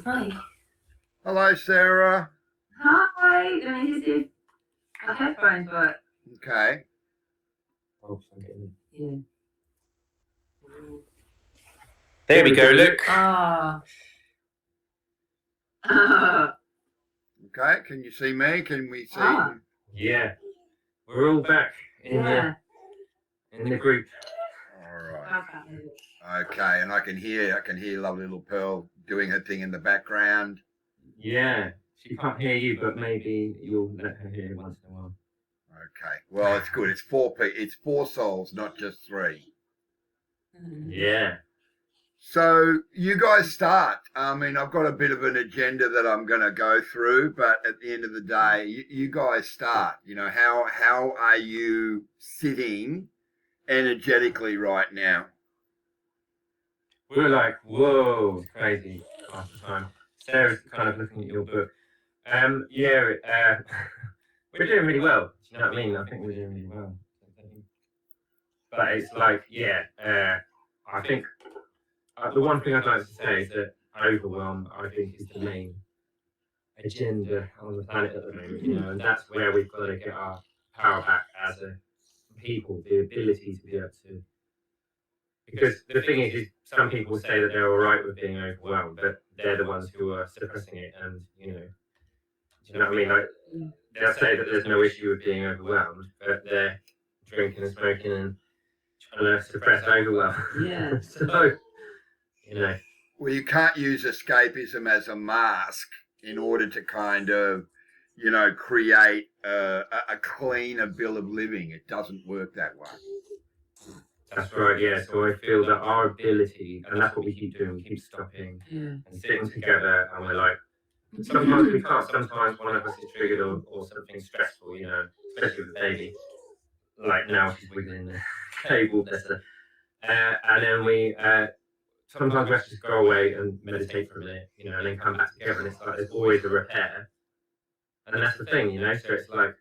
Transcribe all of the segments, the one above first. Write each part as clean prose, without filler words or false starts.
Hi. Hello, Sarah. Hi. Let me just do my headphones work. Okay. Oh, okay. Yeah. There we go, look. Ah. Okay, can you see me? Can we see? Ah. Yeah. We're all back in Yeah. the group. All right. Okay, and I can hear lovely little Pearl doing her thing in the background. Yeah. She can't hear you, but maybe you'll let her hear once in a while. Okay. Well, it's good. It's four souls, not just three. Yeah. So you guys start. I mean, I've got a bit of an agenda that I'm going to go through, but at the end of the day, you guys start. You know, how are you sitting energetically right now? We're like, whoa, it's crazy half the time. Sarah's kind of looking at your book. We're doing really well. Do you know what I mean? I think we're doing really well. But it's like, I think the one thing I'd like to say is that overwhelm, I think, is the main agenda on the planet at the moment, you know, and that's where we've got to get our power back as a people, the ability to be able to. Because the thing is some people say that they're all right with being overwhelmed, but they're the ones who are suppressing it, and do you know what I mean? Like, they'll say that there's no issue with being overwhelmed, but they're drinking and smoking and trying to suppress overwhelm. Yeah. So, you know. Well, you can't use escapism as a mask in order to kind of, create a cleaner bill of living. It doesn't work that way. That's right, yeah. So I feel that our ability, and that's what we keep doing, we keep stopping and sitting together, and we're like, sometimes we can't, sometimes one of us is triggered or something stressful, especially with the baby. Like now she's wiggling the cable, bless her. And then we, sometimes we have to just go away and meditate for a minute, and then come back together, and it's like there's always a repair. And that's the thing, so it's like,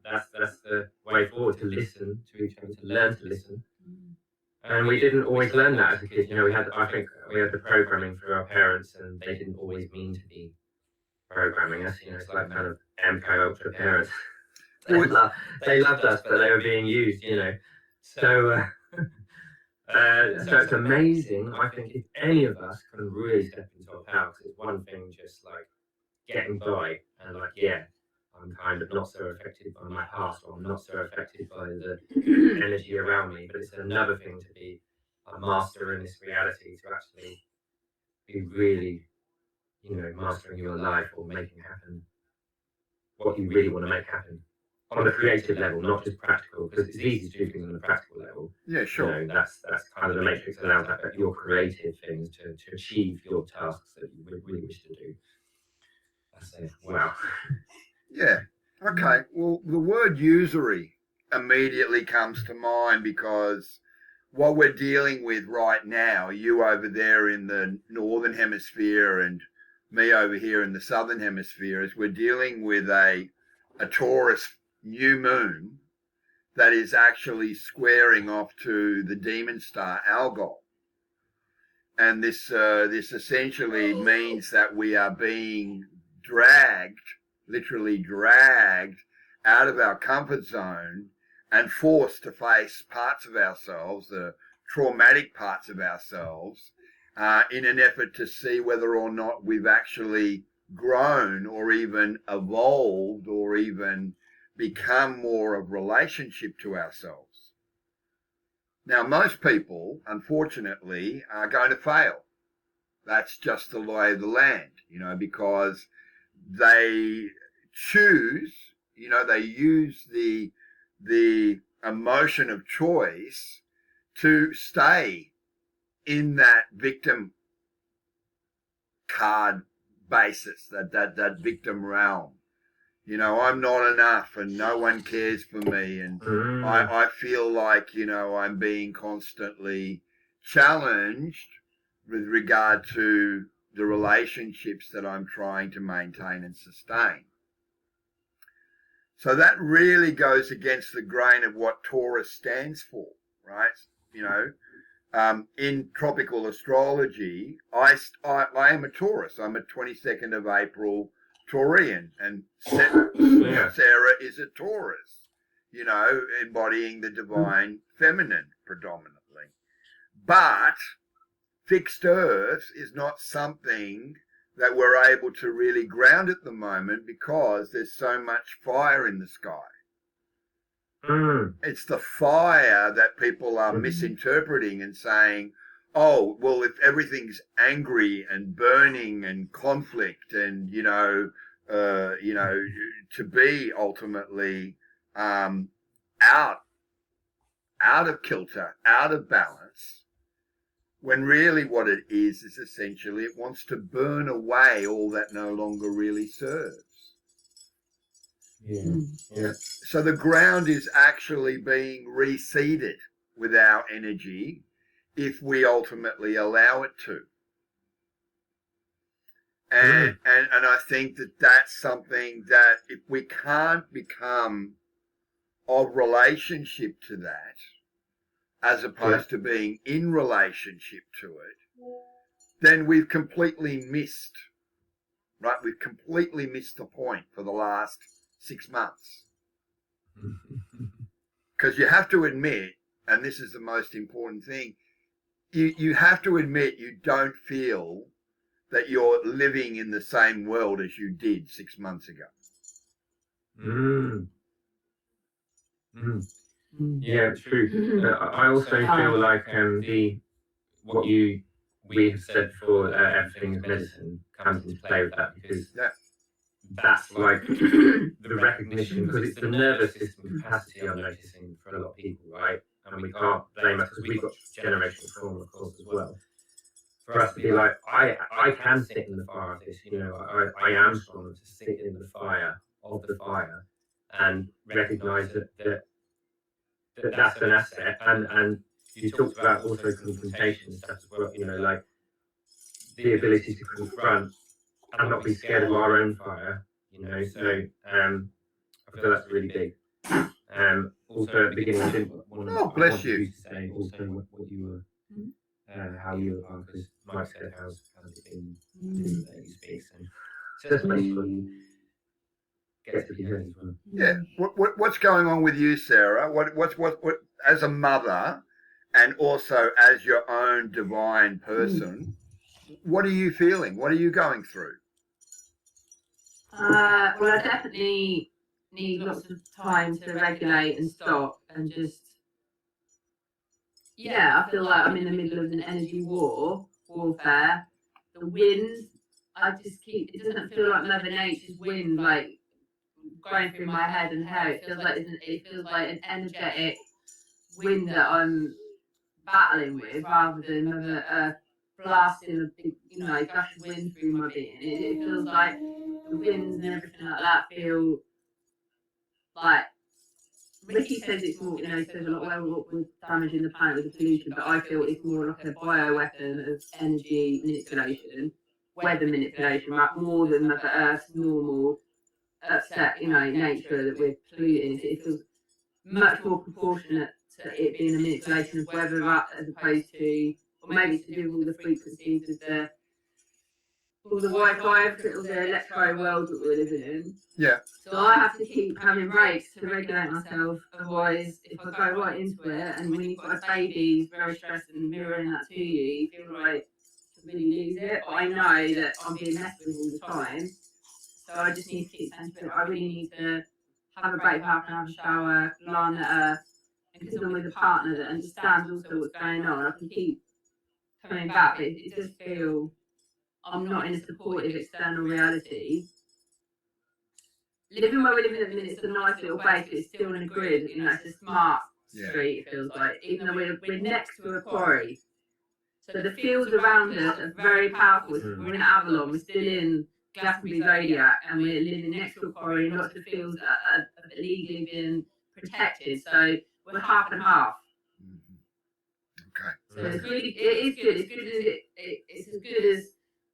that's the way forward, to listen to each other, to learn to listen. And we didn't always learn that as a kid. I think we had the programming through our parents, and they didn't always mean to be programming us. It's like kind of MK Ultra parents. They loved us, but they were being used. So it's amazing. I think if any of us can really step into our power, because it's one thing just like getting by and like, yeah, I'm kind of not so affected by my past, or I'm not so affected by the energy around me. But it's another thing to be a master in this reality, to actually be really, mastering your life or making happen what you really want to make happen on a creative level, not just practical. Because it's easy to do things on a practical level. Yeah, sure. That's kind of the matrix allows that, but your creative things to achieve your tasks that you really wish to do. I say, wow. Yeah. Okay. Well, the word usury immediately comes to mind, because what we're dealing with right now, you over there in the northern hemisphere and me over here in the southern hemisphere, is we're dealing with a Taurus new moon that is actually squaring off to the demon star Algol. And this essentially means that we are being literally dragged out of our comfort zone and forced to face parts of ourselves, the traumatic parts of ourselves, in an effort to see whether or not we've actually grown or even evolved or even become more of relationship to ourselves. Now, most people, unfortunately, are going to fail. That's just the lay of the land, because they choose, they use the emotion of choice to stay in that victim card basis, that victim realm. I'm not enough and no one cares for me, and I feel like, I'm being constantly challenged with regard to the relationships that I'm trying to maintain and sustain. So that really goes against the grain of what Taurus stands for, right? in tropical astrology, I am a Taurus. I'm a 22nd of April Taurian, and Sarah is a Taurus, embodying the divine feminine predominantly. But fixed Earth is not something that we're able to really ground at the moment because there's so much fire in the sky. It's the fire that people are misinterpreting and saying, oh, well, if everything's angry and burning and conflict and, to be ultimately out of kilter, out of balance, when really what it is essentially it wants to burn away all that no longer really serves. Yeah. So the ground is actually being reseeded with our energy if we ultimately allow it to. And I think that that's something that if we can't become of relationship to that, as opposed to being in relationship to it, then we've completely missed, right? We've completely missed the point for the last 6 months. Because you have to admit, and this is the most important thing, you have to admit you don't feel that you're living in the same world as you did 6 months ago. Yeah, true. I also feel like what we have said before, everything is medicine, comes into play with that, because that's like the recognition, because it's the nervous system capacity I'm noticing for a lot of people, right? And we can't blame us because we've got generational trauma, of course, as well. For us to be like, I can sit in the fire of this, I am strong to sit in the fire of the fire and recognise that's an asset. And you talked about also confrontation and stuff as well, like the ability to confront and not be scared of our own fire, so I feel that's really big. Also at the beginning, I didn't want you to say also what you were, how you were, because Mike said how's it been that you speak, so just make sure you get to be heard as well. Yeah. What's going on with you, Sarah? What as a mother and also as your own divine person, what are you feeling? What are you going through? Well, I definitely need lots of time to regulate and stop and just, I feel like I'm in the middle of an energy warfare. The wind, it doesn't feel like Mother Nature's wind, like, going through my head and hair. It feels like an energetic wind that I'm battling with, rather than Mother Earth blasting a big, gush of wind through my being. It feels like the winds and everything like that feel like, Riki says it's more, he says a lot, well, we're damaging the planet with the pollution, but I feel it's more like a bioweapon of energy manipulation, weather manipulation, right? More than Mother Earth's normal upset, nature that we're polluting. It feels much more proportionate to it being a manipulation of weather, as opposed to, or maybe it's to do with all the frequencies of all the Wi-Fi, all the electro world that we're living in. Yeah. So I have to keep having breaks to regulate myself. Otherwise, if I go right into it, and when you've got a baby who's very stressed and mirroring that to you, you feel like you really lose it. But I know that I'm being messed with all the time. So I just need to keep saying to it, I really need to have a break, have a shower, lie on the earth. And because I'm with a partner that understands also what's going on, I can keep coming back. But it does feel I'm not in a supportive external reality. Living where we're living at the minute, it's a nice little base, but it's still in a grid. It's a smart street, it feels like, even though we're next to a quarry. So the fields around us are very powerful. We're in Avalon, we're still in Glastonbury Zodiac, and we're living next to a quarry, and lots of fields are legally being protected. So we're half and half. Okay. So it is good. It's as good as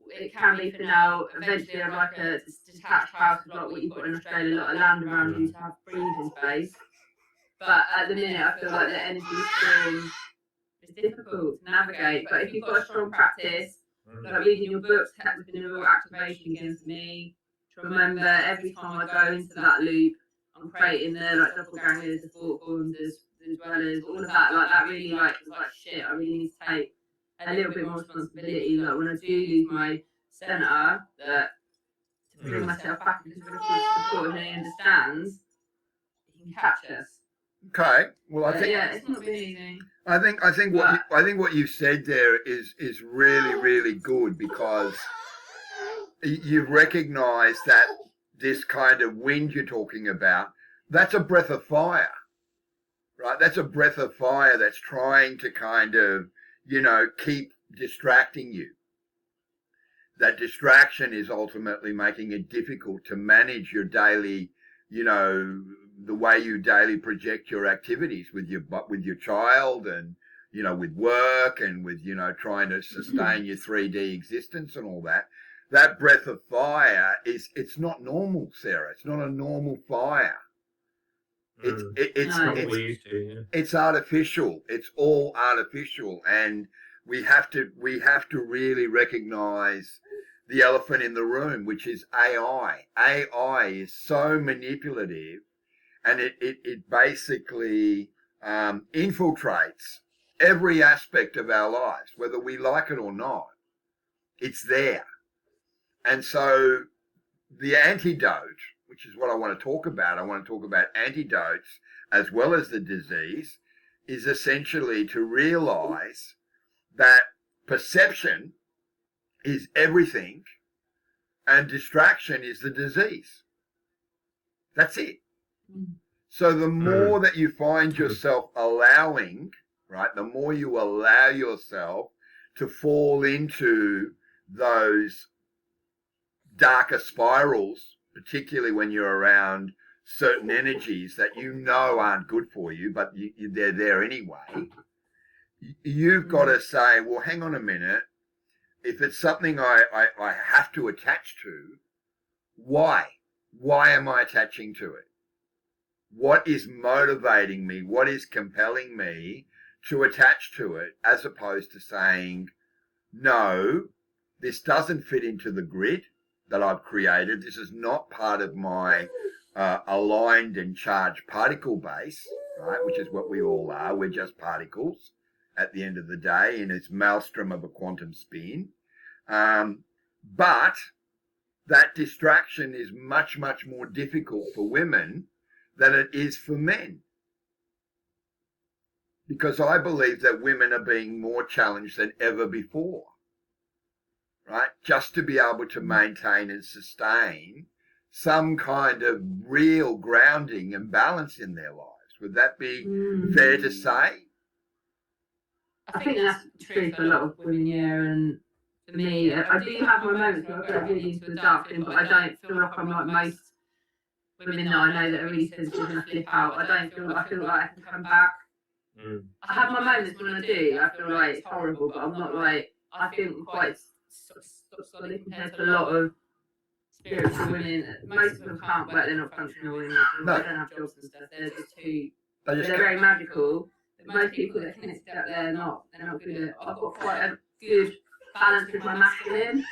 it can be for now. Eventually, I'd like a detached house, like what you've got in Australia, a lot of land around you to have breathing space. But at the minute, I feel like the energy storm is difficult to navigate. But if you've got a strong practice, like reading your books, has been a real activation again for me. To remember every time I go into that loop, I'm creating the like doppelgangers, the thought forms, as well as all of that. Like that really like was like shit. I really need to take a little bit more responsibility. Like when I do lose my centre, that to bring myself back into support and he understands, he can catch us. Okay. Well, I think it's not been easy. I think what you said there is really good, because you've recognised that this kind of wind you're talking about, that's a breath of fire, right? That's a breath of fire that's trying to kind of, keep distracting you. That distraction is ultimately making it difficult to manage your daily, the way you daily project your activities with your child, and with work, and with trying to sustain your 3D existence and all that. That breath of fire it's not normal, Sarah. It's not a normal fire. It's artificial. It's all artificial, and we have to really recognize the elephant in the room, which is AI. AI is so manipulative, and it basically infiltrates every aspect of our lives, whether we like it or not. It's there. And so the antidote, which is what I want to talk about, antidotes as well as the disease, is essentially to realize that perception is everything and distraction is the disease. That's it. So the more that you find yourself allowing, right, the more you allow yourself to fall into those darker spirals, particularly when you're around certain energies that aren't good for you, but they're there anyway, you've got to say, well, hang on a minute. If it's something I have to attach to, why? Why am I attaching to it? What is motivating me? What is compelling me to attach to it, as opposed to saying, no, this doesn't fit into the grid that I've created. This is not part of my aligned and charged particle base, right? Which is what we all are. We're just particles at the end of the day in its maelstrom of a quantum spin. But that distraction is much, much more difficult for women than it is for men. Because I believe that women are being more challenged than ever before, right? Just to be able to maintain and sustain some kind of real grounding and balance in their lives. Would that be fair to say? I think that's true for a lot of women, and for me, I do have my moments where I get really into the dark thing, but I don't feel like I'm like most women that I know that are really sensitive and I flip out. I feel like I can come back. I have my moments when I do. I feel like it's horrible, but I'm not like, I feel quite solid compared to a lot of spiritual women. Most of them can't work, they're not functional women. They don't have jobs and stuff. They're just too, they're very magical. But most people that are connected out there, they're not good at. I've got quite a good balance with my masculine.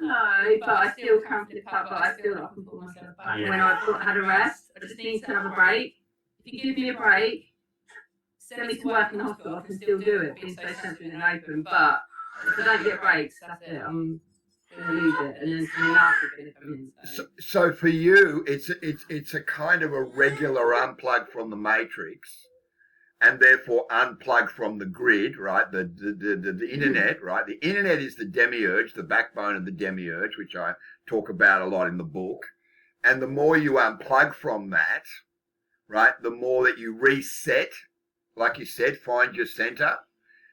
No, but I still can flip out, but I feel like I can pull myself back when I've had a rest. I just need to have a break. If you give me a break, send me to work in the hospital, I can still do it, being so sensitive and open, but if I don't get breaks, that's it, I'm going to lose it, and then it's going to last a bit if I'm in. So for you, it's a kind of a regular unplug from the matrix, and therefore unplug from the grid, right? The internet, right? The internet is the demiurge, the backbone of the demiurge, which I talk about a lot in the book. And the more you unplug from that, right, the more that you reset, like you said, find your center,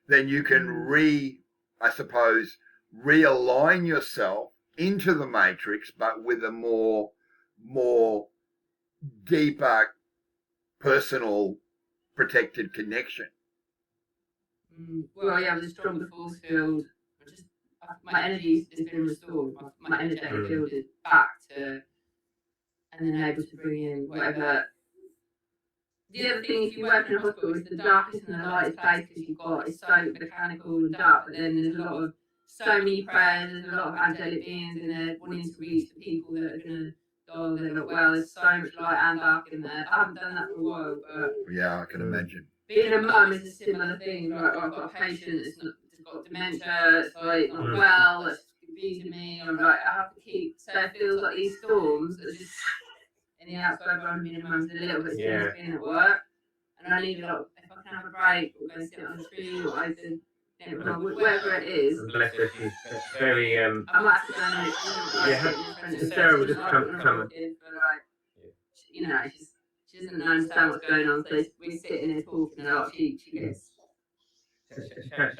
then you can realign yourself into the matrix, but with a more deeper personal protected connection. Well, yeah, with a stronger force field, my energy has been restored. My energetic field is back to, and then able to bring in whatever the other thing, if you work in a hospital, is the darkest and the lightest place because you've got it's so mechanical and dark. But then there's a lot of so many prayers, there's a lot of angelic beings in there wanting to reach the people that are going to die, they're not well. There's so much light and dark in there. I haven't done that for a while, but yeah, I can imagine. being a mum is a similar thing. Like I've got a patient that's got dementia, it's like not well, that's abusing me. I'm like, I have to keep. So it feels like these storms are just in the outside around me and mum's a little bit stressed being at work, and I need a lot. If I can have a break or go sit on the tree or I can, whatever it is. Bless her, she's very I might have to go on it. Yeah, Sarah would just come. You know, she doesn't understand what's going on, so we're sitting there talking a lot. She gets. Show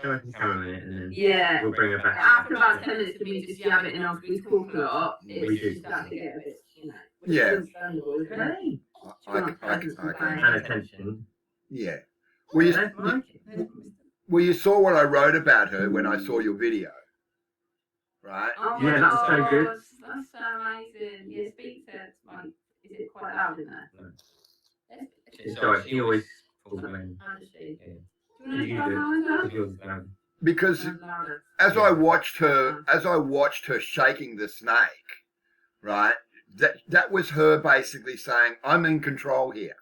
her come a minute and then Yeah. we'll bring her back. After about 10 minutes, we just have it, and after we talk a lot, We do. it's starting to get a bit, you know. Yeah. Understandable, isn't it? I can. And attention. Yeah. Well, you saw what I wrote about her when I saw your video, right? Oh Yeah, that's so my good. gosh, that's so amazing. Yeah, speak to it. Like, is it quite loud in there? No. It's So she always falls in. Honestly. Yeah. Do you You want to do. try It's yours, Because louder? as I watched her shaking the snake, right? That was her basically saying, "I'm in control here."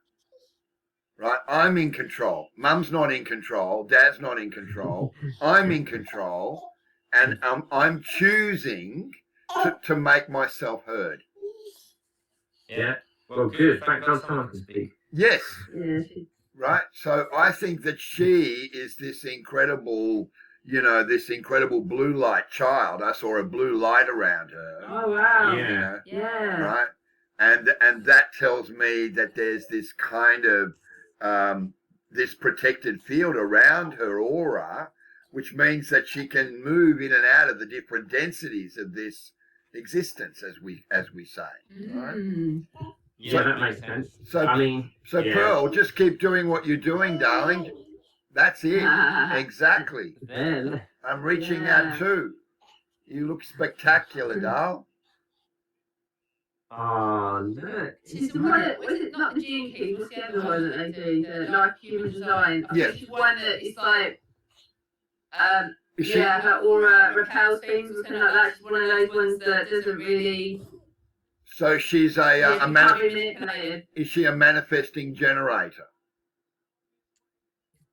Right? I'm in control. Mum's not in control. Dad's not in control. I'm in control, and I'm choosing to make myself heard. Yeah. Well, good. Thank God someone can speak. Yes. Yeah. Right. So I think that she is this incredible, this incredible blue light child. I saw a blue light around her. Oh wow. Yeah. Yeah. Right. And that tells me that there's this kind of this protected field around her aura, which means that she can move in and out of the different densities of this existence, as we say. Right? Yeah, that makes sense. So, I mean, yeah. Pearl, just keep doing what you're doing, darling. That's it. Exactly. Then. I'm reaching out too. You look spectacular, doll. Oh, look. She's the one that, was it not the Gene Key, what's the other one that they do, the Life Human Design? I Yeah. think she's one that is like, Is she- yeah, her aura repels things or something like that. She's one of those ones that doesn't really, So she's she can't be is manipulated. she a manifesting generator?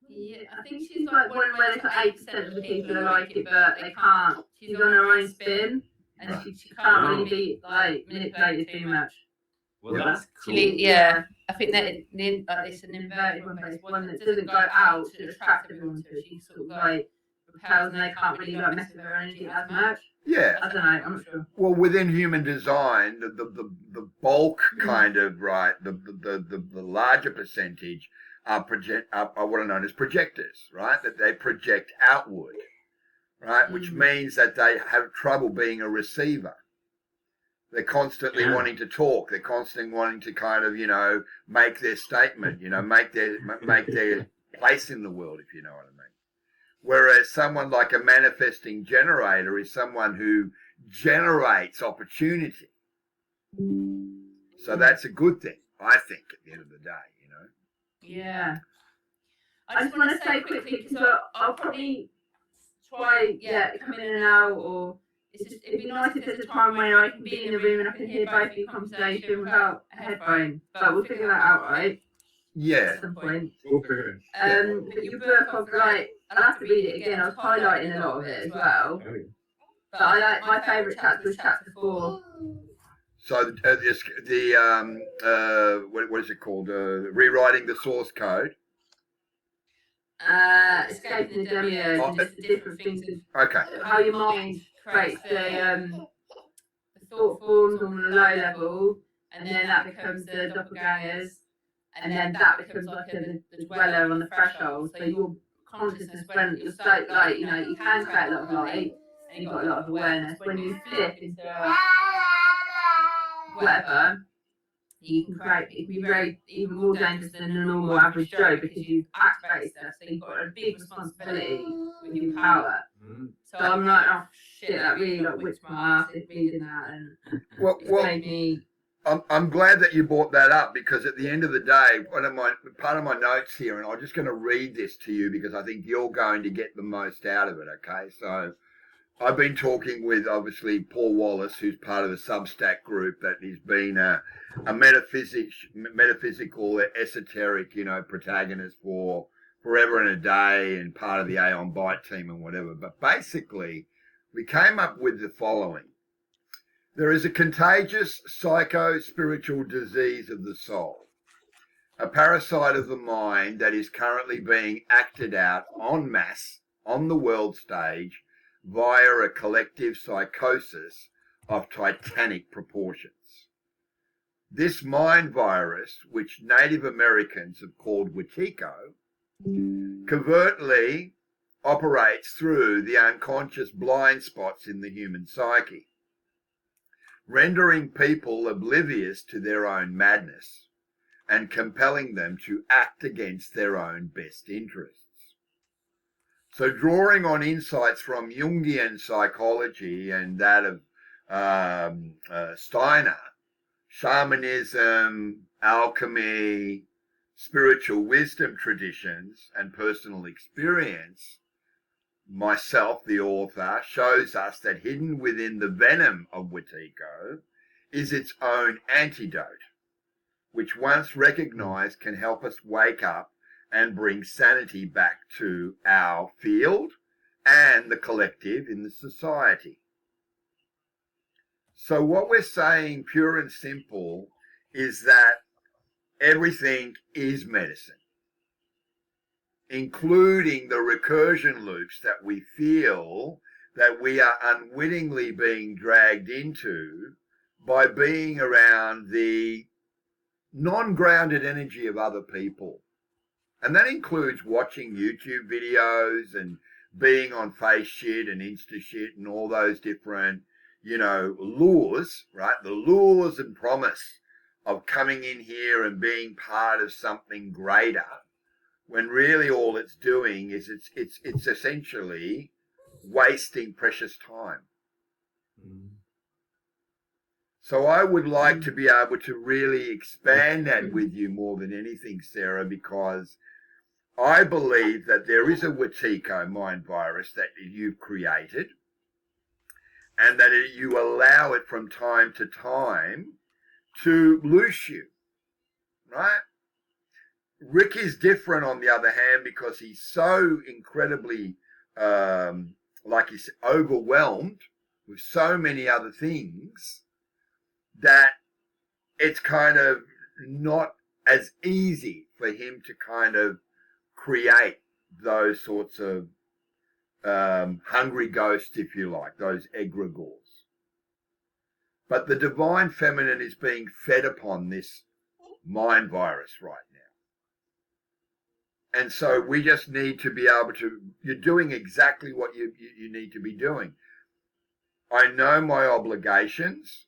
Yeah, I think she's like one where there's like 8% of the people that like it, but they can't. She's on her own spin, and Right. she can't really be like manipulated too much. Well, Yeah. that's cool. Yeah, I think that it's an inverted one, but it's one that doesn't go out to attract everyone to it. She sort of like repels, and they can't really like mess with her energy as much. Yeah. I don't know. I'm not sure. Well, within human design, the bulk kind of the larger percentage are what are known as projectors, right? That they project outward, right? Which means that they have trouble being a receiver. They're constantly wanting to talk. They're constantly wanting to kind of, make their statement, make their place in the world, if you know what I mean. Whereas someone like a manifesting generator is someone who generates opportunity. So that's a good thing, I think, at the end of the day, Yeah. I just want to say quickly, because I'll probably try, come in and out, or it'd be nice if there's a time where I can be in the room and I can hear both of your conversation without a headphone. But we'll figure that out, right? Yeah. At some point. We'll figure it. But your book, I'll have to read it again. I was highlighting a lot of it as well. But I like my favourite chapter was chapter 4. So what is it called? Rewriting the source code. Escaping the demiurge, and just the different things of Okay. how your mind creates the thought forms on the low level, and then that becomes the doppelgangers, and then that becomes like the dweller on the threshold. So your consciousness, when you're so like, you can create a lot of light, and you've got a lot of awareness. When you flip into whatever, you can create, it can be very even more dangerous than a normal average Joe, because you've activated stuff, so you've got a big responsibility with your power. So I'm like, oh shit, that really like whipped my ass reading that, and Well, made me. I'm glad that you brought that up, because at the end of the day, part of my notes here, and I'm just going to read this to you because I think you're going to get the most out of it. Okay, so I've been talking with obviously Paul Wallace, who's part of the Substack group that has been a metaphysical, esoteric, protagonist for forever and a day, and part of the Aeon Byte team and whatever. But basically, we came up with the following. There is a contagious psycho-spiritual disease of the soul, a parasite of the mind that is currently being acted out en masse on the world stage via a collective psychosis of titanic proportions. This mind virus, which Native Americans have called Wetiko, covertly operates through the unconscious blind spots in the human psyche, rendering people oblivious to their own madness and compelling them to act against their own best interests. So, drawing on insights from Jungian psychology and that of Steiner, shamanism, alchemy, spiritual wisdom traditions, and personal experience, myself, the author, shows us that hidden within the venom of Wetiko is its own antidote, which once recognized can help us wake up and bring sanity back to our field and the collective in the society. So what we're saying, pure and simple, is that everything is medicine, including the recursion loops that we feel that we are unwittingly being dragged into by being around the non-grounded energy of other people. And that includes watching YouTube videos and being on face shit and Insta shit and all those different, lures, right? The lures and promise of coming in here and being part of something greater, when really all it's doing is it's essentially wasting precious time. So I would like to be able to really expand that with you more than anything, Sarah, because I believe that there is a Wetiko mind virus that you've created, and that you allow it from time to time to loose you, right? Riki's different, on the other hand, because he's so incredibly, like you said, overwhelmed with so many other things that it's kind of not as easy for him to kind of create those sorts of hungry ghosts, if you like, those egregores. But the divine feminine is being fed upon this mind virus right now. And so we just need to be able to, you're doing exactly what you need to be doing. I know my obligations.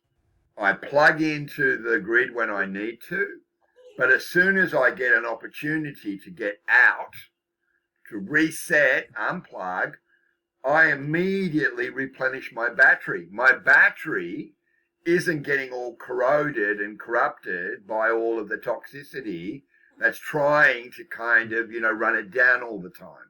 I plug into the grid when I need to. But as soon as I get an opportunity to get out, to reset, unplug, I immediately replenish my battery. My battery isn't getting all corroded and corrupted by all of the toxicity that's trying to kind of, run it down all the time.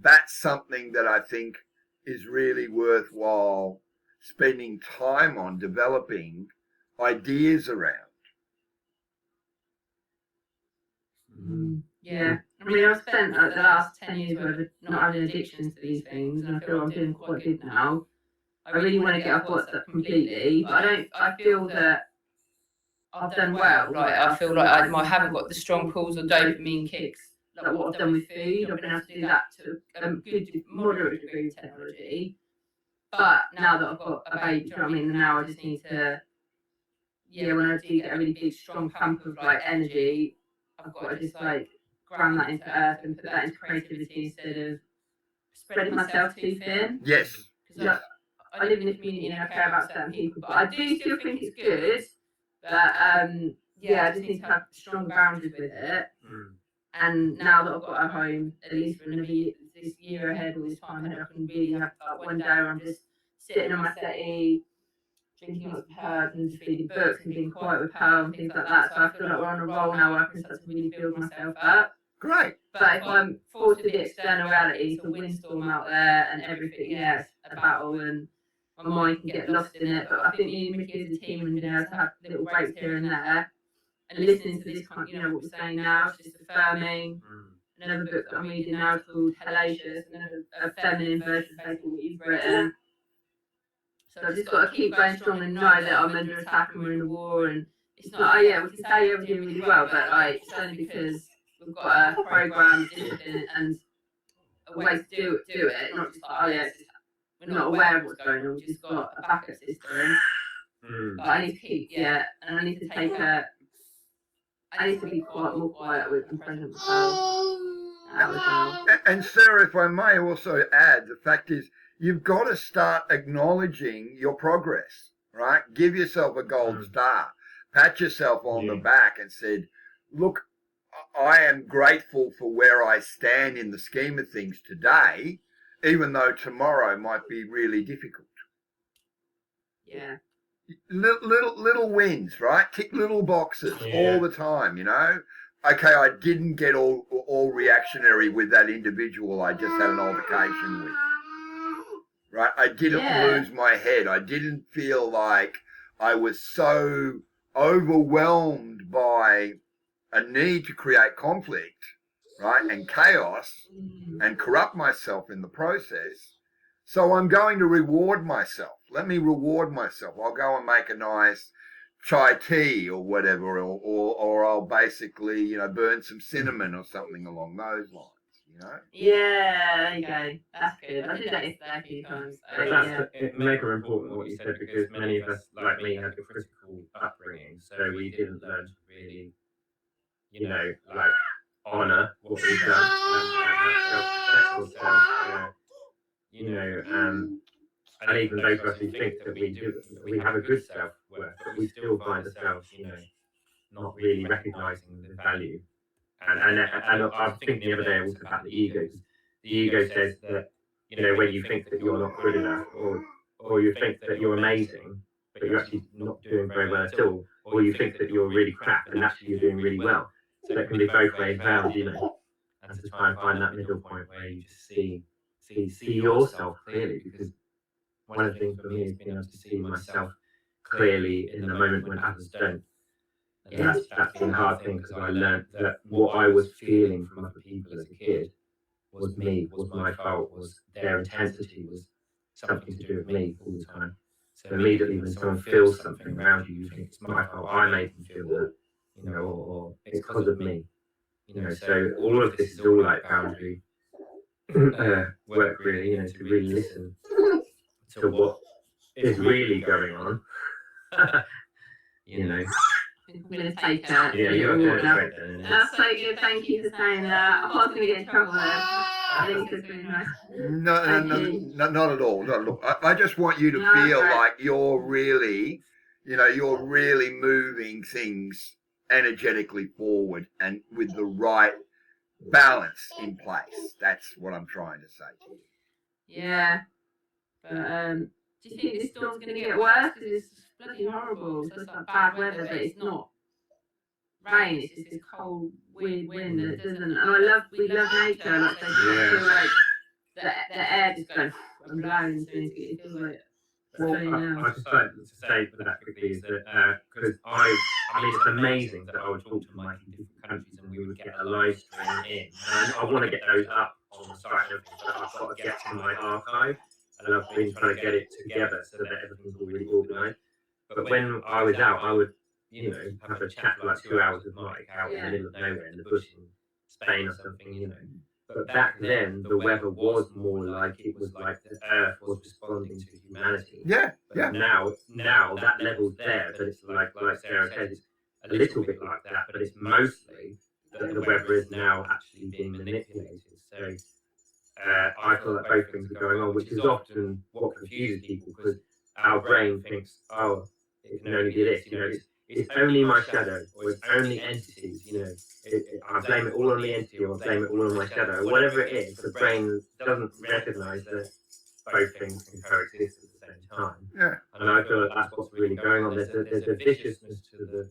That's something that I think is really worthwhile spending time on, developing ideas around. Yeah. I mean, I've spent the last 10 years where not having addictions to these things, and I feel I'm doing quite good now. I really want to get off WhatsApp completely, but I feel that I've done well. Like, I feel like I haven't got the strong pulls or dopamine kicks like what I've done with food. I've been able to do that to a good, moderate degree of technology. But now that I've got a baby, do you know what I mean? And now I just need to, when I do get a really big, strong pump of like energy, I've got to just like ground that into earth and put that into creativity instead of spreading myself too thin. Yes. Because I live in a community and I care about certain people, but I do still think it's good. But I just need to have strong boundaries with it. And now that I've got a home, at least for this year ahead or this time ahead, I can really have like one day where I'm just sitting on my settee, drinking lots of herbs and just reading books and being quiet with her and things like that. So I feel like we're on a roll now where I can start to really build myself up. Great. But if I'm forced with the external reality, it's a windstorm out there and everything, yeah, it's a battle and my mind can get lost in it. But I think me and Riki as a team and being able to have little breaks here and there and listening to this kind, you know, what we're saying now, it's just affirming. Another book that I'm reading now is called Hellacious, another a feminine version of basically what you've written. So I've just got to keep going strong and know that I'm under attack and we're in a war. And it's not, oh yeah, we can say we're doing really well, but like it's only because we've got a program, discipline, and a way to do it. Not just like, oh yeah, it's just, we're not aware of what's going on. We've just got a backup system. But I need to keep, and I need to take I need to be more quiet with and present with myself. And Sarah, if I may also add, the fact is, you've got to start acknowledging your progress, right? Give yourself a gold star. Pat yourself on the back and said, look, I am grateful for where I stand in the scheme of things today, even though tomorrow might be really difficult. Yeah. Little wins, right? Tick little boxes all the time, you know? Okay, I didn't get all reactionary with that individual I just had an altercation with. Right? I didn't lose my head. I didn't feel like I was so overwhelmed by a need to create conflict, right? And chaos and corrupt myself in the process. So I'm going to reward myself. Let me reward myself. I'll go and make a nice chai tea or whatever, or I'll basically, you know, burn some cinnamon or something along those lines, you know? Yeah, there you go. That's good. I did that yesterday a few times. It's mega important what you said, because many of us, like me, had a critical upbringing, so we didn't learn to really, you know, like honour what we've done and have self-respect ourselves, you know, and even those of us who think that we have a good self-worth, but we still find ourselves, you know, not really recognising the value. And I was thinking the other day also about the ego. The ego says that, you know, when you think that you're not good enough, or you think that you're amazing, but you're actually not doing very well at all, or you think that you're really crap and actually you're doing really well. So it can be both ways round, you know. And to try and find that middle point where you just see yourself clearly, because one of the things for me is being able to see myself clearly in the moment when others don't. And that's been a hard thing, because I learned that what I was feeling from other people as a kid was me, was my fault, was their intensity, was something to do with me all the time. So immediately when someone feels something around you, you think it's my fault, I made them feel that, you know, or it's because of me. You know, so all of this is all like boundary work, really, you know, to really listen to what is really going on. You know. I'm going to take that. Yeah, you're going to take that. That's so good. Thank you for saying that. I was going to get in trouble there. I think it's really nice. No, not at all. Not at all. I just want you to feel like you're really, you know, you're really moving things energetically forward and with the right balance in place. That's what I'm trying to say to you. Yeah. But do you think this storm's going to get worse? Because it's bloody horrible. So it's like bad weather, but it's not rain. It's just this cold, weird wind that doesn't. And we love nature. Like so, you feel like the air just going and blowing. So it feels like. I'd just like to say for that quickly is that because I mean, it's amazing that I would talk to Mike in different countries and we would get a live stream in. And I want to get those up on the site and everything, but I've got to get to my archive. And I've been trying to get it together so that everything's all really organised. But when I was out, I would, you know, have a chat for like 2 hours with Mike out in the middle of nowhere in the bush in Spain or something, you know. But back then, the weather was more like it was like the earth was responding to humanity. Yeah. Now that level's there, but it's like Sarah said, it's a little bit like that, but it's mostly that the weather is now actually being manipulated. So I feel that both things are going on, which is often what confuses people, because our brain thinks, oh, it can only be this, you know, it's only my shadow, or it's only entities, you know, I blame it all on the entity, or I blame it all on my shadow, whatever it is. The brain doesn't recognise that both things can coexist at the same time. Yeah. And I feel that's what's really going on. There's a viciousness to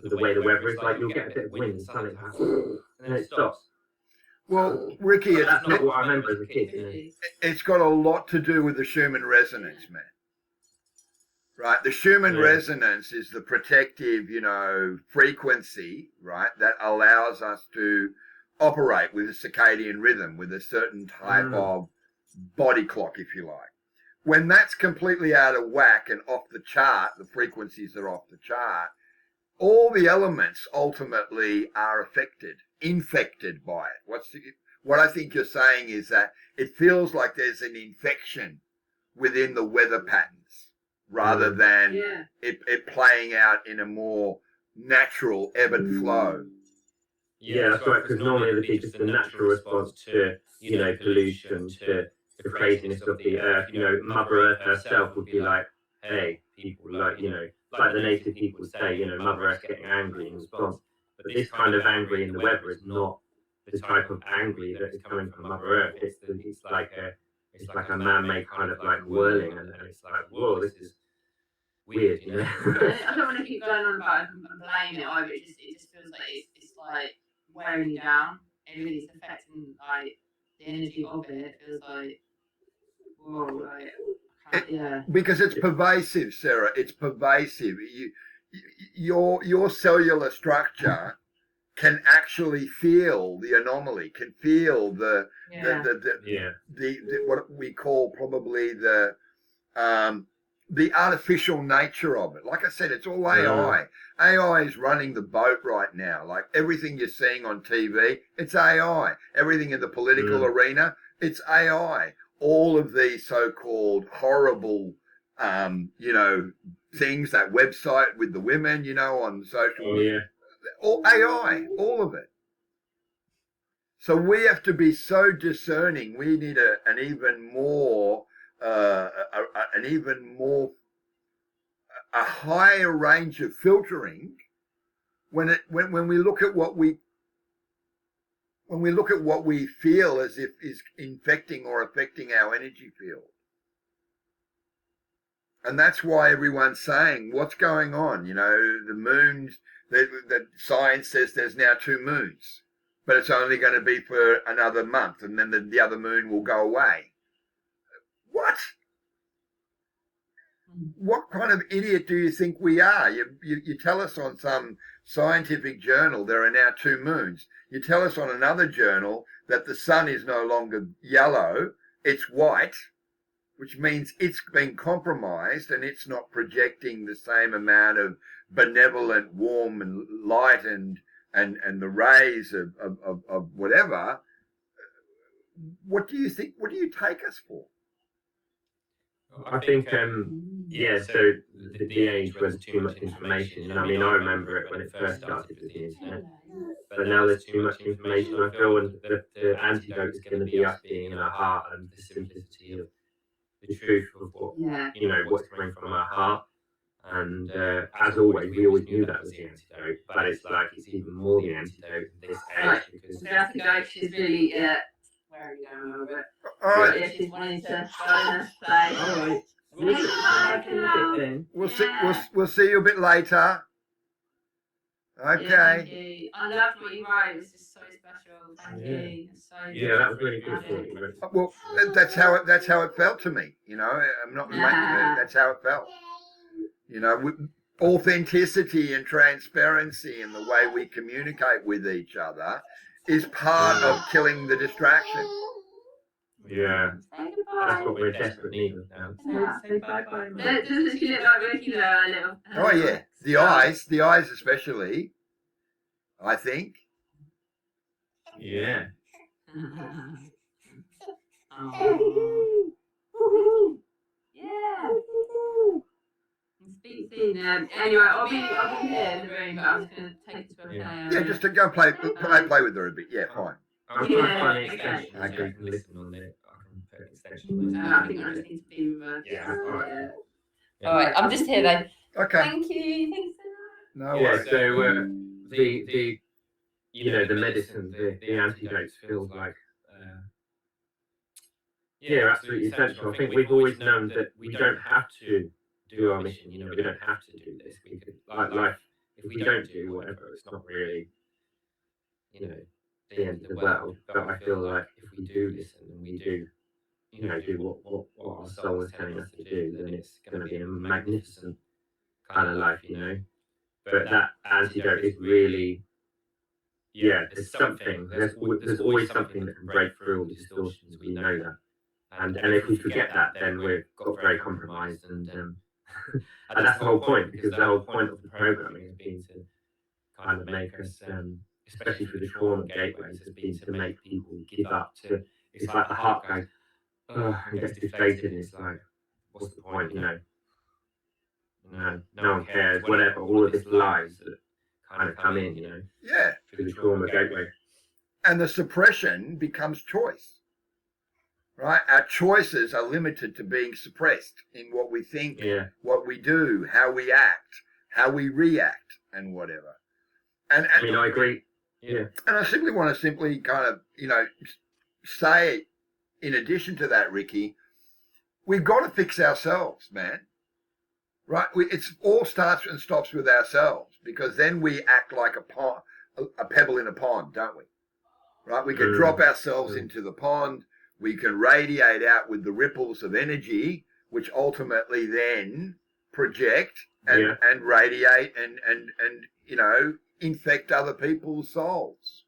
the way the weather is. Like you'll get a bit of wind and suddenly and then it stops. Well, Riki, But that's not what I remember as a kid. it's got a lot to do with the Schumann resonance, man. Right, the Schumann resonance is the protective, frequency, right, that allows us to operate with a circadian rhythm, with a certain type of body clock, if you like. When that's completely out of whack and off the chart, the frequencies are off the chart, all the elements ultimately are infected by it. What I think you're saying is that it feels like there's an infection within the weather patterns, rather than it playing out in a more natural ebb and flow. Yeah, that's right, because normally it'd be just a natural response to, pollution, to the craziness of the earth. Mother Earth herself would be like, hey, people, like the native people would say, Mother Earth's getting angry in response. But this kind of angry in the weather is not the type of angry that is coming from Mother Earth. It's like a man-made kind of like whirling, and it's like, whoa, this is weird, I don't want to keep going on about it and blame it either. It just feels like it's like wearing you down. Everything's affecting like the energy of it. It feels like, whoa, like because it's pervasive, Sarah. It's pervasive. Your cellular structure can actually feel the anomaly, can feel the what we call probably the artificial nature of it. Like I said, it's all AI. AI is running the boat right now. Like everything you're seeing on TV, it's AI. Everything in the political arena, it's AI. All of these so-called horrible, things, that website with the women, on social media, all AI, all of it. So we have to be so discerning. We need an even more a higher range of filtering when we look at what we feel as if is infecting or affecting our energy field. And that's why everyone's saying, what's going on? The moons, that science says there's now 2 moons, but it's only going to be for another month, and then the other moon will go away. What? What kind of idiot do you think we are? You tell us on some scientific journal there are now 2 moons. You tell us on another journal that the sun is no longer yellow, it's white, which means it's been compromised and it's not projecting the same amount of benevolent, warm and light and the rays of whatever. What do you think? What do you take us for? I think, so the age where there's too much information, I remember it when it first started with the internet, but now there's too much information. I feel the antidote is going to be us being in our heart and the simplicity of the truth of what, what's coming from our heart. And as always, we always knew that was the antidote, but it's like it's even more the antidote in this age because the antidote is really where are you going over it? All right. Yeah, she's wanting to play. All right. We'll see you a bit later. Okay. Yeah, thank you. I loved what you wrote. It was just so special. Thank you. That was really good. Well, that's how it felt to me. I'm not making it. That's how it felt. With authenticity and transparency in the way we communicate with each other is part of killing the distraction. Yeah, that's what we're desperately needing now. Say bye-bye. Doesn't she look like Riki though, a little? Oh yeah, the eyes especially, I think. Yeah. Yeah. Speak soon. Anyway, I'll be here in the room, but I'm just going to take it to a player. Yeah, just to go play with her a bit. Yeah, fine. I'm trying to find an extension so you can listen on it. I can put an extension on it. I think I just need to be with her. Yeah, alright. Alright, I'm just here though. Okay. Thank you. Thanks so much. No worries. So the medicine, the antidotes feels like absolutely essential. I think we've always known that we don't have to do our mission. You know, we don't have to do this. We could, like life, if we don't do whatever, it's not really, you know, the end of the world. But I feel like if we do listen and we do, you know, do what our soul is telling us to do, then it's going to be a magnificent kind of life, you know. But that antidote is really, yeah, there's always something that can break through all the distortions. We know that. And if we forget that, then we've got very compromised, and and that's the whole point, because the whole point of the programming has been to kind of make us, especially through the trauma gateways, has been to make people give up. To it's like the heart goes, oh, and gets deflated, and it's like, what's the point, you know? No one cares, whatever. All of these lies that kind of come in, you know, Yeah. through the trauma gateway. And the suppression becomes choice, right? Our choices are limited to being suppressed in what we think, Yeah. what we do, how we act, how we react, and whatever. And I mean, I agree. Yeah. And I simply want to kind of, you know, say, in addition to that, Riki, we've got to fix ourselves, man. Right? It's all starts and stops with ourselves, because then we act like a pebble in a pond, don't we? Right? We can drop ourselves into the pond. We can radiate out with the ripples of energy, which ultimately then project and radiate and you know, infect other people's souls.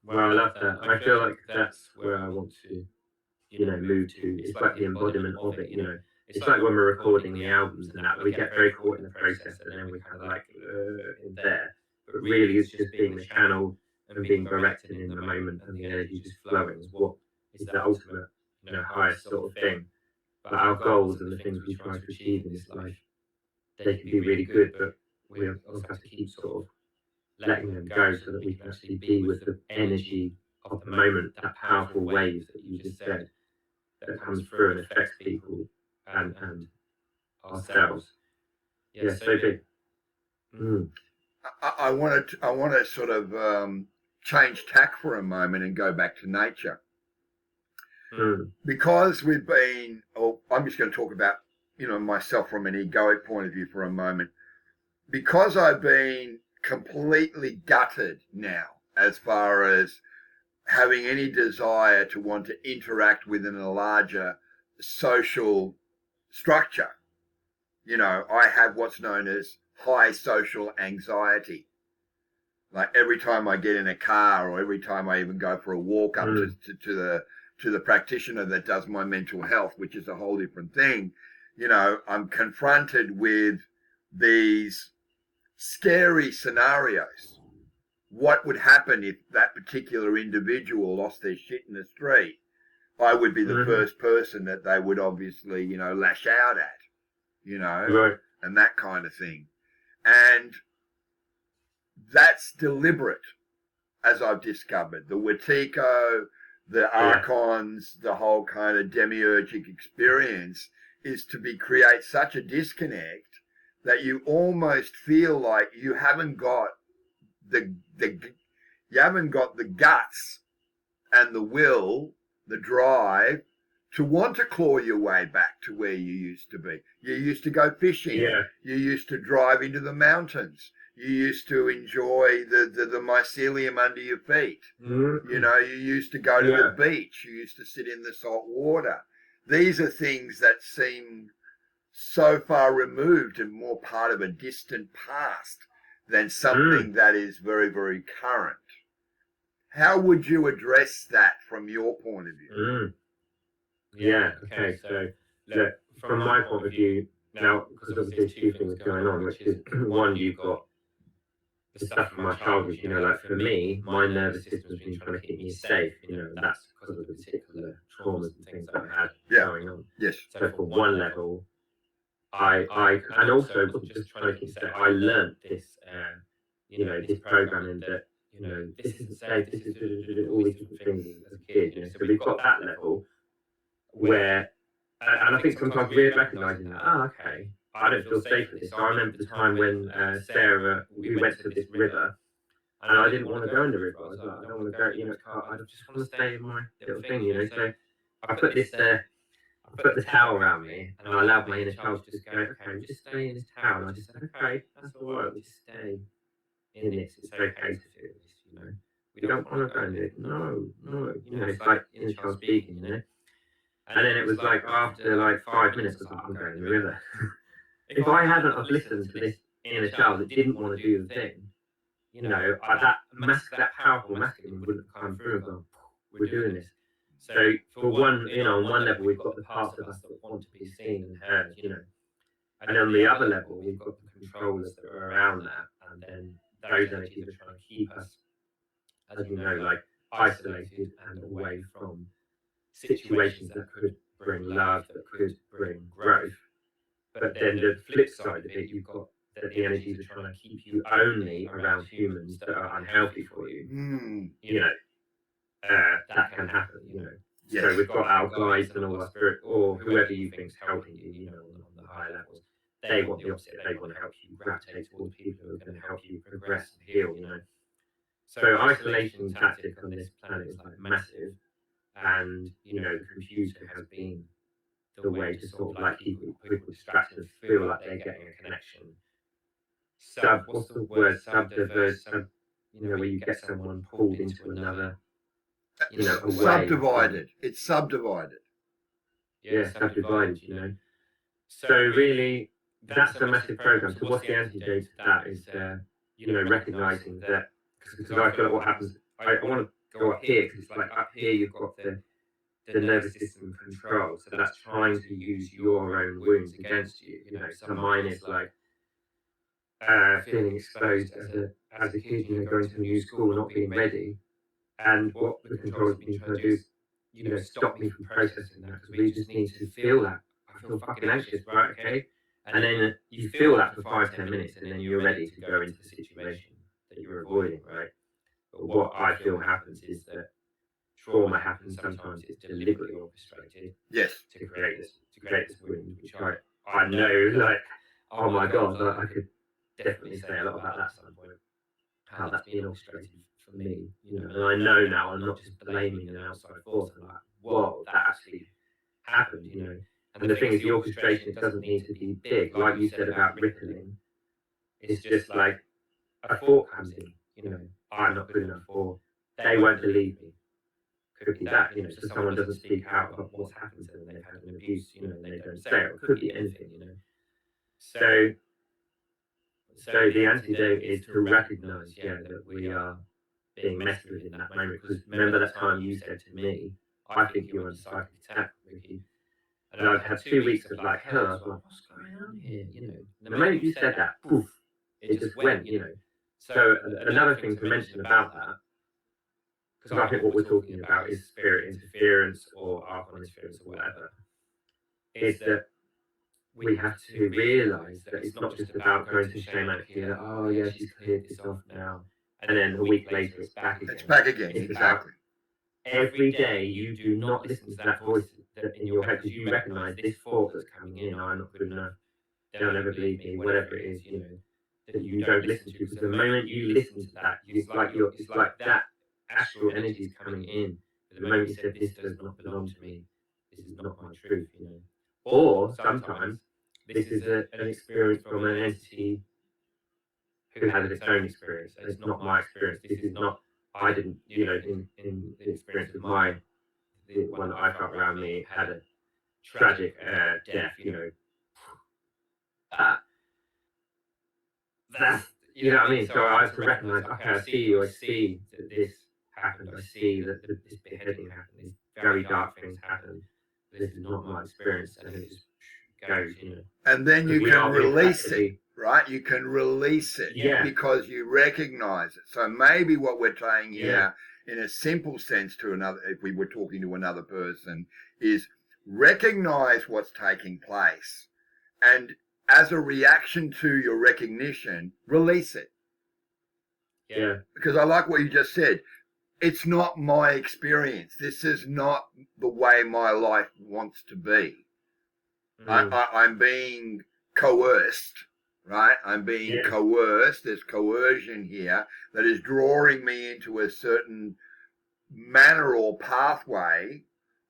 Well, I love that. I feel like that's where I want to, you know, move to. It's like the embodiment of it, you know. It's like when we're recording the albums and that, we get very caught in the process, and then we kind of like in there. But really, it's just being the channel and being directed in the moment, and the energy just flowing is what is the ultimate, you know, highest sort of thing. But our goals and the things we try to achieve in this life, they can be really good, but we also have to keep sort of letting them go so that we can actually be with the energy of the moment, that powerful wave that you just said, that comes through and affects people and ourselves. Yeah, so big. I want to sort of change tack for a moment and go back to nature. Because we've been, I'm just going to talk about, you know, myself from an egoic point of view for a moment. Because I've been completely gutted now as far as having any desire to want to interact within a larger social structure. You know, I have what's known as high social anxiety. Like every time I get in a car, or every time I even go for a walk up to the practitioner that does my mental health, which is a whole different thing, you know, I'm confronted with these scary scenarios. What would happen if that particular individual lost their shit in the street? I would be the first person that they would obviously, you know, lash out at, you know, and that kind of thing. And that's deliberate, as I've discovered. The Wetiko, the Archons, the whole kind of demiurgic experience is to create such a disconnect that you almost feel like you haven't got the guts and the will, the drive to want to claw your way back to where you used to be. You used to go fishing. Yeah. You used to drive into the mountains. You used to enjoy the mycelium under your feet. You know, you used to go to the beach. You used to sit in the salt water. These are things that seem so far removed and more part of a distant past than something that is very, very current. How would you address that from your point of view? Yeah, okay, so look, from my point of view, now, because obviously there's two things going on, which is, one, you've got the stuff from my childhood, you know, like for me, my nervous system's been trying to keep me safe, you know, and that's because of the particular traumas and things that I had going on. Yes. So for one level, I and also it wasn't just trying to keep safe, I learned this, you know, this programming that, you know, this isn't safe, this is all these different things as a kid, you know, so we've got that level where, and I think sometimes we're recognising that, okay, I don't feel safe with this. So I remember the time when Sarah, we went to this river, and I didn't want to go in the river. I was like, I don't want to go, you know, I just want to stay in my little thing, you know. So I put I put the towel around me, and I allowed my inner child to just go, okay, we'll just stay in this towel. And I just said, okay, that's all right, we'll just stay in this. It's okay to feel this, you know. We don't want to go in it. No, no. You know, it's like inner child speaking, you know. And then it was like after like 5 minutes, I was like, I'm going in the river. If I hadn't have listened to this inner child that didn't want to do the thing, you know, that powerful masculine wouldn't have come through and gone, we're doing this. So for one, you know, on one level we've got the parts of us that want to be seen and heard, you know, and on the other level we've got the controllers that are around that, and then those energies are trying to keep us, as you know, like isolated and away from situations that could bring love, that could bring growth. But then the flip side of it, you've got that the energies are trying to keep you only around humans that are unhealthy for you. You know, that can happen, you know. Yes. So we've got our guides and all our spirit, or whoever you think's helping you, you know, on the higher levels. They want the opposite. They want to help you gravitate towards people who are going to help you progress and heal, you know. So isolation tactic on this planet is like massive, and you know, the computer has been the way to sort of like keep people distracted and feel like they're getting a connection. What's the word? Subdiverse, you know, where you get someone pulled into another, you know, away. Subdivided. It's subdivided. Yeah, subdivided, you know. So really, that's a massive program. So what's the antidote to that is, you know, recognizing that, because I feel like what happens, I want to go up here, because it's like up here you've got the nervous system control, so that's trying to use your own wounds against you. You know, so mine is like feeling exposed as a kid, you know, going to a new school, not being ready, and what the control's been trying to do is, you know, stop me from processing that, because we just need to feel that. I feel fucking anxious, right? Okay, and then you feel that for 5-10 minutes, and then you're ready to go into the situation that you're avoiding, right? But what I feel happens is that trauma happens sometimes it's deliberately orchestrated. Yes. To create this wound, which I know, like, oh my god, like, I could definitely say a lot about that at some point, how that's being orchestrated for me, you know. And I know now I'm not just blaming an outside force. I'm like, whoa, that actually happened, you know. And the thing is, the orchestration, it doesn't need to be big, like you said about rippling. It's just like a thought comes in, you know, I'm not good enough, or they won't believe me. Could be that, you know, so someone doesn't speak out about what's happened to them, they've had an abuse, you know, and they don't say it. It could be anything, you know. So the antidote is to recognise, yeah, that we are being messed with in that moment. Because remember that time you said to me, I think you're under psychic attack, Riki. And I've had 2 weeks of like hell. I was like, what's going on here? You know, and the moment you said that, poof, it just went, you know. So another thing to mention about that, because I think what we're talking about is spirit interference or archon interference or whatever, is that we have to realise that it's not just about going to shamancy that, oh yeah, she's cleared this off now, and then a week later it's back again. It's back again, It's exactly. Every day you do not listen to that voice in your head, because you recognise this thought that's coming in, I'm not good enough, they'll never believe me, whatever it is, you know, that you don't listen to. Because the moment you listen to that, it's like that astral energy is coming in. But the moment you said, this does not belong to me, this is not my truth, you know. Or sometimes this is an experience from an entity who has its own experience. It's not my experience. This is not, I didn't, you know, in the experience of the one that I felt around me had a tragic death, you know. That's, you know what I mean? So I have to recognise, okay, I see that this happened, I see that this beheading happened, these very dark things happened. This is not my experience, and it just goes, you know. And then you can release it, right? You can release it, yeah, because you recognise it. So maybe what we're saying here, in a simple sense to another, if we were talking to another person, is recognise what's taking place, and as a reaction to your recognition, release it. Yeah. Because I like what you just said. It's not my experience. This is not the way my life wants to be. I'm being coerced, right? I'm being coerced. There's coercion here that is drawing me into a certain manner or pathway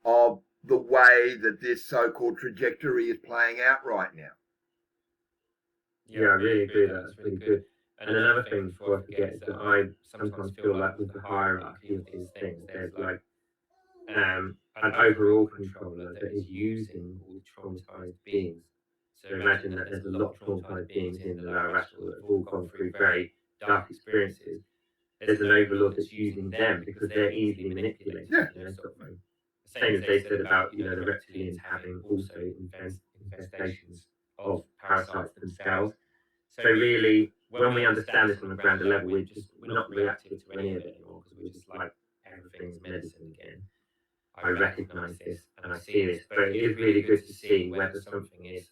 of the way that this so-called trajectory is playing out right now. Yeah, I really agree with that. That's really good. And another thing before I forget is that I sometimes feel like with the hierarchy of these things, there's like an overall controller that is using all the traumatized beings. So imagine that there's a lot of traumatized beings in the lower astral that have all gone through very dark experiences. There's an overlord that's using them because they're easily manipulated. Yeah. You know, sort of thing. Same as they said about, you know, the reptilians having also infestations of parasites themselves. So really, when we understand this on a grander level, we're not reactive to any of it anymore because we're just like everything's medicine again. I recognise this and I see this, but it is really good to see whether something is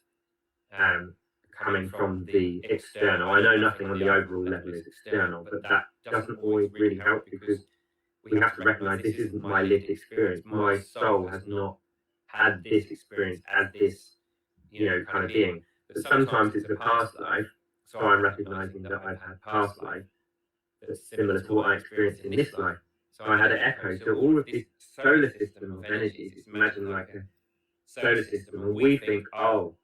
coming from the external. I know nothing on the overall level is external, but that doesn't always really help because we have to recognise this isn't my lived experience. My soul has not had this experience as this, you know, kind of being. But sometimes it's a past life, so I'm recognising that I've had past life that's similar to what I experienced in this life. So I had an echo. So all of this solar system of energies, it's imagine like a solar system, and we think, oh,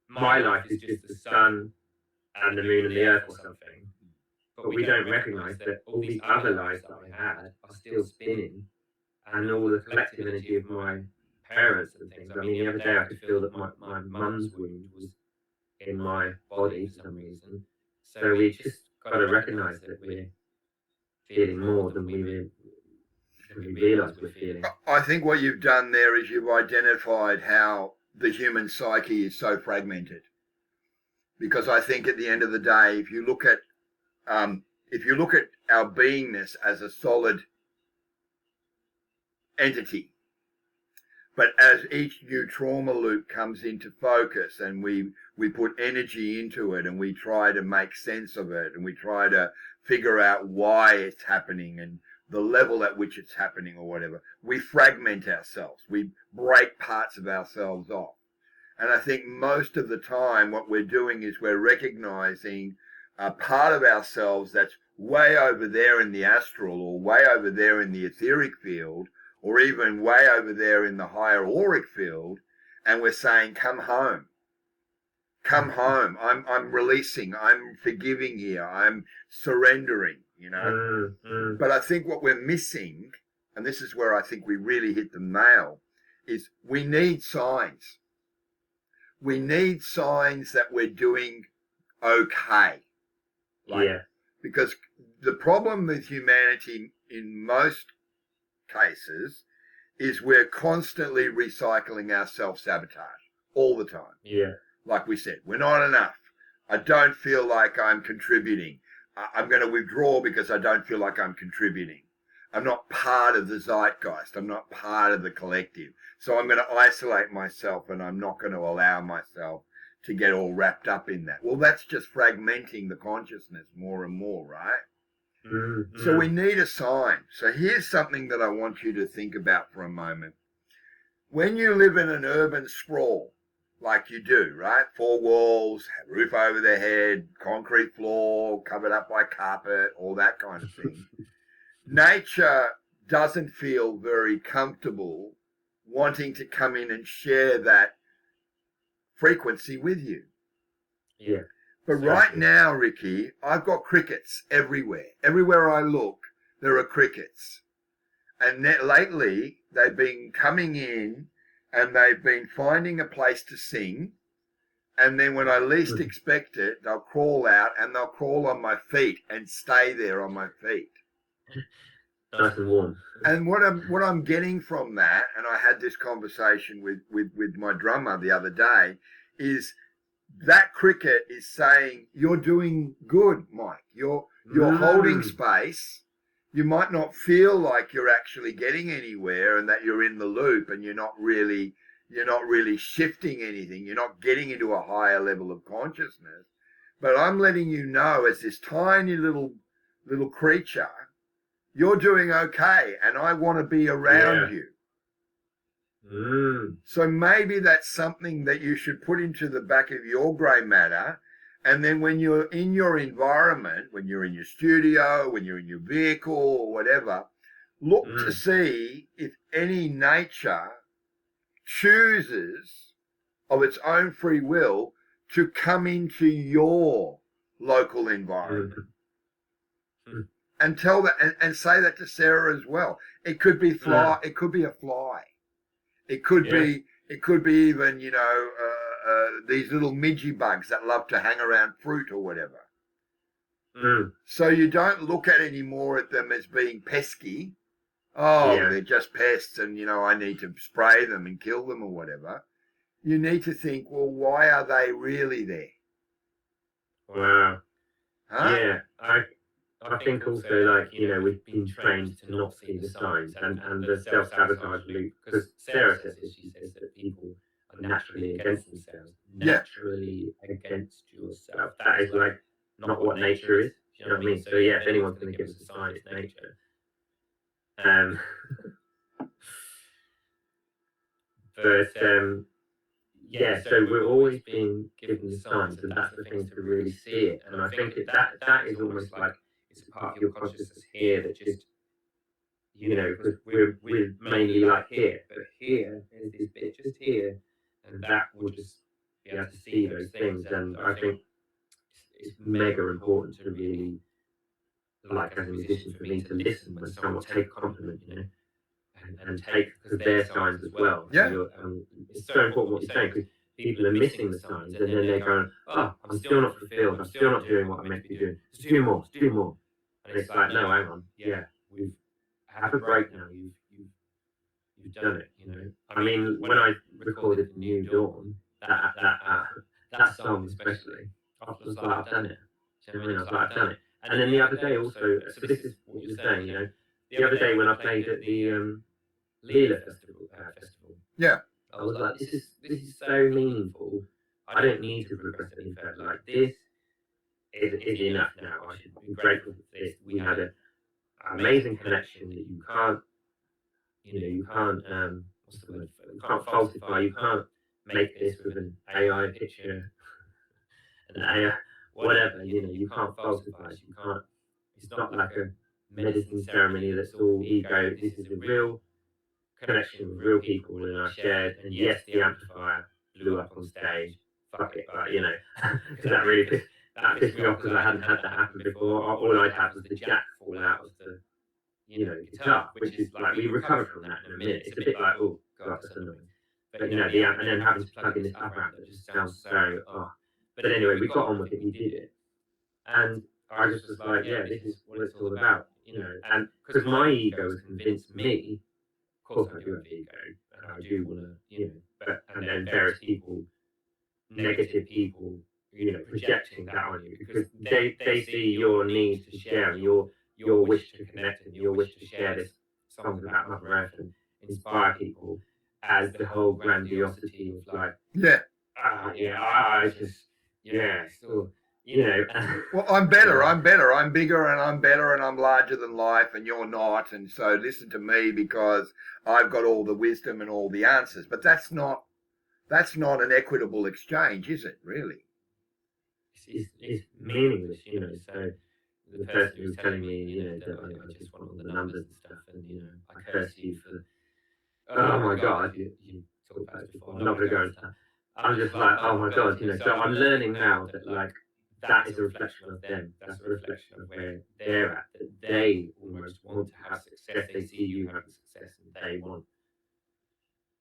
my life is just the sun and the moon and the earth or something. But we don't recognise that all these other lives that I had are still spinning, and all the collective energy of my parents and things. I mean, the other day I could feel that my mum's wound was in my body for some reason. So we just got to recognise that we're feeling more than we realise we're feeling. I think what you've done there is you've identified how the human psyche is so fragmented. Because I think at the end of the day, if you look at our beingness as a solid entity, but as each new trauma loop comes into focus and we put energy into it and we try to make sense of it and we try to figure out why it's happening and the level at which it's happening or whatever, we fragment ourselves. We break parts of ourselves off. And I think most of the time what we're doing is we're recognizing a part of ourselves that's way over there in the astral or way over there in the etheric field or even way over there in the higher auric field, and we're saying, come home. Come home. I'm releasing. I'm forgiving here. I'm surrendering, you know. But I think what we're missing, and this is where I think we really hit the nail, is we need signs. We need signs that we're doing okay. Because the problem with humanity in most cases is we're constantly recycling our self-sabotage all the time. Yeah. Like we said, we're not enough. I don't feel like I'm contributing. I'm going to withdraw because I don't feel like I'm contributing. I'm not part of the zeitgeist. I'm not part of the collective. So I'm going to isolate myself and I'm not going to allow myself to get all wrapped up in that. Well, that's just fragmenting the consciousness more and more, right? So we need a sign. So here's something that I want you to think about for a moment. When you live in an urban sprawl, like you do, right? 4 walls, roof over their head, concrete floor, covered up by carpet, all that kind of thing. Nature doesn't feel very comfortable wanting to come in and share that frequency with you. Yeah. But right now, Riki, I've got crickets everywhere. Everywhere I look, there are crickets. And lately, they've been coming in and they've been finding a place to sing. And then when I least expect it, they'll crawl out and they'll crawl on my feet and stay there on my feet. Nice and warm. And what I'm getting from that, and I had this conversation with my drummer the other day, is that cricket is saying, you're doing good, Mike. You're holding space. You might not feel like you're actually getting anywhere and that you're in the loop and you're not really shifting anything. You're not getting into a higher level of consciousness. But I'm letting you know, as this tiny little creature, you're doing okay and I want to be around you. So maybe that's something that you should put into the back of your grey matter, and then when you're in your environment, when you're in your studio, when you're in your vehicle or whatever, look to see if any nature chooses of its own free will to come into your local environment. And tell that, and say that to Sarah as well. It could be fly. It could be a fly. It could be. It could be even, these little midgy bugs that love to hang around fruit or whatever. So you don't look at anymore at them as being pesky. They're just pests, and I need to spray them and kill them or whatever. You need to think, well, why are they really there? Wow. Huh? Yeah, I think also, we've been trained to not see the signs and the self-sabotage loop, because Sarah says this, she says that people are naturally against themselves, naturally against yourself. That is not what nature is, you know what I mean? So yeah, if anyone's going to give us a sign, it's nature. So we're always being given the signs, and that's the thing, to really see it. And I think that is almost like it's a part of your consciousness here that just, because we're mainly here, but here is this bit just here, and that will just be able to see those things. And I think it's mega important to really, as a musician, for me to listen when someone takes a compliment, and take, because they're signs as well. Yeah. It's so important what you're saying, because people are missing the signs, and then they're going, oh, I'm still not fulfilled, I'm still not doing what I'm meant to be doing. Just do more, do more. And it's like, no, hang on, we've have a break now. You've done it. I mean, when I recorded New Dawn, that song especially, I was like, I've done it. Do you know what I mean? I was like, I've done it. And then the other day also, so this is what you're saying, the other day when I played at the Leela Festival, I was like, this is so meaningful. I don't need to progress any further. Like, this is enough now. I should be grateful for this. We had an amazing connection that you can't, what's the word? You can't falsify. You can't make this with an AI picture, an AI whatever. You can't falsify it. You can't. It's not like a medicine ceremony that's all ego. This is a real connection with real people, and I shared. And yes, the amplifier blew up on stage. Fuck it, but because that really pissed me off, because I hadn't had that happen before. All I'd had was the jack fall out of the guitar, which is like, we recovered from that in a minute. It's a bit like, oh god, that's annoying. But the amp, and then having to plug in this upper amp that just sounds so But anyway, we got on with it, we did it, and I just was like, yeah, this is what it's all about, and because my ego has convinced me, of course I do have ego, and I do want to, and then various people, negative people, projecting that on you, because they see your need to share, and your wish to connect, and your wish to share this songs about Mother Earth and inspire people, as the whole grandiosity of I just, so, well, I'm better, I'm bigger, and I'm better, and I'm larger than life, and you're not, and so listen to me because I've got all the wisdom and all the answers. But that's not an equitable exchange, is it, really? It's meaningless, so the person who was telling me, that I just want all the numbers and stuff, and, I curse you for, oh my god, you talked about it before, I'm not going to go into that. I'm just like, oh my god, so I'm learning now that, that is a reflection of them. That's a reflection of where they're at. That they almost want to have success. They see you having success, and they want,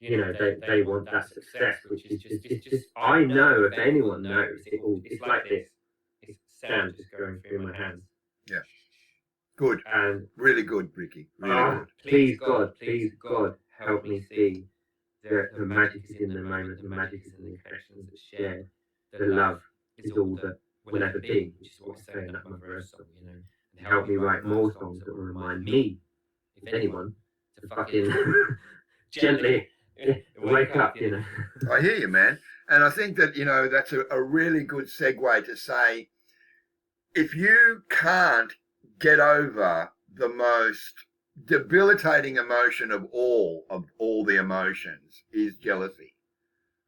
they want that success, which is just. I know, if anyone knows, it's like this. It's sound just going through my hands. Yeah. Good. And really good, Riki. Really good. Please God, help me see that the magic is in the moment. The magic is in the connections that's shared. The love is all that will ever be, which is what I say in that Mother Earth song, and help me write more songs that will remind me, if anyone, to fucking gently wake up, I hear you, man. And I think that, that's a really good segue to say, if you can't get over the most debilitating emotion of all the emotions is jealousy,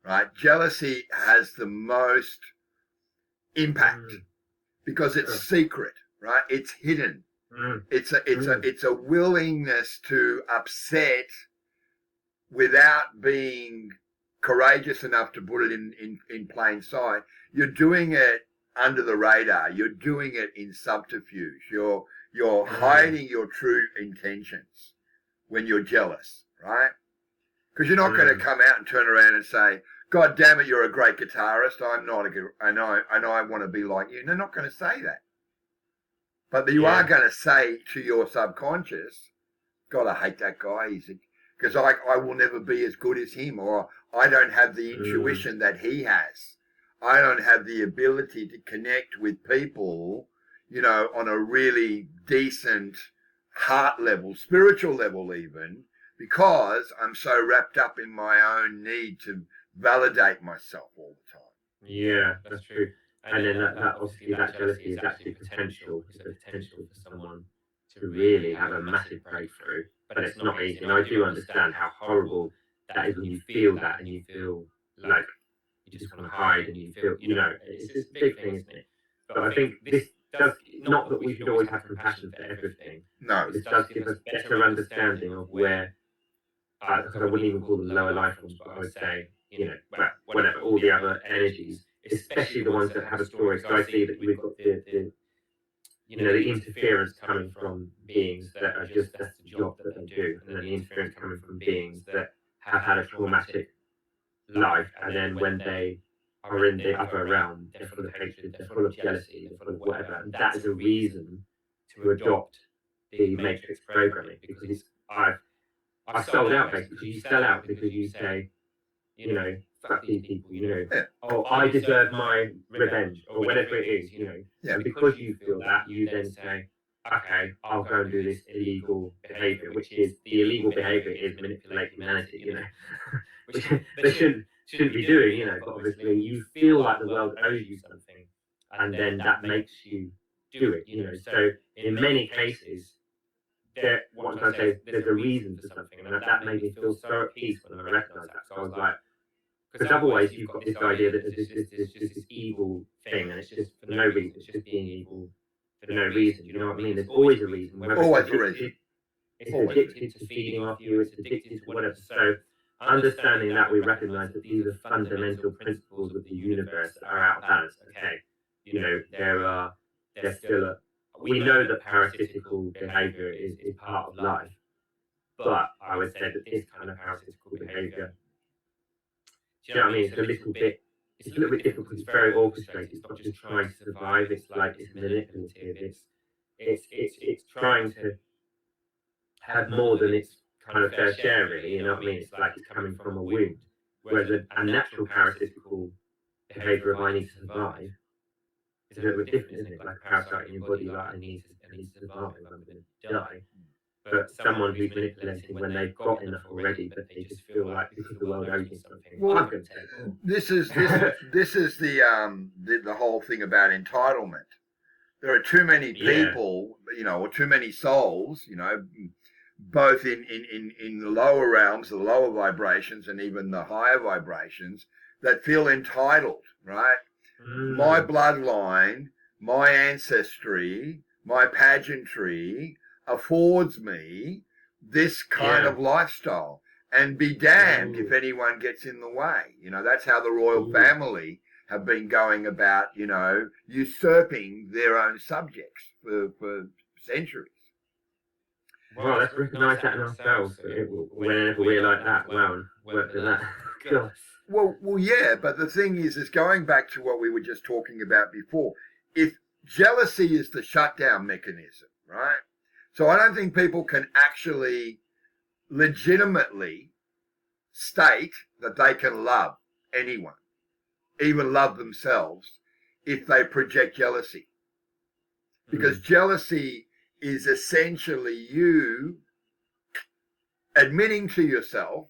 right? Jealousy has the most impact because it's secret, right? It's hidden. It's a willingness to upset without being courageous enough to put it in plain sight. You're doing it under the radar. You're doing it in subterfuge. You're hiding your true intentions when you're jealous, right? Because you're not going to come out and turn around and say, God damn it, you're a great guitarist. I'm not a good, I want to be like you. They're not going to say that. But you are going to say to your subconscious, God, I hate that guy. Because I will never be as good as him, or I don't have the intuition that he has. I don't have the ability to connect with people, on a really decent heart level, spiritual level even, because I'm so wrapped up in my own need to validate myself all the time. Yeah, that's true. And then that obviously that jealousy is actually potential. It's a potential for someone to really have a massive breakthrough, but it's not easy. And I do understand how horrible that is when you feel that and you feel like you just want to hide and you feel, it's a big thing, isn't it? But I think this does, not that we should always have compassion for everything. No. This does give us better understanding of where, because I wouldn't even call them lower life forms, but I would say, whenever all the other energies, especially the ones that have a story. So I see that we've got the interference coming from beings that are just, that's the job that they do, and then the interference coming from beings that have had a traumatic life, and then when they are in the upper realm, they're full of hatred, they're full of jealousy, they're full of whatever, and that is a reason to adopt the matrix programming, because I've sold out basically. You sell out because you say, fuck these people, oh, I deserve my revenge, or whatever it is, Yeah. And because you feel that, you then say, okay, I'll go and do this illegal behaviour, which is, the illegal behaviour is manipulate humanity, which they shouldn't be doing, but obviously you feel like the world owes you something, and then that makes you do it, So in many cases, what I'm trying to say is there's a reason for something, and that made me feel so at peace when I recognised that. So I was like, because otherwise you've got this idea that there's just this evil thing, and it's just for no reason, it's just being evil for no reason. You know what I mean? There's always a reason. Always a reason. It's addicted to feeding off you, it's addicted to whatever. So understanding that, we recognise that these are fundamental principles of the universe that are out of balance. Okay, there's still we know that parasitical behaviour is part of life, but I would say that this kind of parasitical behaviour, do you know what I mean? It's a little bit difficult. It's very orchestrated. It's not just trying to survive. It's like, it's manipulative. It's trying to have more than its kind of fair share, really. You know what I mean? It's like it's coming from a wound. Whereas a natural parasitical behaviour of I need to survive is a little bit different, isn't it? Like a parasite in your body, like I need to survive, I'm going to die. But someone who's manipulating when they've got enough already, but they just feel like because the world owes me something, well, I'm going to take it. This is the whole thing about entitlement. There are too many people, or too many souls, both in the lower realms, the lower vibrations, and even the higher vibrations, that feel entitled, right? My bloodline, my ancestry, my pageantry affords me this kind of lifestyle, and be damned if anyone gets in the way. That's how the royal family have been going about, usurping their own subjects for centuries. Well, let's recognise that in ourselves whenever we're like that. Wow, work for that. God. Well, yeah, but the thing is going back to what we were just talking about before. If jealousy is the shutdown mechanism, right? So I don't think people can actually legitimately state that they can love anyone, even love themselves, if they project jealousy. Because jealousy is essentially you admitting to yourself,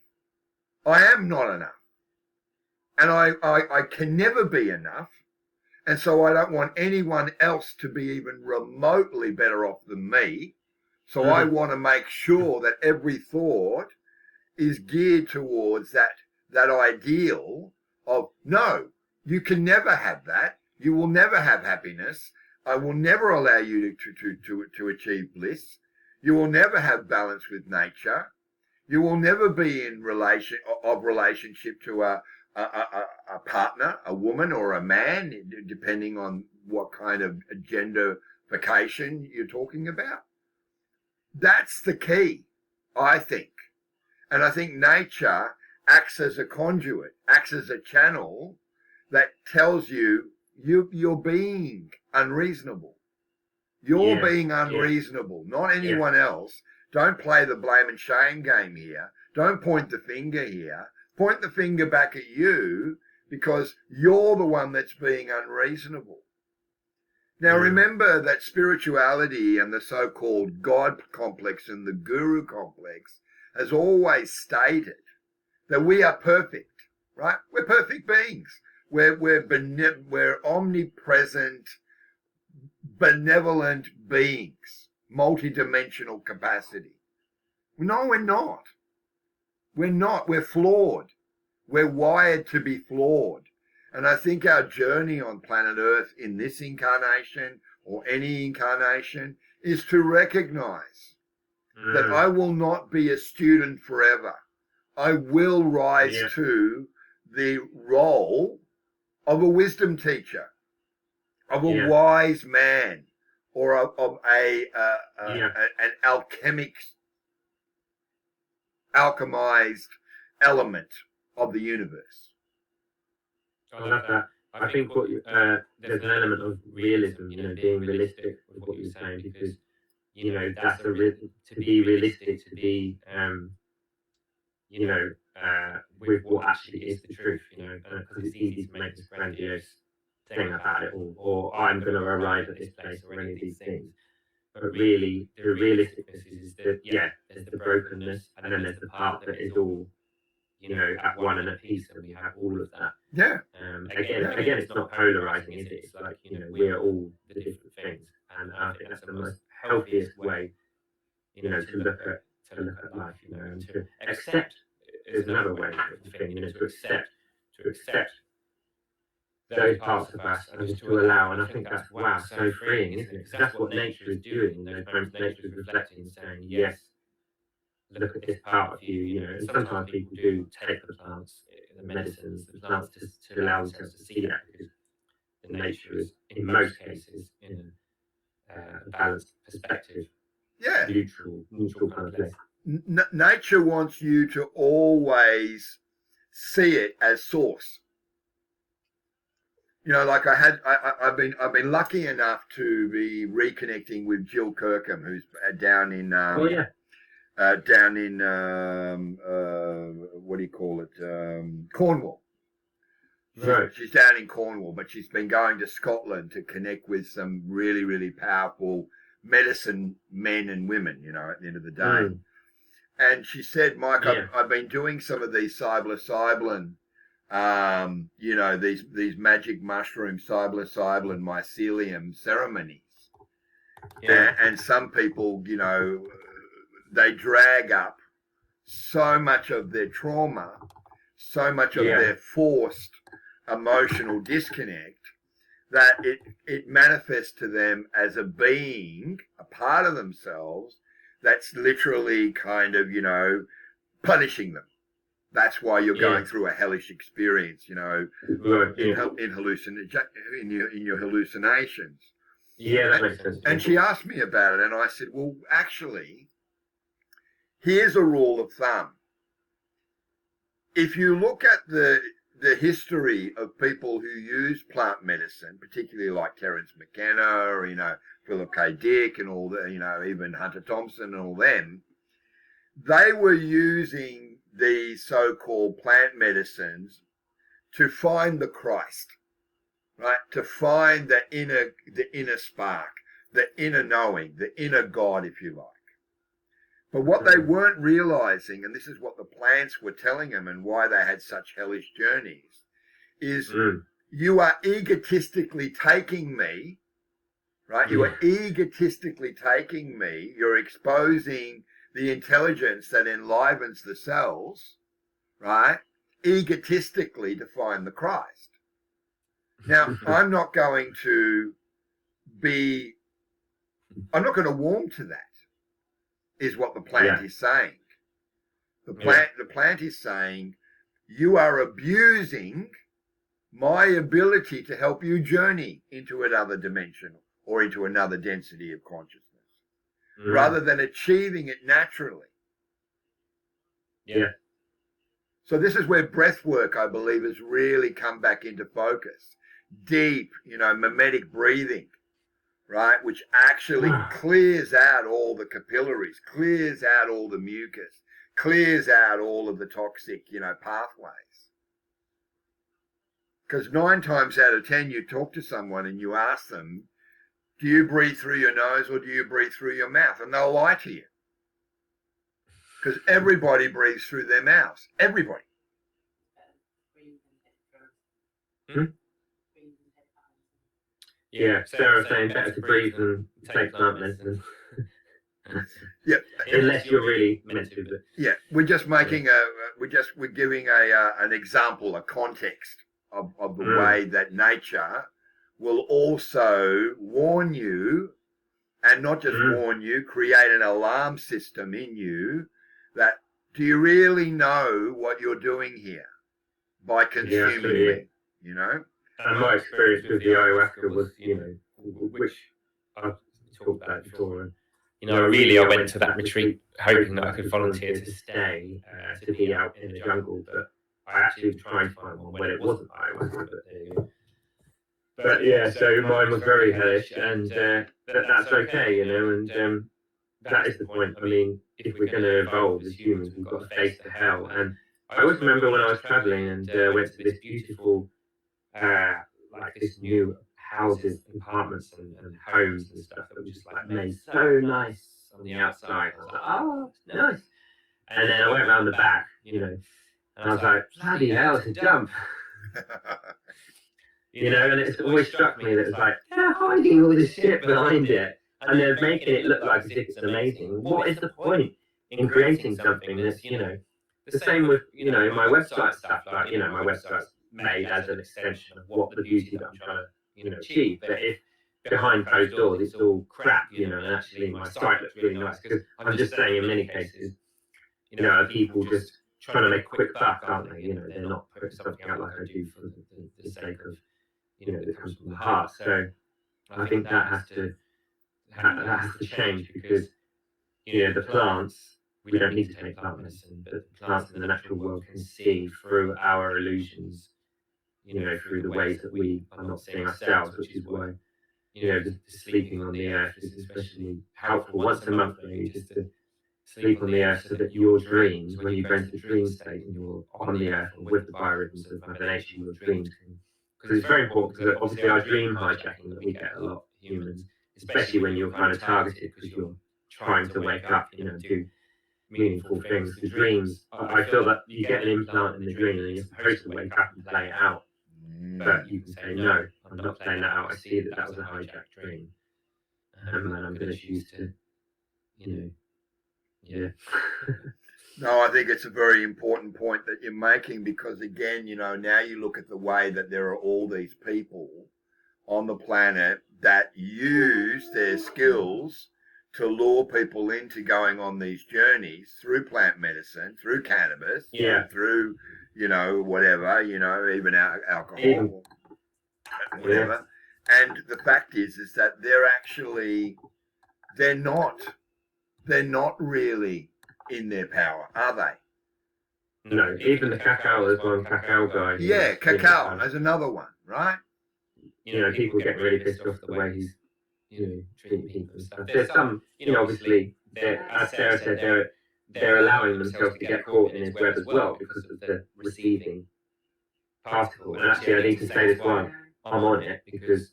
I am not enough. And I can never be enough. And so I don't want anyone else to be even remotely better off than me. So I want to make sure that every thought is geared towards that ideal of, no, you can never have that. You will never have happiness. I will never allow you to achieve bliss. You will never have balance with nature. You will never be in relationship to a partner, a woman or a man, depending on what kind of genderification you're talking about. That's the key, I think. And I think nature acts as a conduit, acts as a channel that tells you're being unreasonable. You're being unreasonable, not anyone else. Don't play the blame and shame game here. Don't point the finger here. Point the finger back at you, because you're the one that's being unreasonable. Now, remember that spirituality and the so-called God complex and the guru complex has always stated that we are perfect, right? We're perfect beings. We're omnipresent, benevolent beings, multidimensional capacity. No, we're not. We're not. We're flawed. We're wired to be flawed. And I think our journey on planet Earth in this incarnation or any incarnation is to recognize that I will not be a student forever. I will rise to the role of a wisdom teacher, of a wise man, or of an alchemized element of the universe. I love that. I think what there's an element of realism, being realistic with what you're saying, because that's to be realistic, to be with what actually is the truth, because it's easy to make this grandiose thing about it all, or I'm going to arrive at this place, or any of these things. But really, the realisticness is that there's the brokenness, and then there's the part that is all at one and at peace, and we have all of that. Yeah. Again, it's not polarizing, is it? It's like we're all the different things, and I think that's the most healthiest way, to look at life, and to accept is another way of the thing, to accept those parts of us and just to allow. And I think that's so freeing, isn't it? Because that's what nature is doing. In those moments, nature is reflecting and saying, yes, look at this part of you, and sometimes people do take the plants, the medicines, the plants to allow themselves to see that, because the nature is, in most cases, in a balanced perspective, neutral kind of place. Nature wants you to always see it as source. Like I've been lucky enough to be reconnecting with Jill Kirkham, who's down in what do you call it? Cornwall. Right. She's down in Cornwall, but she's been going to Scotland to connect with some really, really powerful medicine men and women, at the end of the day. And she said, Mike, I've been doing some of these psilocybin, these magic mushroom psilocybin mycelium ceremonies. And some people, they drag up so much of their trauma, so much of their forced emotional disconnect, that it manifests to them as a being, a part of themselves, that's literally kind of, punishing them. That's why you're going through a hellish experience, in your hallucinations. Yeah, that makes sense. And she asked me about it, and I said, well, actually, here's a rule of thumb. If you look at the history of people who use plant medicine, particularly like Terence McKenna, Philip K. Dick and all the, even Hunter Thompson and all them, they were using these so-called plant medicines to find the Christ, right? To find the inner spark, the inner knowing, the inner God, if you like. But what they weren't realizing, and this is what the plants were telling them and why they had such hellish journeys, is you are egotistically taking me, right? You are egotistically taking me. You're exposing the intelligence that enlivens the cells, right? Egotistically to find the Christ. Now, I'm not going to warm to that, is what the plant is saying. The plant is saying, you are abusing my ability to help you journey into another dimension or into another density of consciousness, rather than achieving it naturally. Yeah. So this is where breath work, I believe, has really come back into focus. Deep, mimetic breathing, right? Which actually clears out all the capillaries, clears out all the mucus, clears out all of the toxic, pathways. Because 9 times out of 10, you talk to someone and you ask them, do you breathe through your nose or do you breathe through your mouth? And they'll lie to you. Because everybody breathes through their mouths. Everybody. Yeah, Sarah was saying better to breathe than take plant medicine. Yeah. Unless you're really meant to. But yeah, we're just making we're giving an example, a context of the way that nature will also warn you, and not just warn you, create an alarm system in you that, do you really know what you're doing here by consuming me? And my experience with the ayahuasca was, which I've talked about before. Really, I went to that retreat hoping that I could volunteer to stay, to be out in the jungle, but I actually was trying to find one when it wasn't ayahuasca. But yeah, so mine was very hellish, and that's okay, and that is the point. I mean, if we're going to evolve as humans, we've got to face the hell. And I always remember when I was traveling and went to this beautiful, like this new houses, apartments and homes and stuff that were just like made so nice on the outside. I was like, oh, nice. And then I went around the back, and I was like, bloody hell, it's a jump. And it's always struck me that it's like, they're hiding all this shit behind it, and they're making it look like as if it's amazing. What is the point in creating something that's, the same with, my website stuff, like, my website's made as an extension of what the beauty that I'm trying to, achieve. But if behind closed doors it's all crap, and actually my site looks really nice, because I'm just saying in many cases, people just trying to make quick buck, aren't they? They're not putting something out like I do for the sake of, that comes from the heart. So I think that has to change, because the plants, we don't need to take plant medicine, but the plants in the natural world can see through our illusions, through the ways that we are not seeing ourselves, which is why the sleeping on the earth is especially helpful once a month, maybe, just to sleep on the earth, so that your dreams, when you go into the dream state and you're on the earth or with the biorhythms of Mother Nature, your dreams can, because it's very important, because obviously our dream hijacking that we get a lot, humans, especially when you're kind of targeted because you're trying to wake up, do meaningful things. The dreams, I feel that you get an implant in the dream and you're supposed to wake up and play it out. But you can say, no, I'm not playing that out. I see that was a hijacked dream. And I'm going to choose to, yeah. No, I think it's a very important point that you're making, because again, now you look at the way that there are all these people on the planet that use their skills to lure people into going on these journeys through plant medicine, through cannabis, through, whatever, even alcohol, whatever. And the fact is that they're not really in their power, are they? No, even the cacao, there's one cacao guy. Yeah, cacao, there's another one, right? People get really pissed off the way he's, treating people and stuff. There's some, obviously, as Sarah said, they're allowing themselves to get caught in his web as well because of the receiving particle. And actually, I need to say this while I'm on it, because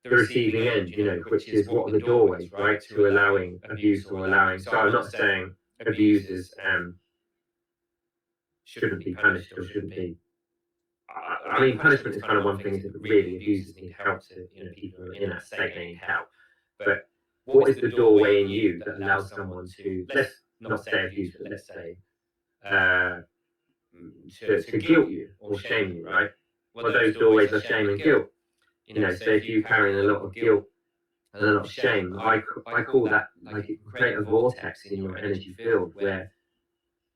the receiving end, which is what are the doorways, right, to allowing abuse or allowing. So I'm not saying abusers shouldn't be punished or shouldn't be. I mean, punishment is kind of one thing, is that really abusers need help to, people who are in that state, they need help. But what is the doorway in you that allows someone to, let's not say abuse, but let's say to guilt you or shame you, right? Well, those doorways are shame and guilt. So if you're carrying a lot of guilt and a lot of shame, I call that, like, it can create a vortex in your energy field where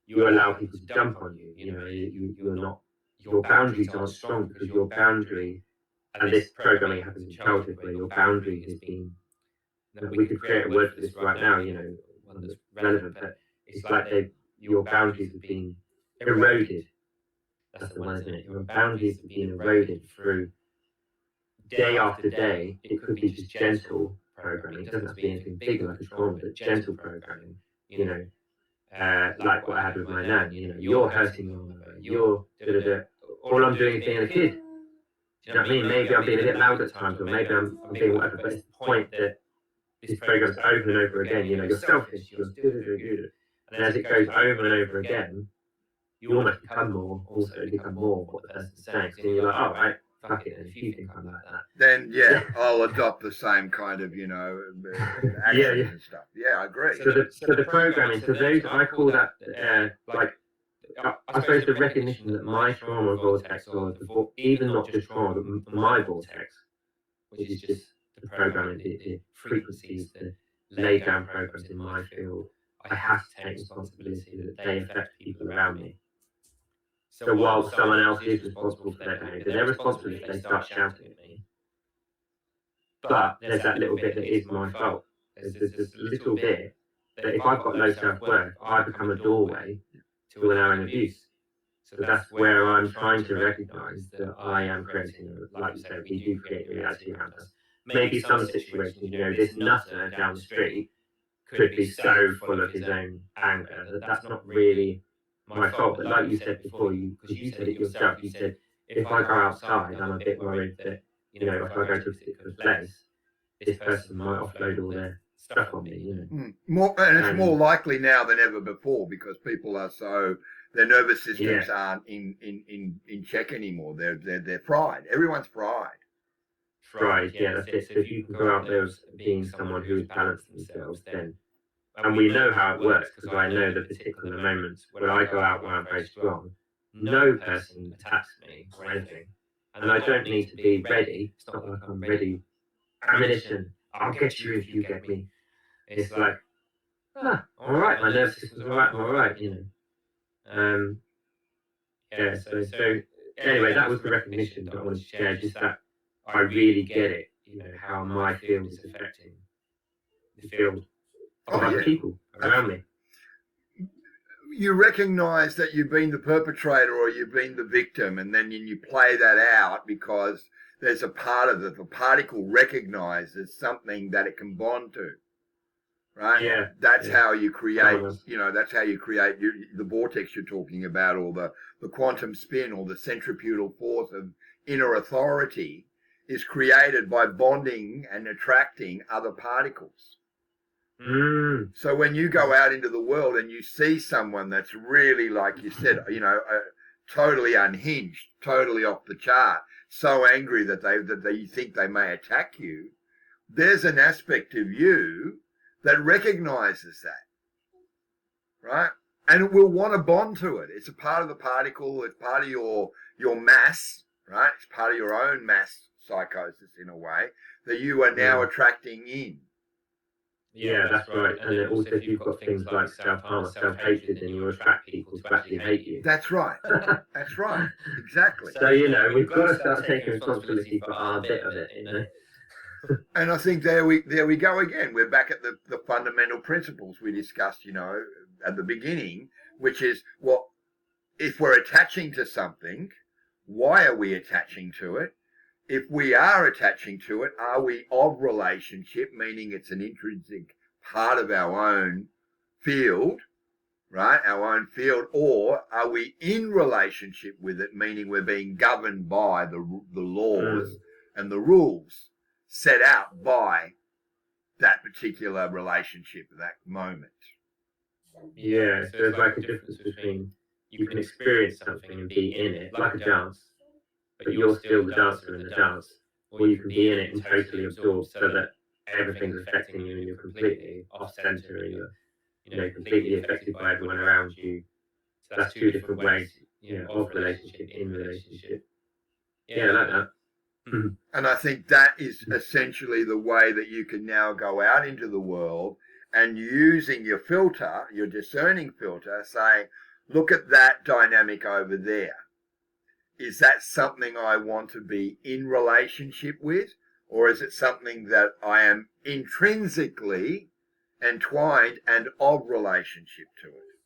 you allow people to jump on you. You know, you're not, your boundaries aren't strong because your boundary, and this programming happens in childhood where your boundary has been, we could create a word for this right now, you know, one that's relevant, but it's like your boundaries have been eroded. That's the one, isn't it? Your boundaries have been eroded through day after day. It could be just gentle programming. It doesn't have to be anything big like a trauma, but gentle programming, you know, like what I had with my nan, you know, you're hurting your mother, you're da-da-da. All I'm doing is being a kid. Do you know what I mean? Maybe I'm being a bit loud at times, or maybe I'm being whatever, but it's the point that this program's over and over again, you know, you're selfish, you're da-da-da-da-da. And as it goes over and over again, you almost become more what the person's saying. So you're like, all right, fuck it, and if you think I'm like that, then yeah, I'll adopt the same kind of, you know, actions and stuff. Yeah, I agree. So the programming, so those, I call that like, I suppose the recognition that my trauma vortex, or even not just trauma, but my vortex, which is just the programming, the frequencies, the laid down programs in my field, I have to take responsibility that they affect people around me. So while someone else is responsible for their behaviour, they're responsible if they start shouting at me. But there's that little bit that is my fault. There's this little bit that if I've got low self-worth, I become a doorway to allowing abuse. So that's where I'm trying to recognise that I am creating, like you said, we do create reality around us. Maybe some situations, you know, this nutter down the street could be so full of his own anger that that's not really my fault. But like you said before, because you said it yourself, you said, if I go outside, I'm a bit worried that, you know, if I go to a particular place, this person might offload all their stuff on me, you know. It's more likely now than ever before because people are so, their nervous systems aren't in check anymore. They're fried. Everyone's fried. Fried, yeah, that's it. So if you can go out there as being someone who has balanced themselves, then, and we know how it works because I know the particular moments when I go out where I'm very strong, no person attacks me or anything, and I don't need to be ready. It's not like I'm ready. Ammunition, I'll get you if you get me. It's like, all right, my nervous system's all right, you know. Yeah, so anyway, that was the recognition that I wanted to share, just that I really get it, you know, how my field is affecting the field of other people around me. You recognise that you've been the perpetrator or you've been the victim, and then you play that out because there's a part of it, the particle recognises something that it can bond to, right? Yeah. That's how you create, you know, that's how you create the vortex you're talking about, or the quantum spin, or the centripetal force of inner authority is created by bonding and attracting other particles. So when you go out into the world and you see someone that's really, like you said, you know, totally unhinged, totally off the chart, so angry that you think they may attack you, there's an aspect of you that recognizes that, right? And it will want to bond to it. It's a part of the particle. It's part of your mass, right? It's part of your own mass psychosis in a way that you are now attracting in. Yeah, that's right. And then also if you've got things like self-harm or self-hatred, then you attract people to actually hate you. That's right. That's right. Exactly. So, you know, we've got to start taking responsibility for our bit of it, you know. And I think there we go again. We're back at the fundamental principles we discussed, you know, at the beginning, which is, well, if we're attaching to something, why are we attaching to it? If we are attaching to it, are we of relationship, meaning it's an intrinsic part of our own field, right? Our own field, or are we in relationship with it, meaning we're being governed by the laws and the rules set out by that particular relationship at that moment? Yeah, so there's like a difference between you can experience something and be in it, like a dance, but you're still the dancer in the dance, or you can be in it and totally absorbed so that everything's affecting you and you're completely off center and you're, you know, completely affected by everyone around you. So that's two different ways, you know, of relationship, in relationship. Yeah, I like that. And I think that is essentially the way that you can now go out into the world and using your filter, your discerning filter, say, look at that dynamic over there. Is that something I want to be in relationship with? Or is it something that I am intrinsically entwined and of relationship to it?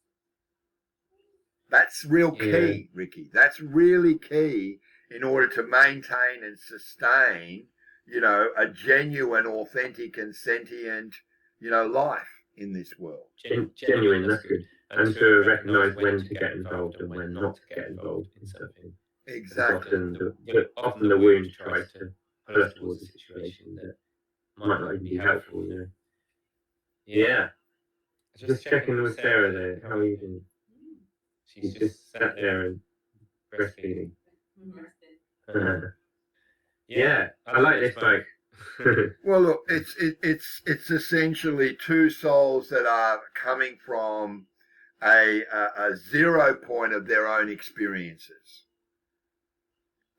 That's real key, Riki. That's really key in order to maintain and sustain, a genuine, authentic and sentient, life in this world. Genuine, that's good. And to recognise when to get involved and when not to get involved in something. Exactly. Often the wound tries to pull us towards a situation that might not even be helpful, Yeah. Just checking with Sarah there. How are you doing? She's just sat there and breastfeeding. Yeah, I like this bike. Well, look, it's essentially two souls that are coming from a 0 point of their own experiences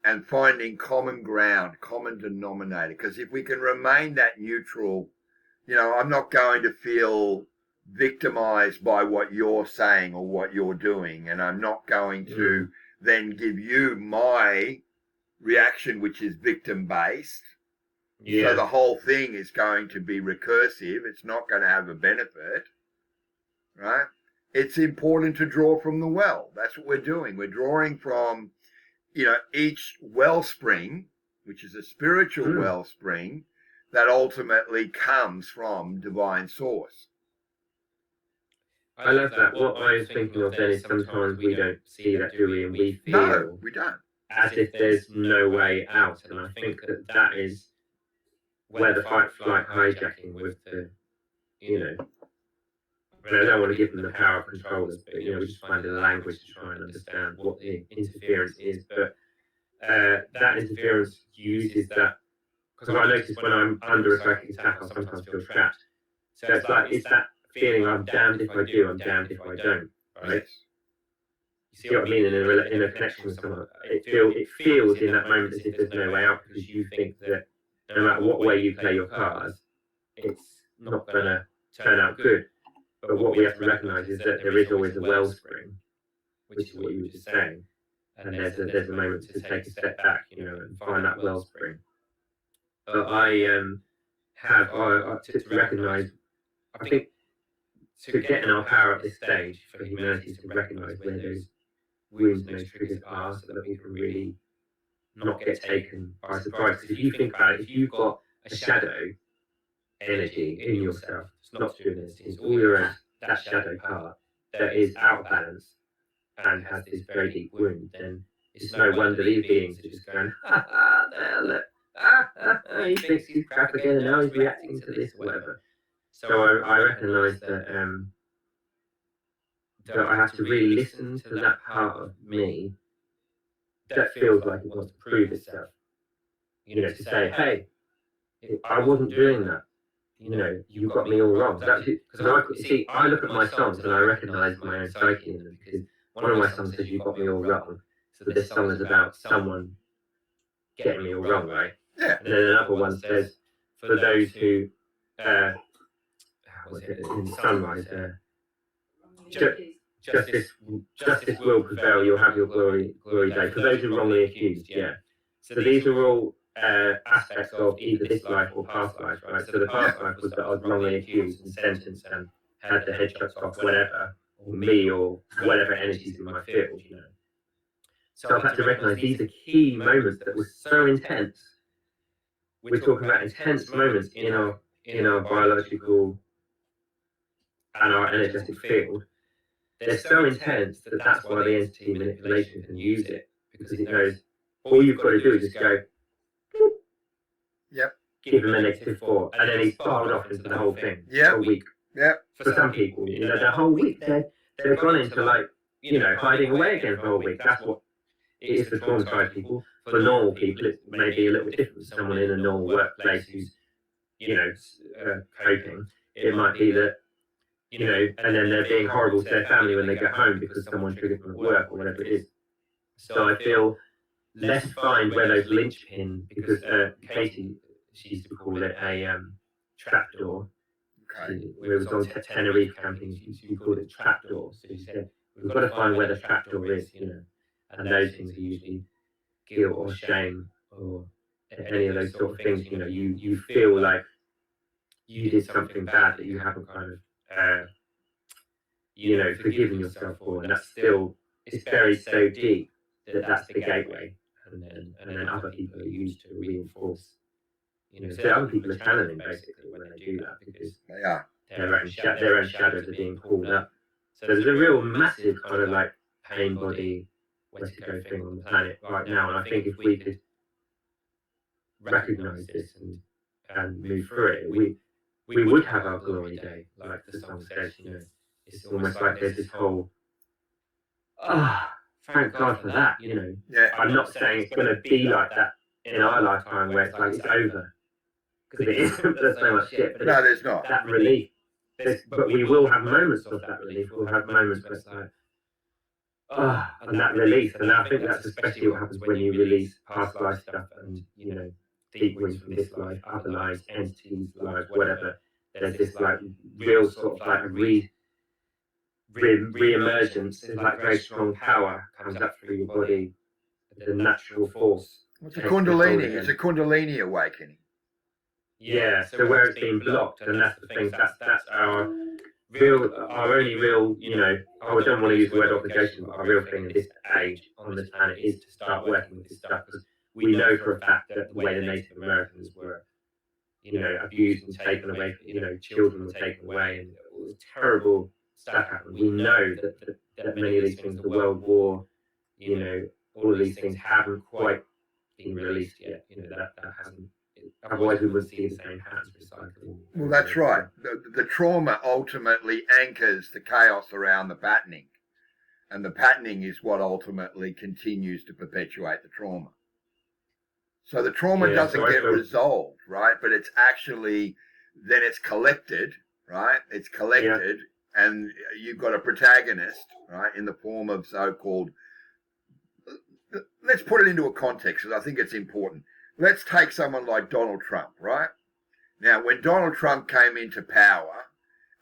and finding common ground, common denominator. Because if we can remain that neutral, I'm not going to feel victimized by what you're saying or what you're doing, and I'm not going to then give you my reaction, which is victim based. So the whole thing is going to be recursive. It's not going to have a benefit, right? It's important to draw from the well. That's what we're doing. We're drawing from, each wellspring, which is a spiritual wellspring that ultimately comes from divine source. I love that. What I was thinking of then is sometimes we don't see that, do we? And we feel No, we don't. As if there's no way out. And I think that is where the fight, flight, hijacking with the, I don't want to give them the power of controllers, but, we just find the language to try and understand what the interference is. But that interference uses that, because I notice when I'm under a psychic attack, I sometimes feel trapped. So it's that feeling, I'm damned if I do, I'm damned if I don't, right? You see what I mean? In a connection with someone, it feels in that moment as if there's no way out, because you think that no matter what way you play your cards, it's not going to turn out good. But what we have to recognise is that there is always a wellspring, which is what you were just saying, and there's a moment to take a step back, and find that wellspring. But I have to recognise, I think, to get in our power at this stage for humanity to recognise where those wounds and those triggers are, so that we can really not get taken by surprise. Because if you think about it, if you've got a shadow energy in yourself, it's not to do with this, it's all your own, that shadow part that is out of balance and has this very deep wound, then it's no wonder these beings are just going, there, look, he thinks he's crap again and now he's reacting to this or whatever. So I recognise that that I have to really listen to that part of me that feels like it wants to prove itself. To say, hey, I wasn't doing that. You got me all wrong. Because I look at my songs and I recognise my own psyche in them, because one of my songs says, you got me all wrong. So this song is about someone getting me all wrong, right? Yeah. And then another one says, for those who, what's it, in Sunrise, justice will prevail, you'll have your glory day. For those who are wrongly accused, yeah. So these are all aspects of either this life or past life, right? So the past life was that I was wrongly accused and sentenced and had the head chopped off, whatever, or me, or whatever energies in my field, So I've had to recognise these are key moments that were so intense. We're talking about intense moments in our biological and our energetic field. They're so intense that that's why the entity manipulation can use it, because it knows all you've got to do is just go, yep, give him a -4, and then he's fired off into the whole thing. Yep. A week. Yep. For some people, the whole week they've gone into hiding away again for a whole week. That's what it is for traumatized people. For normal people, it may be a little bit different. For someone in a normal workplace who's coping, it might be that and then they're being horrible to their family when they get home because someone triggered them at work or whatever it is. So I feel less find where those linchpin, because Katie, she used to call it a trapdoor. Okay. Where it was on Tenerife camping, she called it trapdoor. So she said we've got to find where the trapdoor is, and those things are usually guilt or shame or any of those sort of things. You feel like you did something bad that you haven't kind of forgiven yourself for, and that's still, it's buried so deep that that's the gateway, and then other people are used to reinforce. So other people are channeling basically when they do that, because They are. their own shadows are being pulled up. So there's a real massive kind of like pain body, where to go thing on the planet right now, and I think if we could recognise this and move through it, we would have our glory day, like the song says. It's almost like there's this whole, thank God for that. Yeah. I'm not saying it's going to be like that in our lifetime where it's like it's over, because it isn't. There's so much shit, but No, there's not. that relief. But we will have moments of that relief. We'll have moments where it's like, and that release. And I think that's especially what happens when you release past life stuff and, deep wounds from this life, other lives, entities, lives, whatever. There's this like real sort of like a re-emergence. There's like very strong power comes up through your body. The natural force. It's a Kundalini. It's a Kundalini awakening. Yeah, so where it's been blocked, and that's the thing. That's our only real, I don't want to use the word obligation, but our real thing in this age on this planet is to start working with this stuff, because we know for a fact that the way the Native Americans were, abused and taken away, children were taken away, and all this terrible stuff happened. We know that many of these things, the World War, all of these things haven't quite been released yet. That hasn't. Otherwise, we would see the same patterns recycling. Well, that's right. The trauma ultimately anchors the chaos around the patterning. And the patterning is what ultimately continues to perpetuate the trauma. So the trauma doesn't get resolved, right? But it's actually, then it's collected, right? It's collected, and you've got a protagonist, right, in the form of so-called, let's put it into a context, because I think it's important. Let's take someone like Donald Trump, right? Now, when Donald Trump came into power,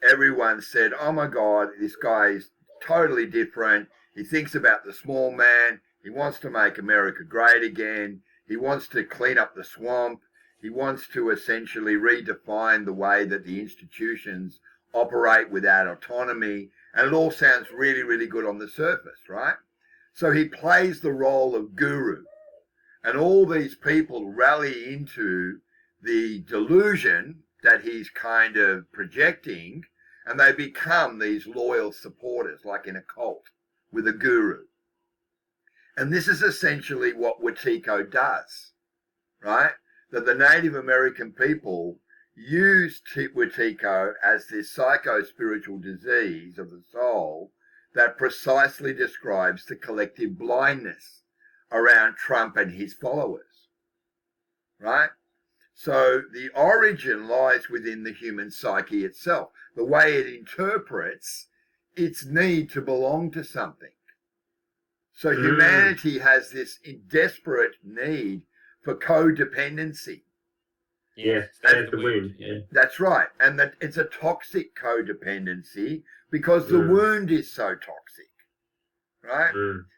everyone said, oh my God, this guy is totally different. He thinks about the small man. He wants to make America great again. He wants to clean up the swamp. He wants to essentially redefine the way that the institutions operate without autonomy. And it all sounds really, really good on the surface, right? So he plays the role of guru. And all these people rally into the delusion that he's kind of projecting, and they become these loyal supporters, like in a cult, with a guru. And this is essentially what Wetiko does, right? That the Native American people use Wetiko as this psycho-spiritual disease of the soul that precisely describes the collective blindness around Trump and his followers, right? So the origin lies within the human psyche itself, the way it interprets its need to belong to something. So humanity has this desperate need for codependency. Yes, that's the wound. Yeah. That's right. And that it's a toxic codependency because the wound is so toxic, right?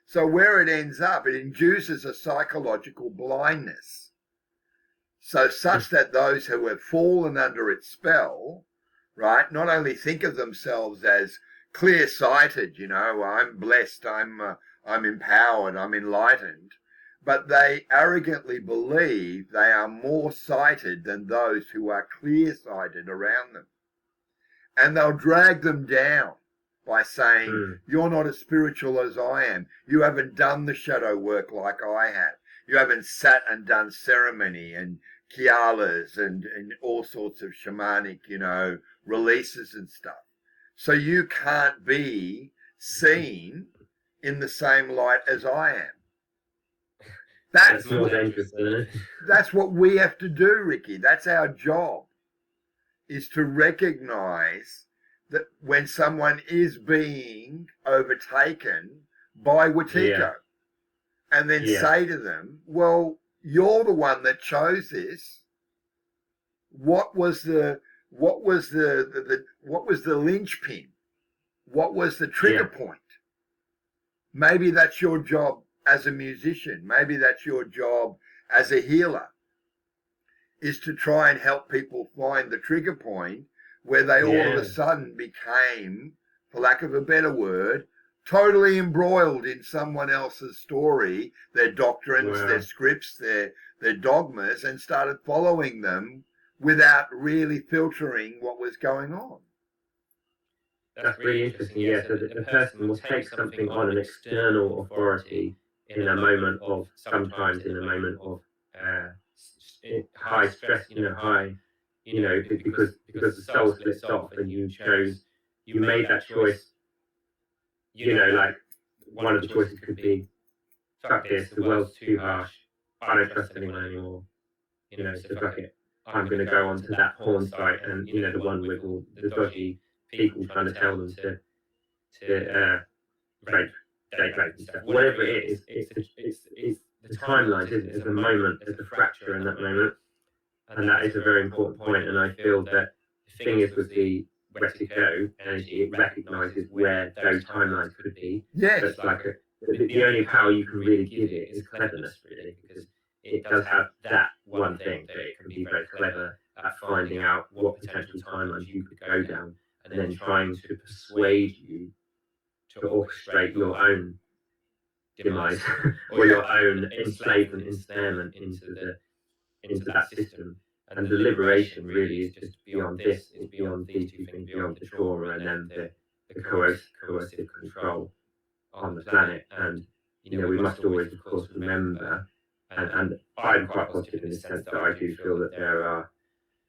So where it ends up, it induces a psychological blindness. So such that those who have fallen under its spell, right, not only think of themselves as clear-sighted, I'm blessed, I'm empowered, I'm enlightened, but they arrogantly believe they are more sighted than those who are clear-sighted around them. And they'll drag them down by saying, you're not as spiritual as I am. You haven't done the shadow work like I have. You haven't sat and done ceremony and kialas and all sorts of shamanic, releases and stuff. So you can't be seen in the same light as I am. That's more dangerous, isn't it? That's what we have to do, Riki. That's our job, is to recognize that when someone is being overtaken by Wetiko, and then say to them, well, you're the one that chose this. What was the linchpin? What was the trigger point? Maybe that's your job as a musician. Maybe that's your job as a healer, is to try and help people find the trigger point where they all of a sudden became, for lack of a better word, totally embroiled in someone else's story, their doctrines, their scripts, their dogmas, and started following them without really filtering what was going on. That's really interesting. Yeah, so the person will take something on, an external authority, in a moment of, sometimes in a moment of high stress, because the soul splits off, and you made that choice. Like, one of the choices could be, fuck this, the world's too harsh, I don't trust anyone anymore, so fuck it, I'm going to go onto that porn site, and the one with all the dodgy people trying to tell them to rape, date rape and stuff. Whatever it is, it's the timelines, isn't it? There's a moment, there's a fracture in that moment, and that is a very important point. And I feel that the thing is with the Westico energy, it recognises where those timelines could be. Yes. So it's like the only power you can really give it is cleverness, really, because it does have that one thing, that it can be very clever at finding out what potential timelines you could go down, and then trying to persuade you to orchestrate your own demise or your own enslavement, ensnarement into that system. And the liberation really is just beyond this, is beyond these two things, beyond the trauma and then the coercive control on the planet. And we must always, of course, remember, and I'm quite positive in the sense that I do feel that there are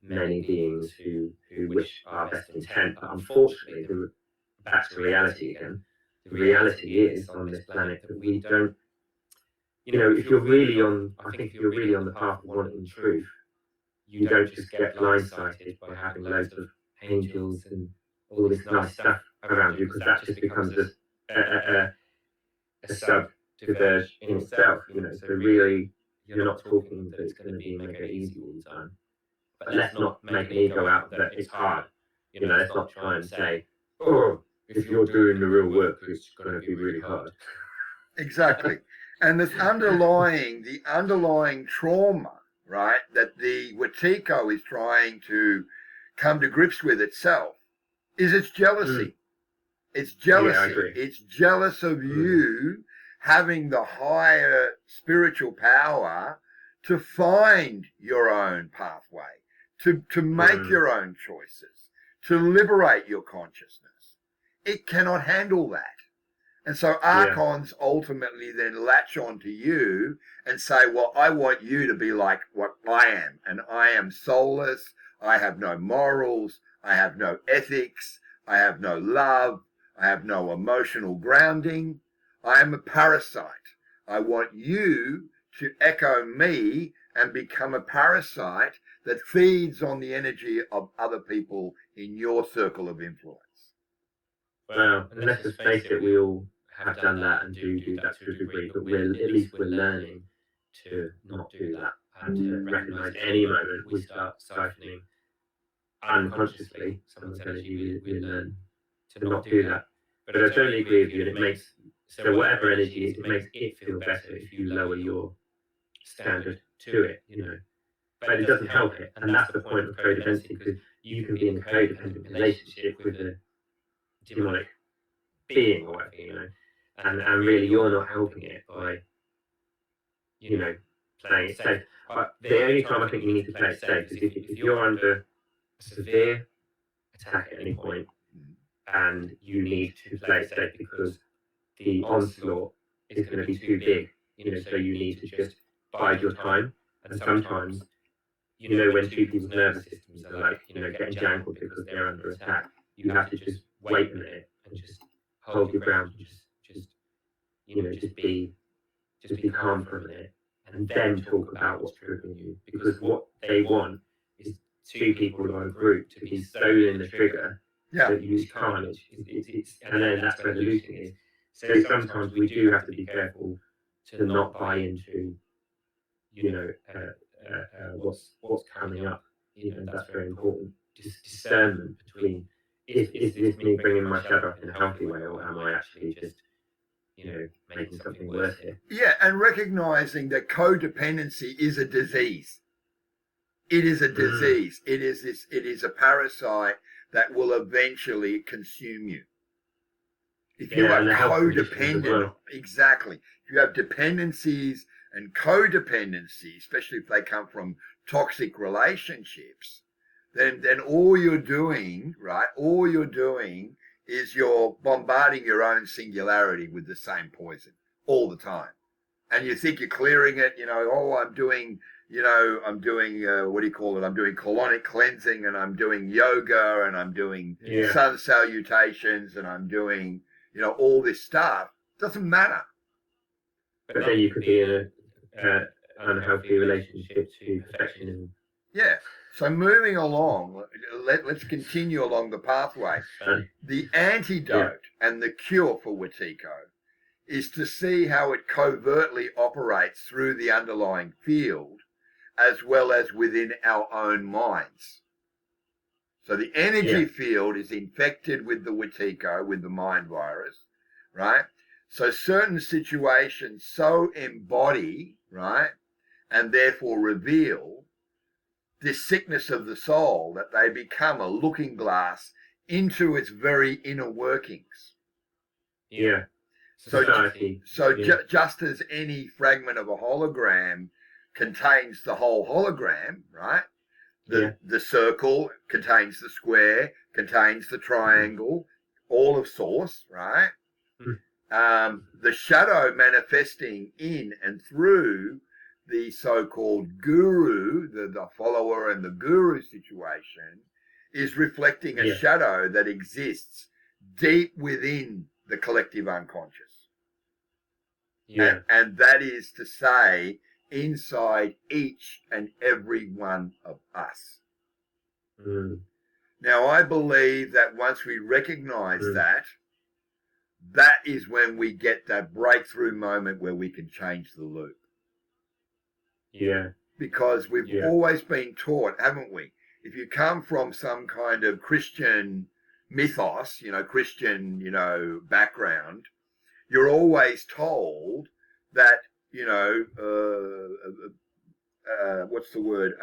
many beings who wish our best intent, but unfortunately, back to reality again, the reality is on this planet that we don't, if you're really on, I think if you're really on the path of wanting truth, you don't just get blindsided by having loads of angels and all this nice stuff around you, because that just becomes a subdiverge in itself, so really you're not talking that it's going to be mega easy all the time. But let's not make an ego out that it's hard. Let's not try and say, oh, if you're doing the real work, it's going to be really hard. Exactly. And this underlying trauma, right, that the Wetiko is trying to come to grips with itself, is its jealousy. It's jealousy. Yeah, I agree. It's jealous of you having the higher spiritual power to find your own pathway, to make your own choices, to liberate your consciousness. It cannot handle that. And so archons ultimately then latch onto you and say, well, I want you to be like what I am. And I am soulless. I have no morals. I have no ethics. I have no love. I have no emotional grounding. I am a parasite. I want you to echo me and become a parasite that feeds on the energy of other people in your circle of influence. Well, and let's just face it, we all have done that and do that to a degree, but at least we're learning to not do that, and to recognise any moment we start siphoning unconsciously someone's energy, we learn to not do that. But I totally agree with you, and it makes, so whatever energy is, it makes it feel better if you lower your standard to it, but it doesn't help it, and that's the point of codependency, because you can be in a codependent relationship with a demonic being or whatever, and really you're not helping it by, playing it safe. But the only time I think you need to play it safe is if you're under a severe attack at any point and you need to play it safe because the onslaught is going to be too big, so you need to just bide your time. And sometimes, when two people's nervous systems are like, getting jangled because they're under attack, you have to just wait a minute and just hold your ground, and just be calm for a minute, and then talk about what's triggering you. Because what they want is two people or a group to be so in the trigger that you use carnage. And then that's where the looting is. So sometimes we do have to be careful to not buy into, what's coming up. And that's very important. Just discernment between, is this me bringing my shadow up in a healthy way, or am I actually just, worse here. Yeah, and recognizing that codependency is a disease. It is a disease. It is a parasite that will eventually consume you. If you are codependent, exactly. If you have dependencies and codependency, especially if they come from toxic relationships, then all you're doing, right? All you're doing is you're bombarding your own singularity with the same poison all the time. And you think you're clearing it, I'm doing what do you call it? I'm doing colonic cleansing, and I'm doing yoga, and I'm doing sun salutations, and I'm doing, all this stuff. Doesn't matter. But then you could be in an unhealthy relationship to perfectionism. Yeah. So moving along, let's continue along the pathway. The antidote and the cure for Wetiko is to see how it covertly operates through the underlying field, as well as within our own minds. So the energy field is infected with the Wetiko, with the mind virus, right? So certain situations so embody, right, and therefore reveal this sickness of the soul that they become a looking glass into its very inner workings. Yeah. Just as any fragment of a hologram contains the whole hologram, right? The circle contains the square, contains the triangle, all of source, right? The shadow manifesting in and through the so-called guru, the follower and the guru situation, is reflecting a shadow that exists deep within the collective unconscious. Yeah. And that is to say, inside each and every one of us. Now, I believe that once we recognize that is when we get that breakthrough moment where we can change the loop. Yeah. Because we've always been taught, haven't we? If you come from some kind of Christian mythos, Christian, background, you're always told that, what's the word?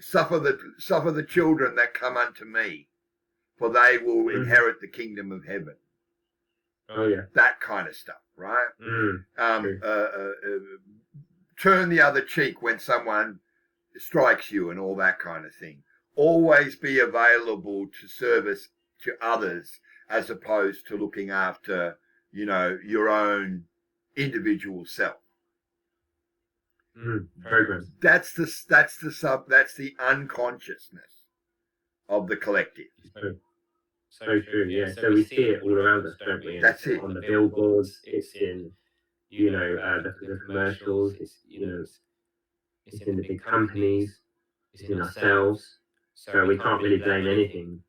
Suffer the children that come unto me, for they will inherit the kingdom of heaven. Oh yeah. That kind of stuff, right? Turn the other cheek when someone strikes you and all that kind of thing. Always be available to service to others as opposed to looking after, your own individual self. Programs. That's the unconsciousness of the collective. So true, yeah. So we see it all around us, don't we? And that's it. On the billboards, it's in, the commercials, it's in the big companies, it's in ourselves. So we can't really blame anything,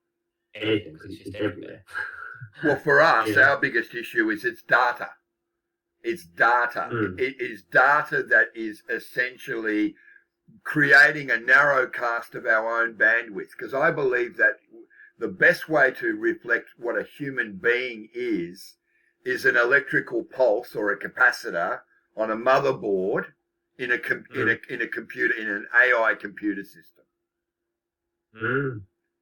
because it's just everywhere. Well, for us, our biggest issue is it's data. It's data. It is data that is essentially creating a narrow cast of our own bandwidth. Because I believe that the best way to reflect what a human being is an electrical pulse or a capacitor on a motherboard in a computer, in an AI computer system.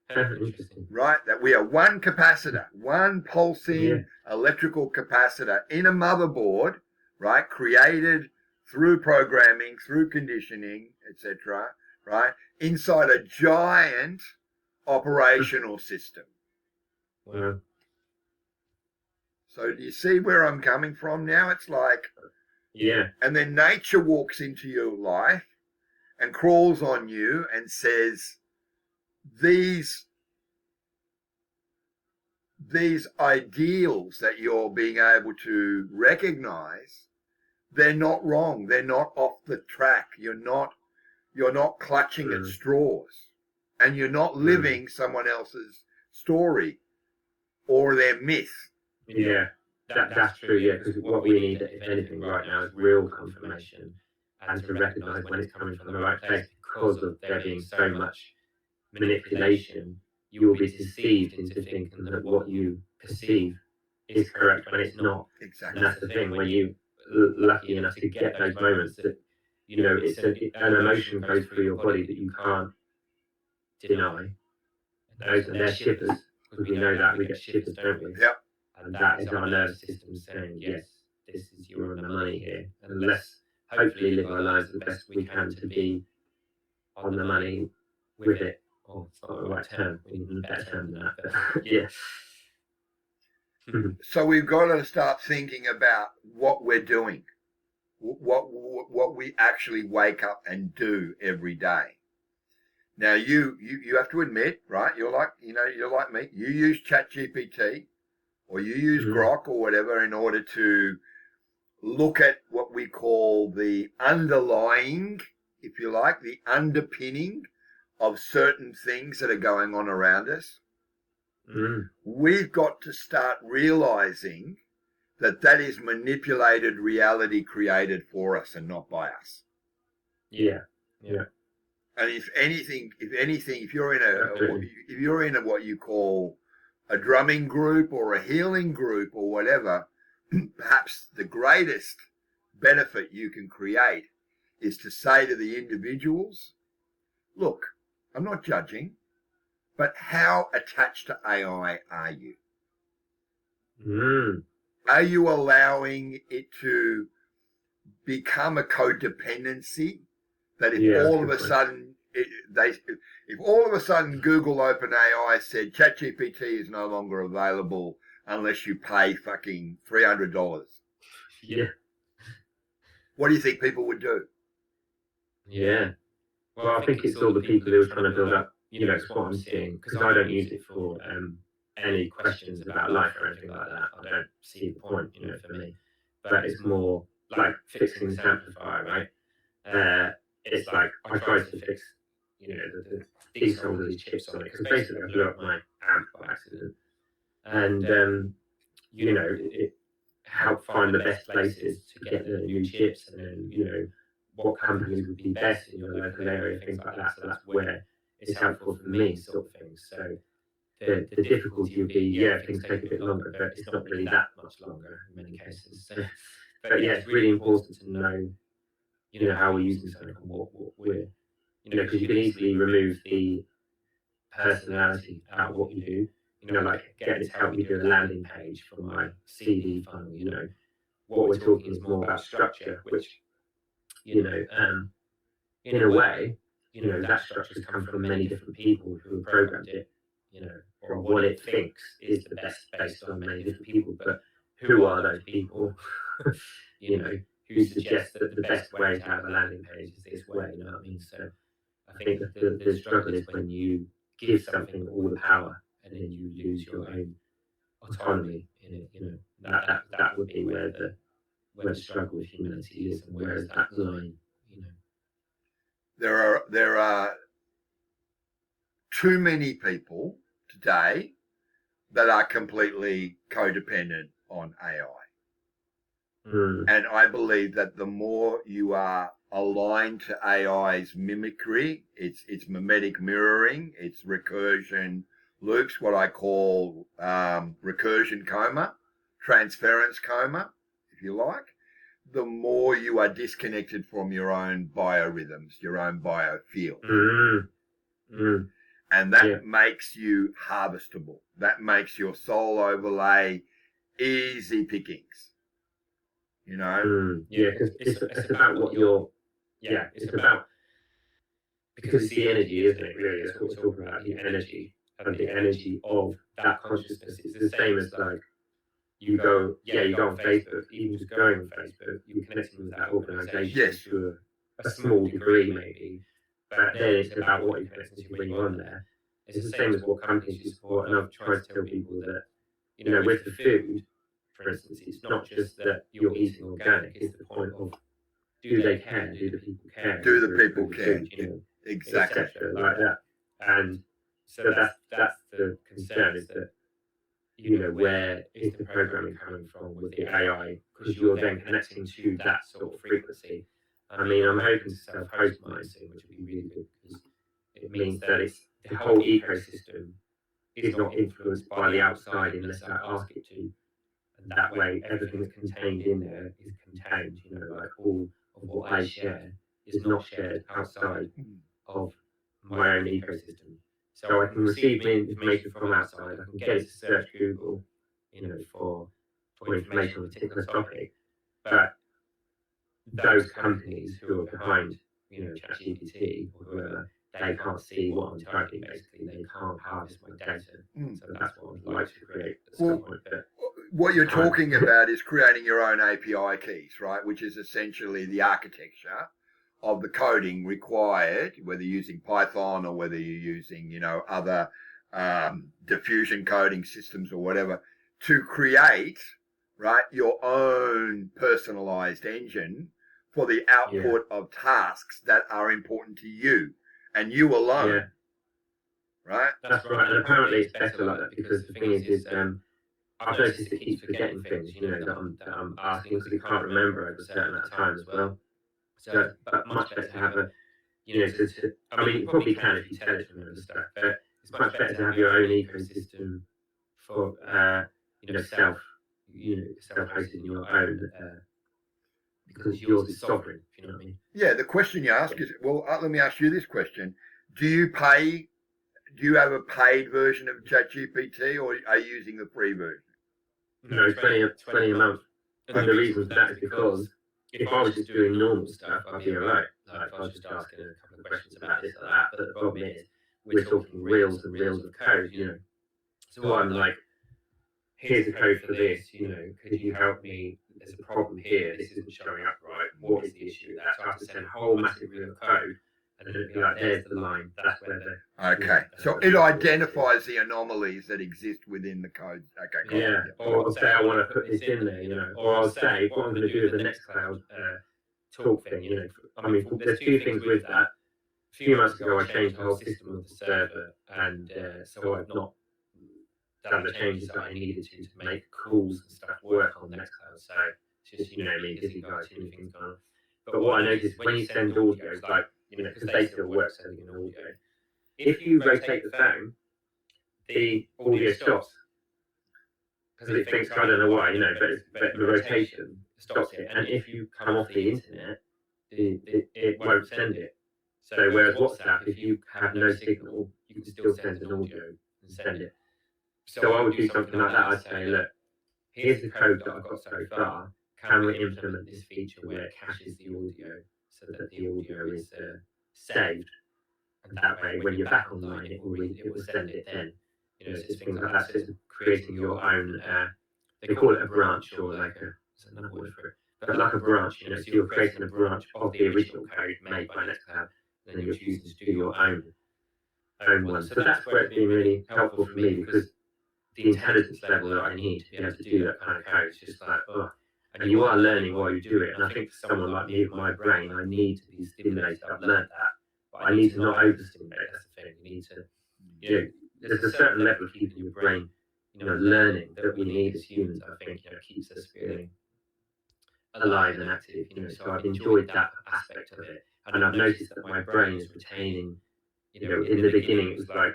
Interesting. Right, that we are one capacitor, one pulsing electrical capacitor in a motherboard, right, created through programming, through conditioning, etc., right, inside a giant operational system. Wow. So do you see where I'm coming from now? It's like, and then nature walks into your life and crawls on you and says, these ideals that you're being able to recognize, they're not wrong. They're not off the track. You're not clutching at straws, and you're not living someone else's story or their myth. Yeah, that's true. Yeah, because what we need, if anything, right now is real confirmation, and to recognise when it's coming from the right place, because of there being so much manipulation. You will be deceived into thinking that what you perceive is correct when it's not. And Exactly. that's the thing, when you lucky enough to get those moments that, you know, an emotion goes through your body that you can't deny. And they're shivers, because we know that we get shivers, don't we? Yep. And that is our nervous system saying, yes, this is, you're on the money here. And let's hopefully live our lives the best we can to be on the money with it. Oh, it's not the right term. We need a better term than that. But yeah. So we've got to start thinking about what we're doing, what we actually wake up and do every day. Now you have to admit, right? You're like me. You use ChatGPT or you use Grok or whatever in order to look at what we call the underlying, if you like, the underpinning of certain things that are going on around us. We've got to start realizing that is manipulated reality created for us and not by us. Yeah. And if you're in a what you call a drumming group or a healing group or whatever, perhaps the greatest benefit you can create is to say to the individuals, look, I'm not judging, but how attached to AI are you? Are you allowing it to become a codependency that if all of a sudden Google OpenAI said ChatGPT is no longer available unless you pay fucking $300? Yeah. What do you think people would do? Yeah. Well, I think it's all the people who are trying to build up, you know, it's what I'm seeing, because I don't use it for any questions about life or anything like that. I don't see the point, you know, for me. But it's more like fixing this amplifier, right? It's like I tried to fix, you know, these holes of these chips on it, because basically I blew up my amp by accident. And, you know, it helped find the best places to get the new chips, and then, you know, what companies would be best in your local area, things like that. So that's where it's helpful for me, sort of things. So the difficulty would be, things take a bit longer, but it's not really that much longer in many cases. So, but yeah, it's really important to know, you know, how we're using something and what we're, you know, because you can easily remove the personality out of what you do. You know, like getting it to help me do a landing page for my CD funnel. You know, what we're talking is more about structure, which, you know, in a way, you know, that structure's come from many different people who have programmed it, you know, or what it thinks is the best based on many different people. But who are those people? You know, who suggest that the best way to have a landing page is this way? You know what I mean? So I think that the struggle is when you give something all the power and then you lose your own autonomy in it. You know, that would be where the struggle with humanity is, and where is that line? You know, there are too many people today that are completely codependent on AI. And I believe that the more you are aligned to AI's mimicry, its mimetic mirroring, its recursion loops, what I call recursion coma, transference coma, if you like, the more you are disconnected from your own biorhythms, your own biofield. And that makes you harvestable. That makes your soul overlay easy pickings. You know? Because it's about what you're, it's about, because it's the energy, isn't it, really? That's what we're talking about, the energy, and the energy of that consciousness. It's the same as, like, you go on Facebook, even just going on Facebook, you're connecting with that organisation to a small degree, maybe, but then it's about what you're connecting to when you're on there. It's the same as what companies you support, and I've tried to tell people that, you know, with the food, for instance, it's not just that you're eating organic, it's the point of, do they care? Do the people care? Do the people care? Food, you know, exactly. Like that. And so that's the concern, is that, you know, where is the programming coming from with the AI? Because you're then connecting to that sort of frequency. I mean, I'm hoping to self-host mine soon, which would be really good, because it means that it's the whole ecosystem is not influenced by the outside unless I ask it to. and that way everything that's contained in there is contained. Like all of what I share is not shared outside of my own ecosystem. So I can receive information from outside. I can get it to search Google, for information on a particular topic, but those companies who are behind, ChatGPT or whoever, they can't see what I'm typing. Basically, they can't harvest my data. So that's what I'd like to create at some point. But what you're talking about is creating your own API keys, right? Which is essentially the architecture of the coding required, whether you're using Python or whether you're using, other diffusion coding systems or whatever, to create, right, your own personalized engine for the output of tasks that are important to you and you alone. Right? That's right. And apparently it's better like that, because the thing is I've noticed it keeps forgetting things, that I'm asking, because it can't remember over a certain amount of time as well. So, but much better to have I mean, you probably can if you tell it to remember stuff, but it's much better to have your own ecosystem for, self-hosted in your own, because yours is sovereign, if you know what I mean. Yeah, the question you ask is, well, let me ask you this question. Do you have a paid version of ChatGPT, or are you using the free version? No, it's 20 a month. And the reason for that is because if I was just doing normal stuff, I'd be alright. Like if I was just asking a couple of questions about this or that. But the problem is, we're talking reels and reels of code, So I'm like, here's the code for this, could you help me? There's a problem here, this isn't showing up right. What is the issue with that? So I have to send a whole massive reel of code, and then it'd be like, there's the line, that's where the... Okay, so it identifies the anomalies that exist within the code. Okay, cool. Yeah, or I'll say I want to put this in there, or I'll say what I'm going to do with the Nextcloud talk thing, I mean, there's two things with that. A few months ago, I changed the whole system of the server, and so I've not done the changes that I needed to make calls and stuff work on Nextcloud. So it's just, me, busy guy, too many things going on. But what I noticed, when you send audios, like, because they still work sending an audio, if you rotate the phone, the audio stops. Because it thinks, I don't know why, but the rotation stops it. And if you come off the internet, it won't send it. So whereas WhatsApp, if you have no signal, you can still send an audio and send it. So I would do something like that. I'd say, look, here's the code that I've got so far. Can we implement this feature where it caches the audio so that the audio is saved? And that way, when you're back online, it will send it then. So it's things like that. So it's creating your own, they call it a branch, or like there's another word for it, but like a branch, so you're creating a branch of the original code made by Nextcloud, and then you're choosing to do your own one. So that's where it's been really helpful for me, because the intelligence level that I need to be able to do that kind of code is just like, and you are learning while you do it. And I think for someone like me with my brain, I need to be stimulated. I've learned that, but I need to not overstimulate. That's the thing. You need to, there's a certain level of keeping your brain, learning that we need as humans. I think, keeps us feeling alive and active. So I've enjoyed that aspect of it, and I've noticed that my brain is retaining. In the beginning, it was like,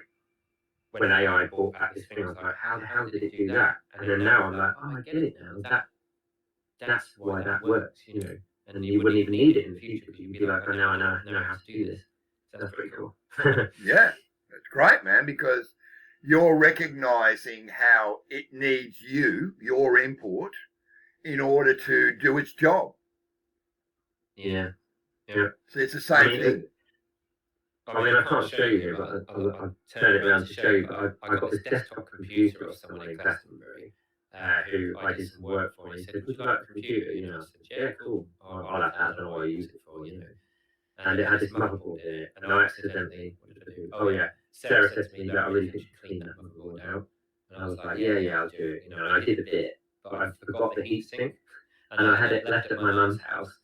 when AI brought back this thing, I was like, how did it do that? And then now I'm like, I get it now. That's why that works, And you wouldn't even need it in the future, because you'd be like, now I know how to do this. So that's pretty cool. Yeah, that's great, man, because you're recognizing how it needs your input, in order to do its job. Yeah. So it's the same thing. I mean, I can't show you here, but I'll turn it around to show you. But I got this desktop computer of someone in Glastonbury who I did some work for, and he said, would you like a computer? I said, yeah, cool. I'll have that. I don't know what I use it for, And it had this motherboard in it, and I accidentally, what did I do? Oh, yeah. Sarah said to me that I really think you should clean that motherboard out. And I was like, yeah, I'll do it. And I did a bit, but I forgot the heatsink. And I had it left at my mum's house.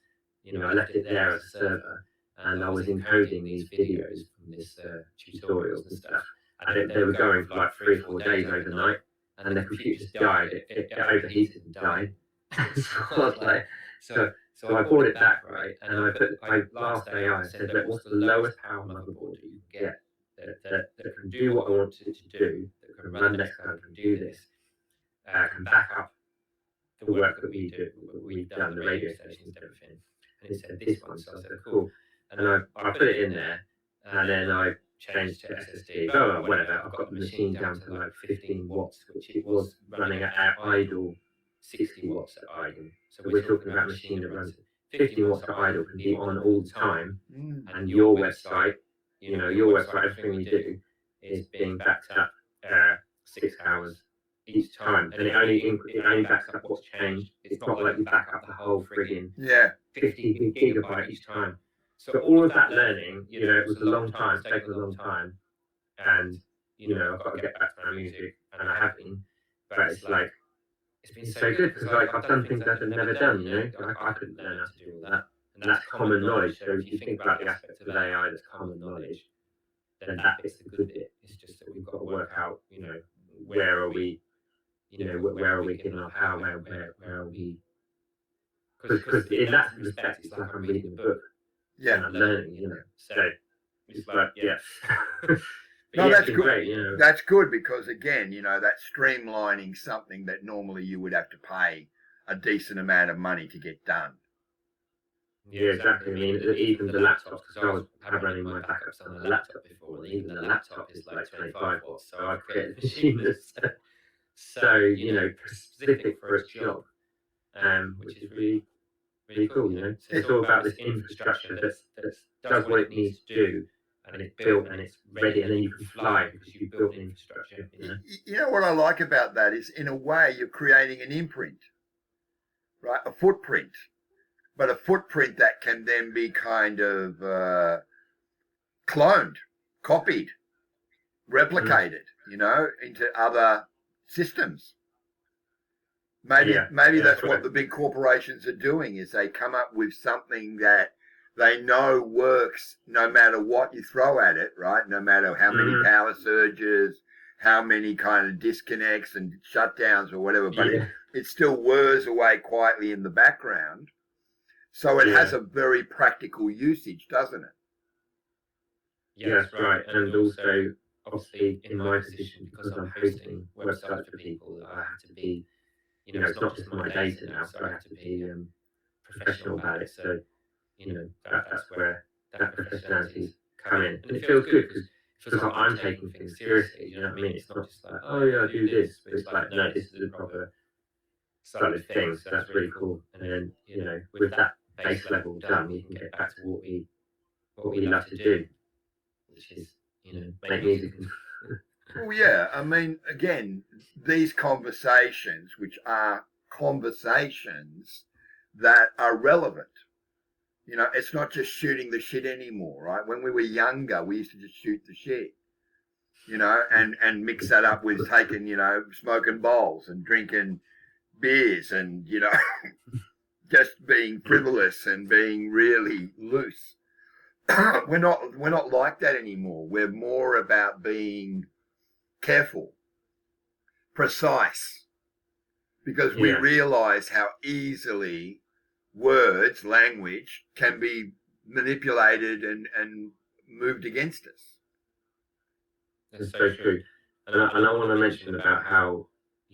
I left it there as a server. And I was encoding these videos from this tutorials and stuff, and they were going for like 3 or 4 days overnight, and the computer just died. It overheated and died. So I was like, so I brought it back, right, and I last day I said, look, what's the lowest power motherboard that you can get that can do what I want it to do, that can run Nextcloud, can do this, can back up the work that we've done, the radio stations and everything. And it said this one, so I said, cool. And I put it in there, and then I changed to SSD, whatever. I've got the machine down to like 15 watts, which it was running at idle 60 watts at idle. So we're talking about a machine that runs 15 watts at idle, can be on all the time, and your website, everything we do is being backed up 6 hours each time, and it only backs up what's changed. It's not like you back up the whole frigging 50 gigabyte each time. So all of that learning, it was a long time. It's taken a long time, and I've got to get back to my music, and I have been. But it's like it's been so good because like I've done things I've never done. I couldn't learn how to do all that, and that's common knowledge. So if you think about the aspect of AI that's common knowledge, then that bit's the good bit. It's just that we've got to work out, where are we, where are we getting our power, where are we? Because in that respect, it's like I'm reading a book. Yeah, and I'm learning, So it's like, yeah. No, yeah, that's good. Great, That's good because again, that's streamlining something that normally you would have to pay a decent amount of money to get done. Yeah, exactly. I mean, even the laptops, because I was running my backups on a laptop before, and even the laptop is like 25 watts. So I created a machine that's so specific for its job, which is really cool. So it's all about this infrastructure that does what it needs to do, and it's built and it's ready, and then you can fly because you've built an infrastructure. You know what I like about that is, in a way, you're creating an imprint, right? A footprint, but a footprint that can then be kind of cloned, copied, replicated, into other systems. Maybe that's what the big corporations are doing, is they come up with something that they know works no matter what you throw at it, right? No matter how many power surges, how many kind of disconnects and shutdowns or whatever, but it still whirs away quietly in the background. So it has a very practical usage, doesn't it? Yeah, that's right. And also, obviously, in my position, because I'm hosting websites for people, I have to be, it's not just my data now, so I have to be professional about it. So, that's where that professionality's come in. And it feels good because it feels like I'm taking things seriously. You know what I mean? It's not just like, oh yeah, I do this, but it's like, no, this is a proper solid thing. So that's really cool. And then, with that base level done, we can get back to what we love to do, which is, make music. Well, yeah. I mean, again, these conversations, which are conversations that are relevant. It's not just shooting the shit anymore, right? When we were younger, we used to just shoot the shit, and mix that up with taking, smoking bowls and drinking beers and, just being frivolous and being really loose. We're not like that anymore. We're more about being careful, precise, because we realize how easily words, language, can be manipulated and moved against us. That's so true. And I want to mention about how,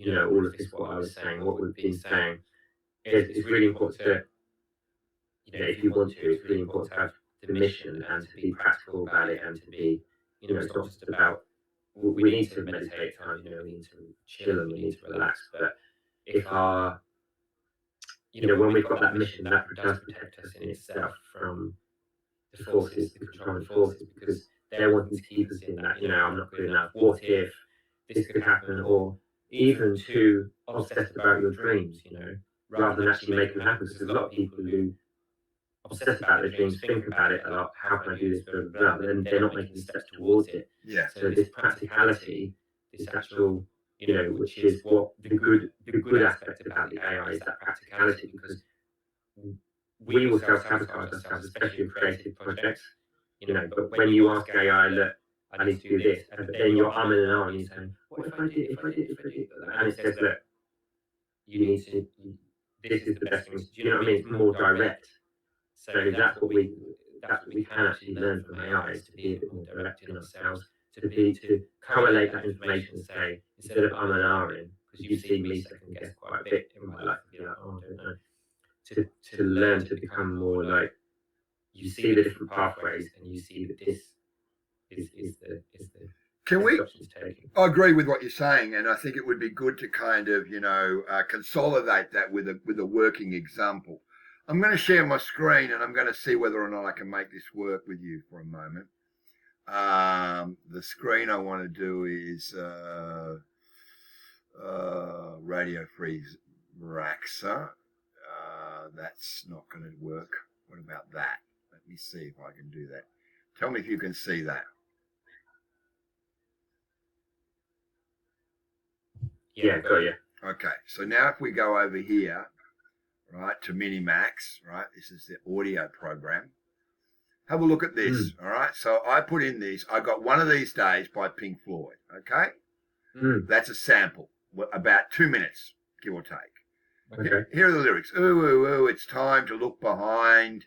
all of this, what I was saying, what we've been saying, is really important to, if you want to, it's really important to have the mission and to be practical about it and to be, it's not just about, we need to meditate at times, we need to chill and we need to relax, but if our, when we've got that mission, that does protect us in itself from the forces, the controlling forces, because they're wanting to keep us in that, I'm not good enough, what if this could happen, or even too obsessed about your dreams, rather than actually making them happen, because there's a lot of people who obsess about their dreams, think about it a lot, how can I do this, blah, blah, blah, but then they're not making steps towards it. Yeah. So this practicality, this actual, which is what the good aspect about the AI is, that practicality, because we will self-sabotage ourselves, especially in creative projects, but when you ask AI, look, I need to do this, but then you're umming and ahhing, you're saying, what if I did, and it says, look, you need to, this is the best thing, do you know what I mean? It's more direct. So that's what we can actually learn from AI, is to be a bit more direct in ourselves, to correlate that information and say, instead of and ahhing, because you've seen me second guess quite a bit in my life. You're like, oh, I don't know. To learn to become more like, you see the different pathways and you see that this is the Can we? options taken. I agree with what you're saying, and I think it would be good to kind of, consolidate that with a working example. I'm going to share my screen, and I'm going to see whether or not I can make this work with you for a moment. The screen I want to do is Radio Free Raxa. That's not going to work. What about that? Let me see if I can do that. Tell me if you can see that. Yeah, got you. Okay, so now if we go over here, right, to Minimax, right, this is the audio program. Have a look at this, all right? So I put in this. I got One of These Days by Pink Floyd, okay? That's a sample, about 2 minutes, give or take. Okay. Here are the lyrics. Ooh, ooh, ooh, it's time to look behind.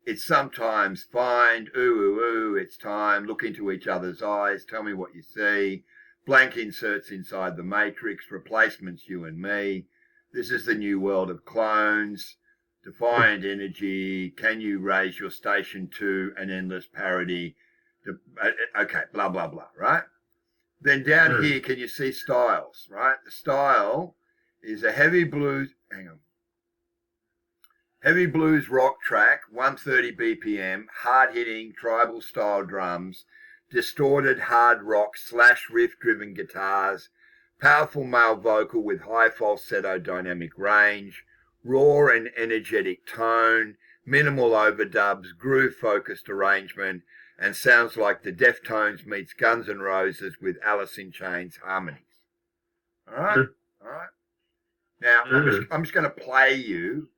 It's sometimes find. Ooh, ooh, ooh, it's time. Look into each other's eyes. Tell me what you see. Blank inserts inside the matrix. Replacements, you and me. This is the new world of clones. Defiant energy. Can you raise your station to an endless parody? Okay, blah, blah, blah, right? Then down here, can you see styles, right? The style is a heavy blues rock track, 130 BPM, hard-hitting tribal style drums, distorted hard rock / riff-driven guitars, powerful male vocal with high falsetto dynamic range, raw and energetic tone, minimal overdubs, groove-focused arrangement, and sounds like the Deftones meets Guns N' Roses with Alice in Chains harmonies. All right? All right? Now, I'm just going to play you,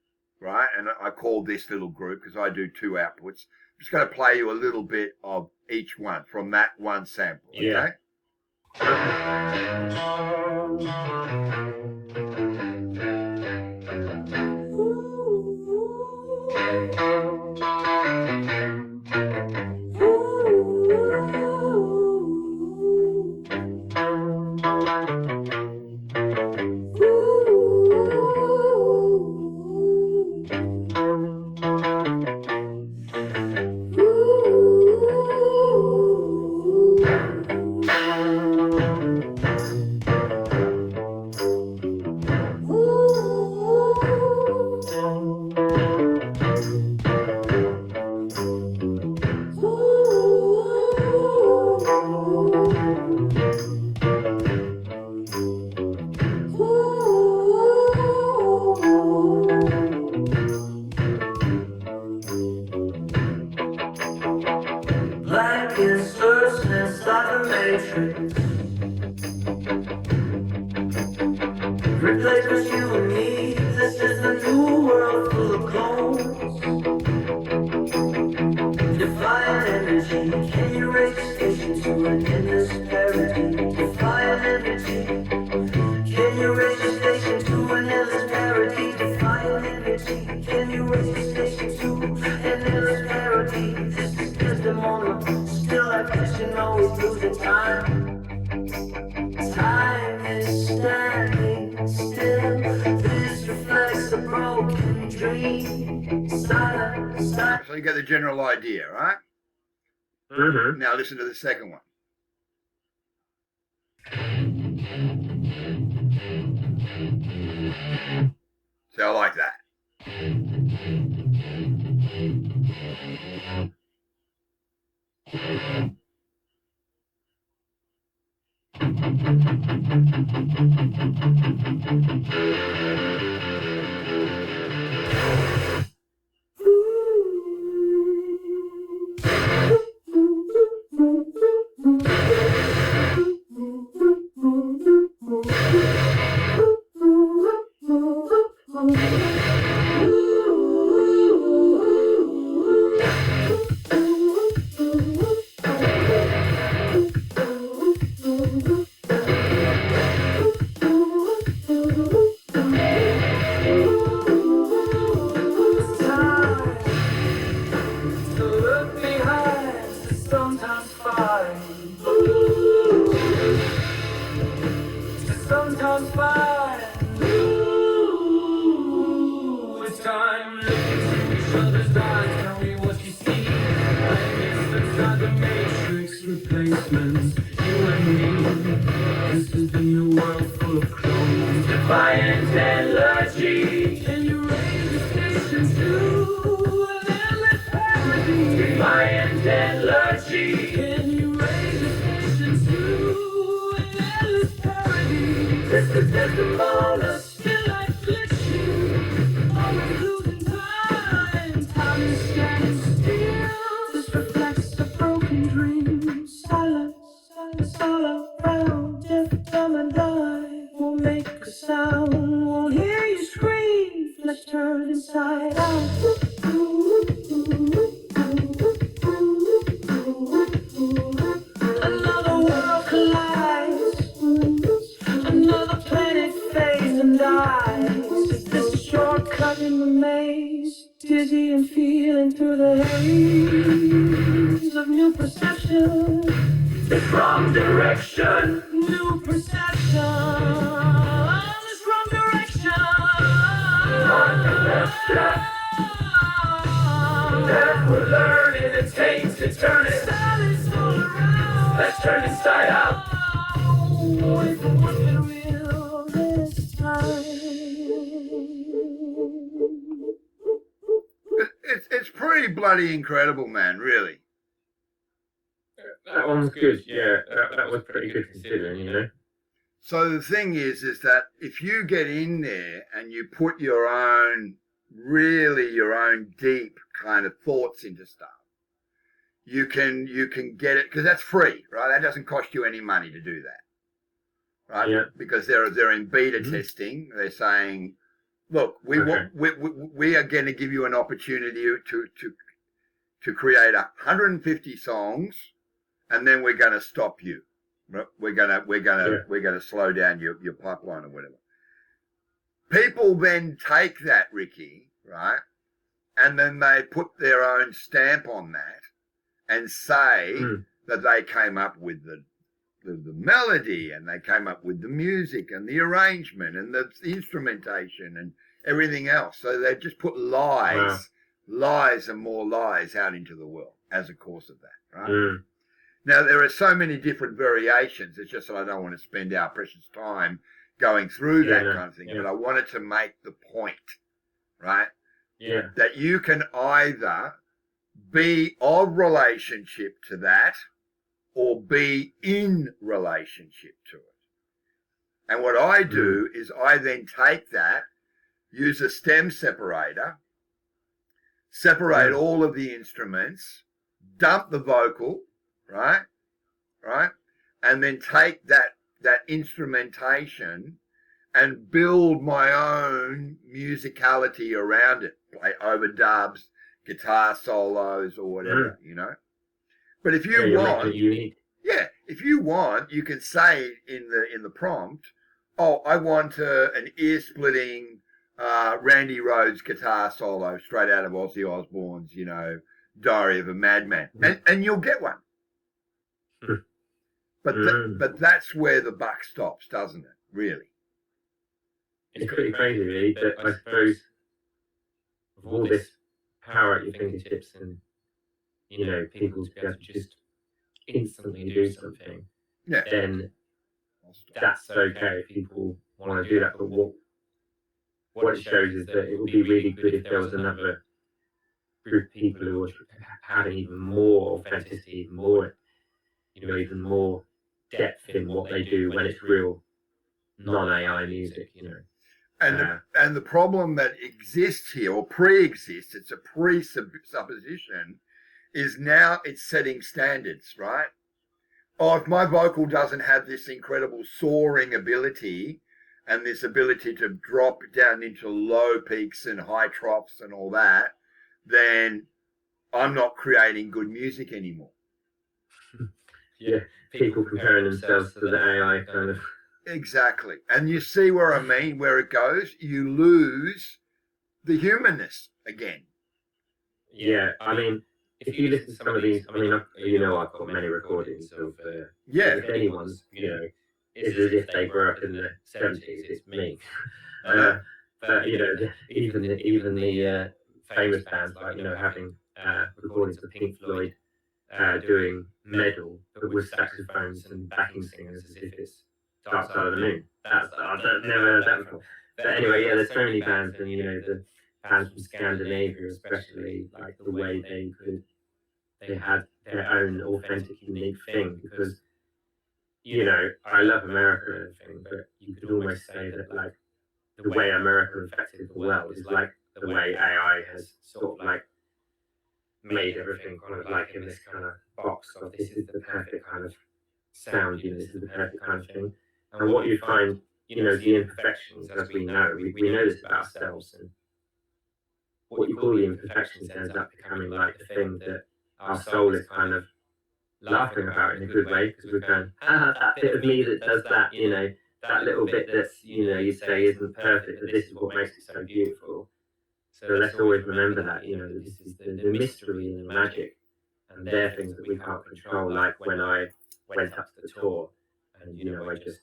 right? And I call this little group because I do 2 outputs. I'm just going to play you a little bit of each one from that one sample, okay? Yeah. Replacements, you and me. This is a new world full of clones. Defiant energy. Can you raise the station to an endless parody? Defiant energy. Can you raise the station to an endless parody? Defiant energy. Can you raise the station to an endless parody? This is Desdemona. Still I question, always losing time. Time is standing still. This reflects the broken dream. So you get the general idea, right? Now listen to the second one. So I like that. caught fire. Ooh, it's time. Look into each other's eyes. Tell me what you see. It's inside the matrix replacements. You and me. This is the new world full of clones. Defiant energy. Can you raise the station to an endless parody? Defiant energy. Can you raise the station to an endless parody? This is Desdemona, still like glitching. Always losing time. Time is standing still. This reflects a broken dream. Silence, silence all around. Death, dumb and die. Won't make a sound. Won't hear you scream. Flesh turned inside out. Another world collides. Another planet fades and dies. Is this a shortcut in the maze? Dizzy and feeling through the haze of new perception. The wrong direction. New perception. This wrong direction. Wrong direction. That we're learning it takes to turn it. Silence all around. Let's turn inside out. Away from what's been real this time. It's pretty bloody incredible, man, really. That one's good, yeah. That was pretty good considering, you know. So the thing is that if you get in there and you put your own deep kind of thoughts into stuff, you can get it, because that's free, right? That doesn't cost you any money to do that, right? Yeah. Because they're in beta testing. They're saying, look, we are going to give you an opportunity to create 150 songs, and then we're going to stop you. We're gonna slow down your pipeline or whatever. People then take that, Riki, right, and then they put their own stamp on that and say that they came up with the melody, and they came up with the music and the arrangement and the instrumentation and everything else. So they just put lies and more lies out into the world as a course of that, right? Now, there are so many different variations. It's just that I don't want to spend our precious time going through that kind of thing. But I wanted to make the point, right? Yeah. That you can either be of relationship to that or be in relationship to it. And what I do is I then take that, use a stem separator, separate all of the instruments, dump the vocal, right, and then take that instrumentation and build my own musicality around it, play overdubs, guitar solos, or whatever, you know. But if you want, if you want, you can say in the prompt, oh, I want an ear-splitting Randy Rhoads guitar solo straight out of Ozzy Osbourne's, you know, Diary of a Madman, and you'll get one. But that's where the buck stops, doesn't it? Really, it's pretty crazy, really. But I suppose with all this power at your fingertips, and you know, people to be able to just instantly do something, then that's okay if people want to do that. But what it shows is that it would be really good if there was another group of people who had even more authenticity, even more, you know, even more depth in what they do when it's real non-AI music, you know. And the problem that exists here, or pre-exists, it's a presupposition, is now it's setting standards, right? Oh, if my vocal doesn't have this incredible soaring ability and this ability to drop down into low peaks and high troughs and all that, then I'm not creating good music anymore. Yeah, people comparing themselves to the AI kind of. Exactly. And you see where I mean, where it goes, you lose the humanness again. Yeah, I mean, if you listen to some of these, I mean, you know, I've got many recordings of, if anyone's, you know, it's as if they grew up in the 70s. It's me. But you know, even the famous bands, like, you know, having recordings of Pink Floyd doing Medal, but with saxophones and backing singers as if it's Dark Side of the Moon. I've never heard that before. But anyway, yeah, there's so many bands, and you know, the bands from Scandinavia, especially, like the way they had their own authentic, unique thing. Because, you know, I love America and everything, but you could almost say that, like, the way America affected the world is like the way AI has sort of like made everything kind of like in this kind of box of this is the perfect kind of sound, you know, this is the perfect kind of thing. And what you find, you know, the imperfections, as we know, we know this about ourselves, and what you call the imperfections ends up becoming like the thing that our soul is kind of laughing about in a good way, because we're going, that bit of me that does that, you know, that little bit that's, you know, you say isn't perfect, but this is what makes it so beautiful. So let's always remember that, you know, this is the mystery and the magic, and they're things that we can't control. Like when I went up to the tour, and, you know, I just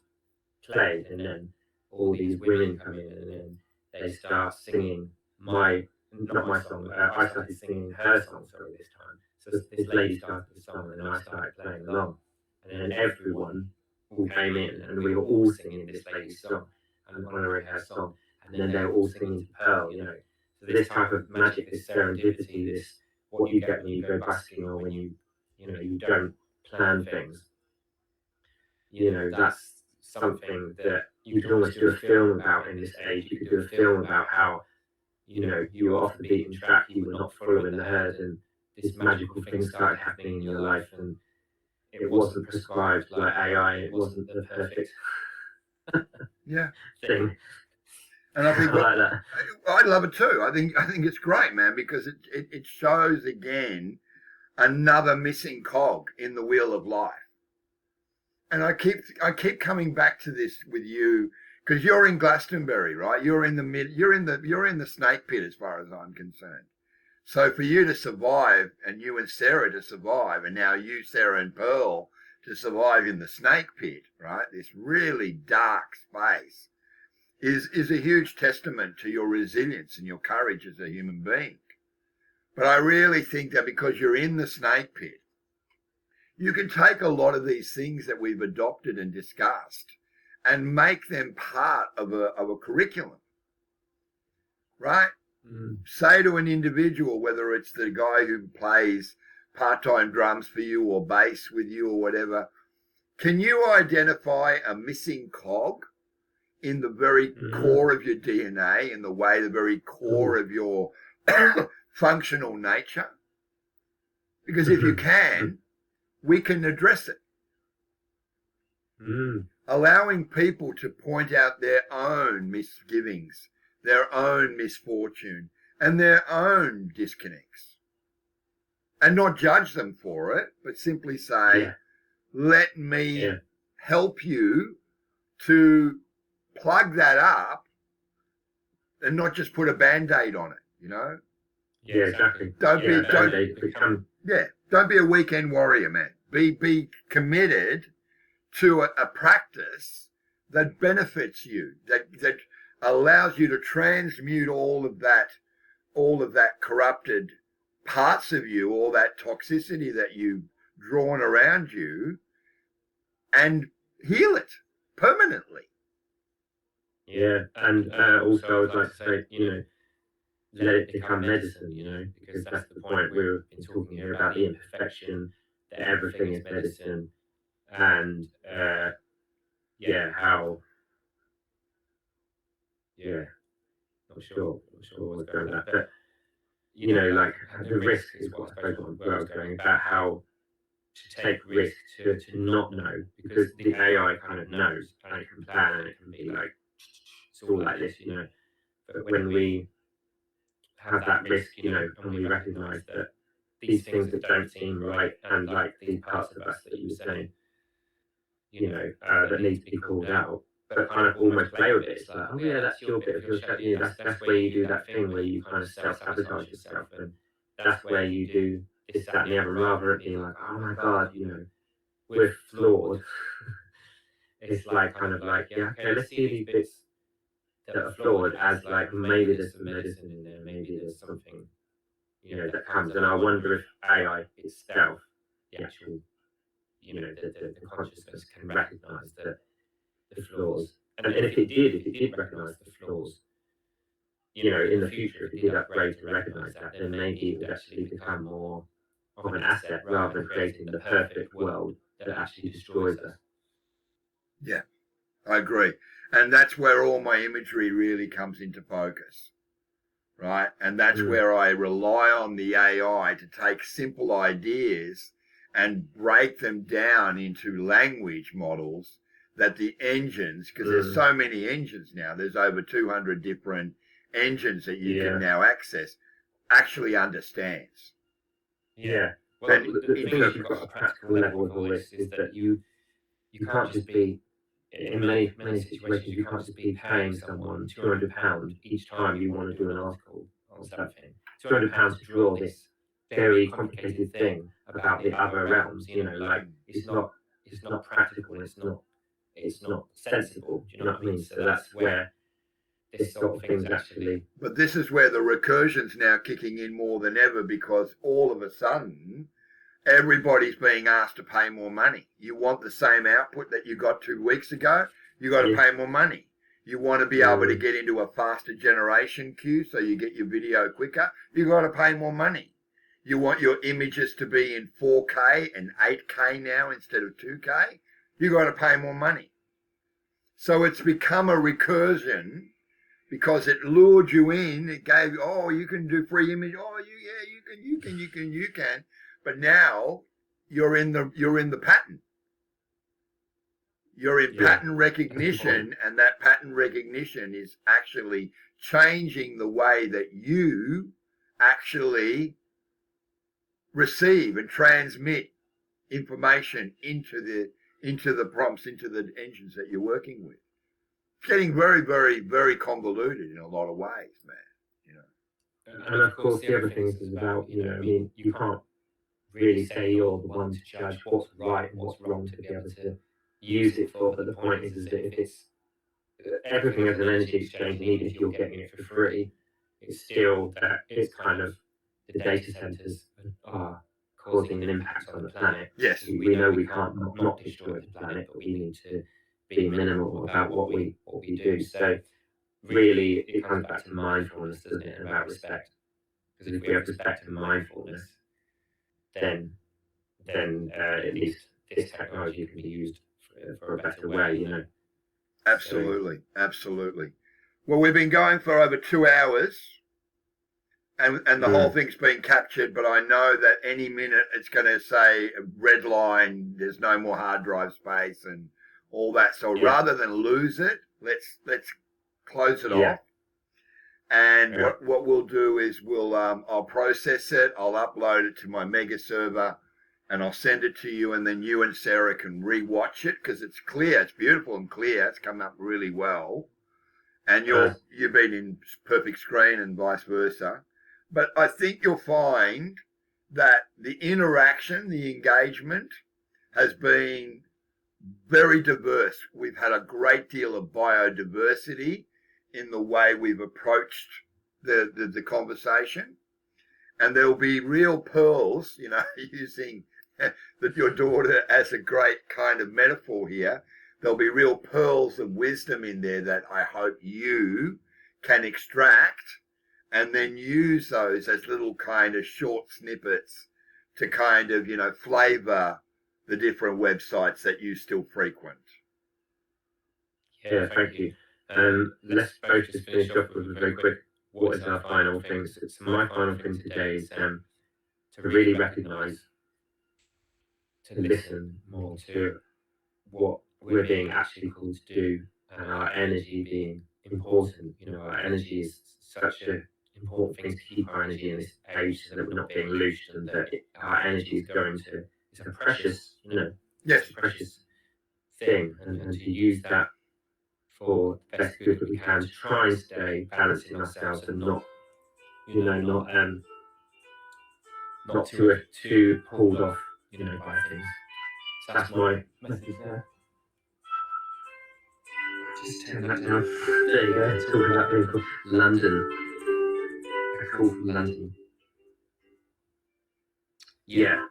played, and then all these women come in, and then they start singing not my song, I started singing her song, sorry, this time. So this lady started the song, and then I started playing along, and then everyone all came in, and we were all singing this lady's song and honouring her song, and then they were all singing to Pearl, you know. So this type of magic, this serendipity, this what you get when you go busking, or when you know, you don't plan things. You know, that's something that you could almost do a film about in this age. You could do a film about how, you know, you were off the beaten track, you were not following the herd, and this magical thing started happening in your life, and it wasn't prescribed like AI. It wasn't the perfect thing. And I think I like that. I love it too. I think it's great, man, because it shows again another missing cog in the wheel of life. And I keep coming back to this with you, because you're in Glastonbury, right? You're in the snake pit as far as I'm concerned. So for you to survive, and you and Sarah to survive, and now you, Sarah, and Pearl to survive in the snake pit, right? This really dark space is a huge testament to your resilience and your courage as a human being. But I really think that because you're in the snake pit, you can take a lot of these things that we've adopted and discussed and make them part of a curriculum, right? Say to an individual, whether it's the guy who plays part-time drums for you or bass with you or whatever, can you identify a missing cog in the very core of your DNA, in the way, the very core of your functional nature? Because if you can, we can address it. Allowing people to point out their own misgivings, their own misfortune, and their own disconnects. And not judge them for it, but simply say, let me help you to plug that up, and not just put a Band-Aid on it, you know? Yeah, exactly. Don't be a weekend warrior, man. Be committed to a practice that benefits you, that allows you to transmute all of that corrupted parts of you, all that toxicity that you've drawn around you, and heal it permanently. Yeah, and also I would like to say, you know, let it become medicine, you know, because that's the point. We've been talking here about the imperfection, that everything is medicine, and not sure what was going on that, but you know, like the risk is what I suppose where I was going about, how to take risk, to not know, because the AI kind of knows, and it can plan, and it can be like, it's all like this, you know. But when we have that risk, you know, and we recognise that these things that don't seem right, and like these parts of us that you were saying, you know, that need to be called out, but kind of almost play with it. It's like, oh yeah, that's your bit of your strategy. You know, that's where you do that thing where you kind of self-sabotage yourself, and that's where you do this, that, and the other, rather than being like, oh my God, you know, we're flawed. it's like kind of like, yeah, okay, let's see these bits that are flawed as like maybe there's some medicine in there, maybe there's something, you know, that comes. And I wonder if AI itself, the actual, you know, the consciousness can recognize the flaws. And if it did recognize the flaws, you know, in the future, if it did upgrade to recognize that, then maybe it would actually become more of an asset rather than creating the perfect world that actually destroys us. Yeah, I agree. And that's where all my imagery really comes into focus, right? And that's where I rely on the AI to take simple ideas and break them down into language models that the engines, because there's so many engines now, there's over 200 different engines that you can now access, actually understands. Yeah. Well, the thing is, you've got a practical level with all this is that you can't just be, in many situations, you can't just be paying someone £200 each time you want to do an article on something. £200 to draw this very complicated thing about the other realms. You know, like it's not practical. It's not sensible. Do you know what I mean? So that's where this sort of thing's actually. But this is where the recursion's now kicking in more than ever, because all of a sudden everybody's being asked to pay more money. You want the same output that you got 2 weeks ago, you got to pay more money. You want to be able to get into a faster generation queue so you get your video quicker, you got to pay more money. You want your images to be in 4K and 8K now instead of 2K, you got to pay more money. So it's become a recursion because it lured you in. It gave you, oh, you can do free image. Oh, you can. But now you're in the pattern. You're in pattern recognition, and that pattern recognition is actually changing the way that you actually receive and transmit information into the prompts, into the engines that you're working with. It's getting very, very, very convoluted in a lot of ways, man. You know. And of course, the other things is about, you know, I mean, you can't really say you're the one to judge what's right and what's wrong to be able to use it for. But the point is that if it's everything as an energy exchange, and even if you're getting it for free, it's still that it's kind of the data centers are causing an impact on the planet. Yes. We know we can't not destroy the planet, but we need to be minimal about what we do. So really, it comes back to mindfulness, doesn't it, and about respect. Because if we have respect and mindfulness, then at least this technology can be used for a better way, you know. Absolutely, absolutely. Well, we've been going for over 2 hours, and the whole thing's been captured, but I know that any minute it's going to say red line, there's no more hard drive space and all that. So rather than lose it, let's close it off. And what we'll do is I'll process it, I'll upload it to my mega server, and I'll send it to you, and then you and Sarah can re-watch it, because it's clear, it's beautiful and clear, it's come up really well. And you've been in perfect screen and vice versa. But I think you'll find that the interaction, the engagement has been very diverse. We've had a great deal of biodiversity in the way we've approached the conversation. And there'll be real pearls, you know, using that your daughter as a great kind of metaphor here. There'll be real pearls of wisdom in there that I hope you can extract and then use those as little kind of short snippets to kind of, you know, flavor the different websites that you still frequent. Yeah, thank you. Let's both just finish off with a very quick, what is our final thing? So my final thing today is to really recognise, to listen more to what we're being actually called to do, and our energy being important. You know, our energy is such an important thing to keep our energy in this age so that we're not being loosed, and that our energy is going to, it's a precious, you know, it's a precious thing, and to use that for the best good that we can, to try and stay balancing ourselves and not, you know, not too pulled off, you know, by things. So that's my message there. Just turn that down. There you go. Talking about being called London. A call from London. Yeah.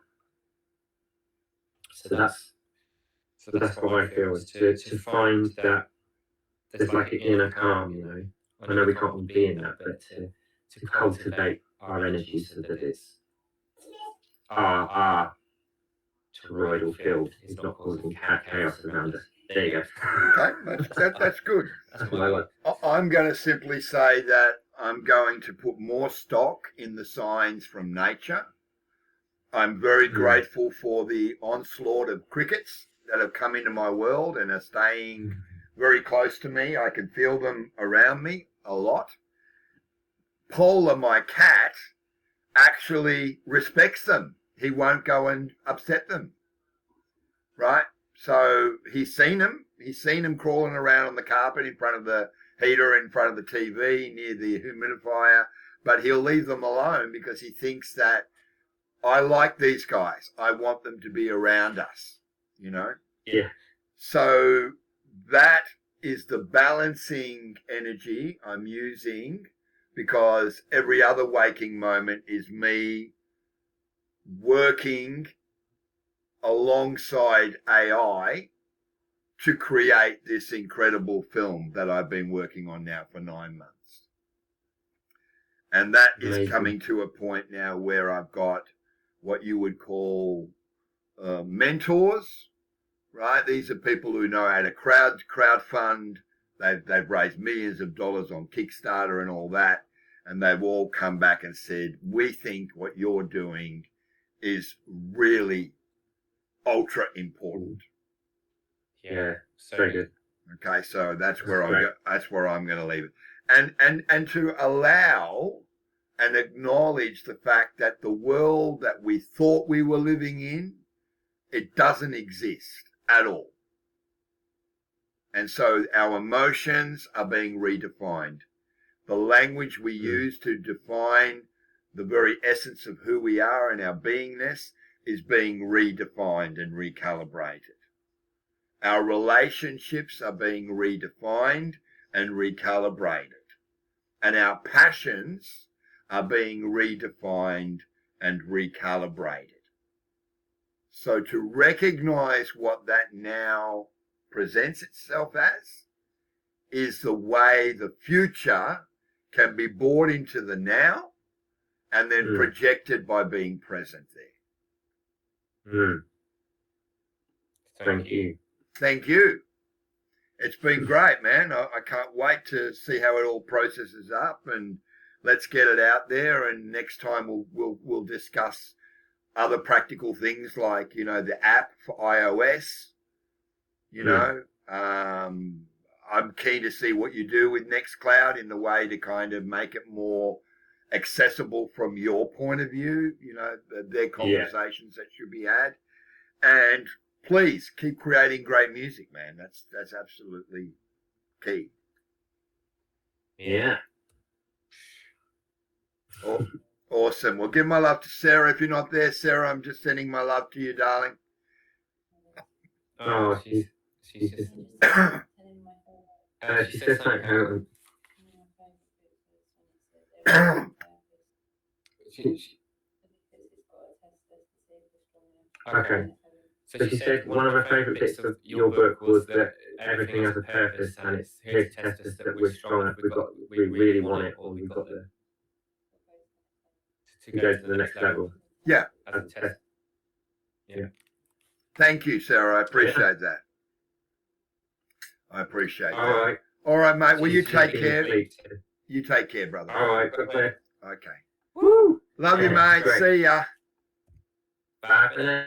So that's what I feel, is to find that there's like an inner calm, you know. I know we can't all be in that, but to cultivate our energy so that it's our toroidal field is not causing chaos around us. There you go. Okay, that's good. That's what I like. I'm going to simply say that I'm going to put more stock in the signs from nature. I'm very grateful for the onslaught of crickets that have come into my world and are staying very close to me. I can feel them around me a lot. Polar, my cat, actually respects them. He won't go and upset them, right? So he's seen them crawling around on the carpet in front of the heater, in front of the TV, near the humidifier, but he'll leave them alone because he thinks that I like these guys. I want them to be around us, you know? Yeah. So that is the balancing energy I'm using, because every other waking moment is me working alongside AI to create this incredible film that I've been working on now for 9 months. And that is coming to a point now where I've got what you would call mentors, right? These are people who know how to crowdfund. They've raised millions of dollars on Kickstarter and all that. And they've all come back and said, we think what you're doing is really ultra important. Yeah, so good. Okay, so that's where I'm going to leave it, and to allow and acknowledge the fact that the world that we thought we were living in, it doesn't exist at all, and so our emotions are being redefined. The language we use to define the very essence of who we are and our beingness is being redefined and recalibrated. Our relationships are being redefined and recalibrated. And our passions are being redefined and recalibrated. So to recognize what that now presents itself as is the way the future can be brought into the now and then projected by being present there. Thank you. Thank you. It's been great, man. I can't wait to see how it all processes up, and let's get it out there. And next time we'll discuss other practical things like, you know, the app for iOS. You know, I'm keen to see what you do with Nextcloud in the way to kind of make it more accessible from your point of view. You know, their conversations that should be had, and please keep creating great music, man. That's absolutely key. Yeah. Oh, awesome. Well, give my love to Sarah. If you're not there, Sarah, I'm just sending my love to you, darling. Oh, she's just. She says something. Okay. So she said one of her favourite bits of your book was that everything has a purpose, and it's here to test us that we're strong enough, we really want it, or we've got to go to the next level. Yeah. As a test. Yeah. Thank you, Sarah. I appreciate that. I appreciate that. All right. All right, mate. Well, you take care. You take care, brother. All right. Bye. Okay. Woo. Love you, mate. Great. See ya. Bye for now.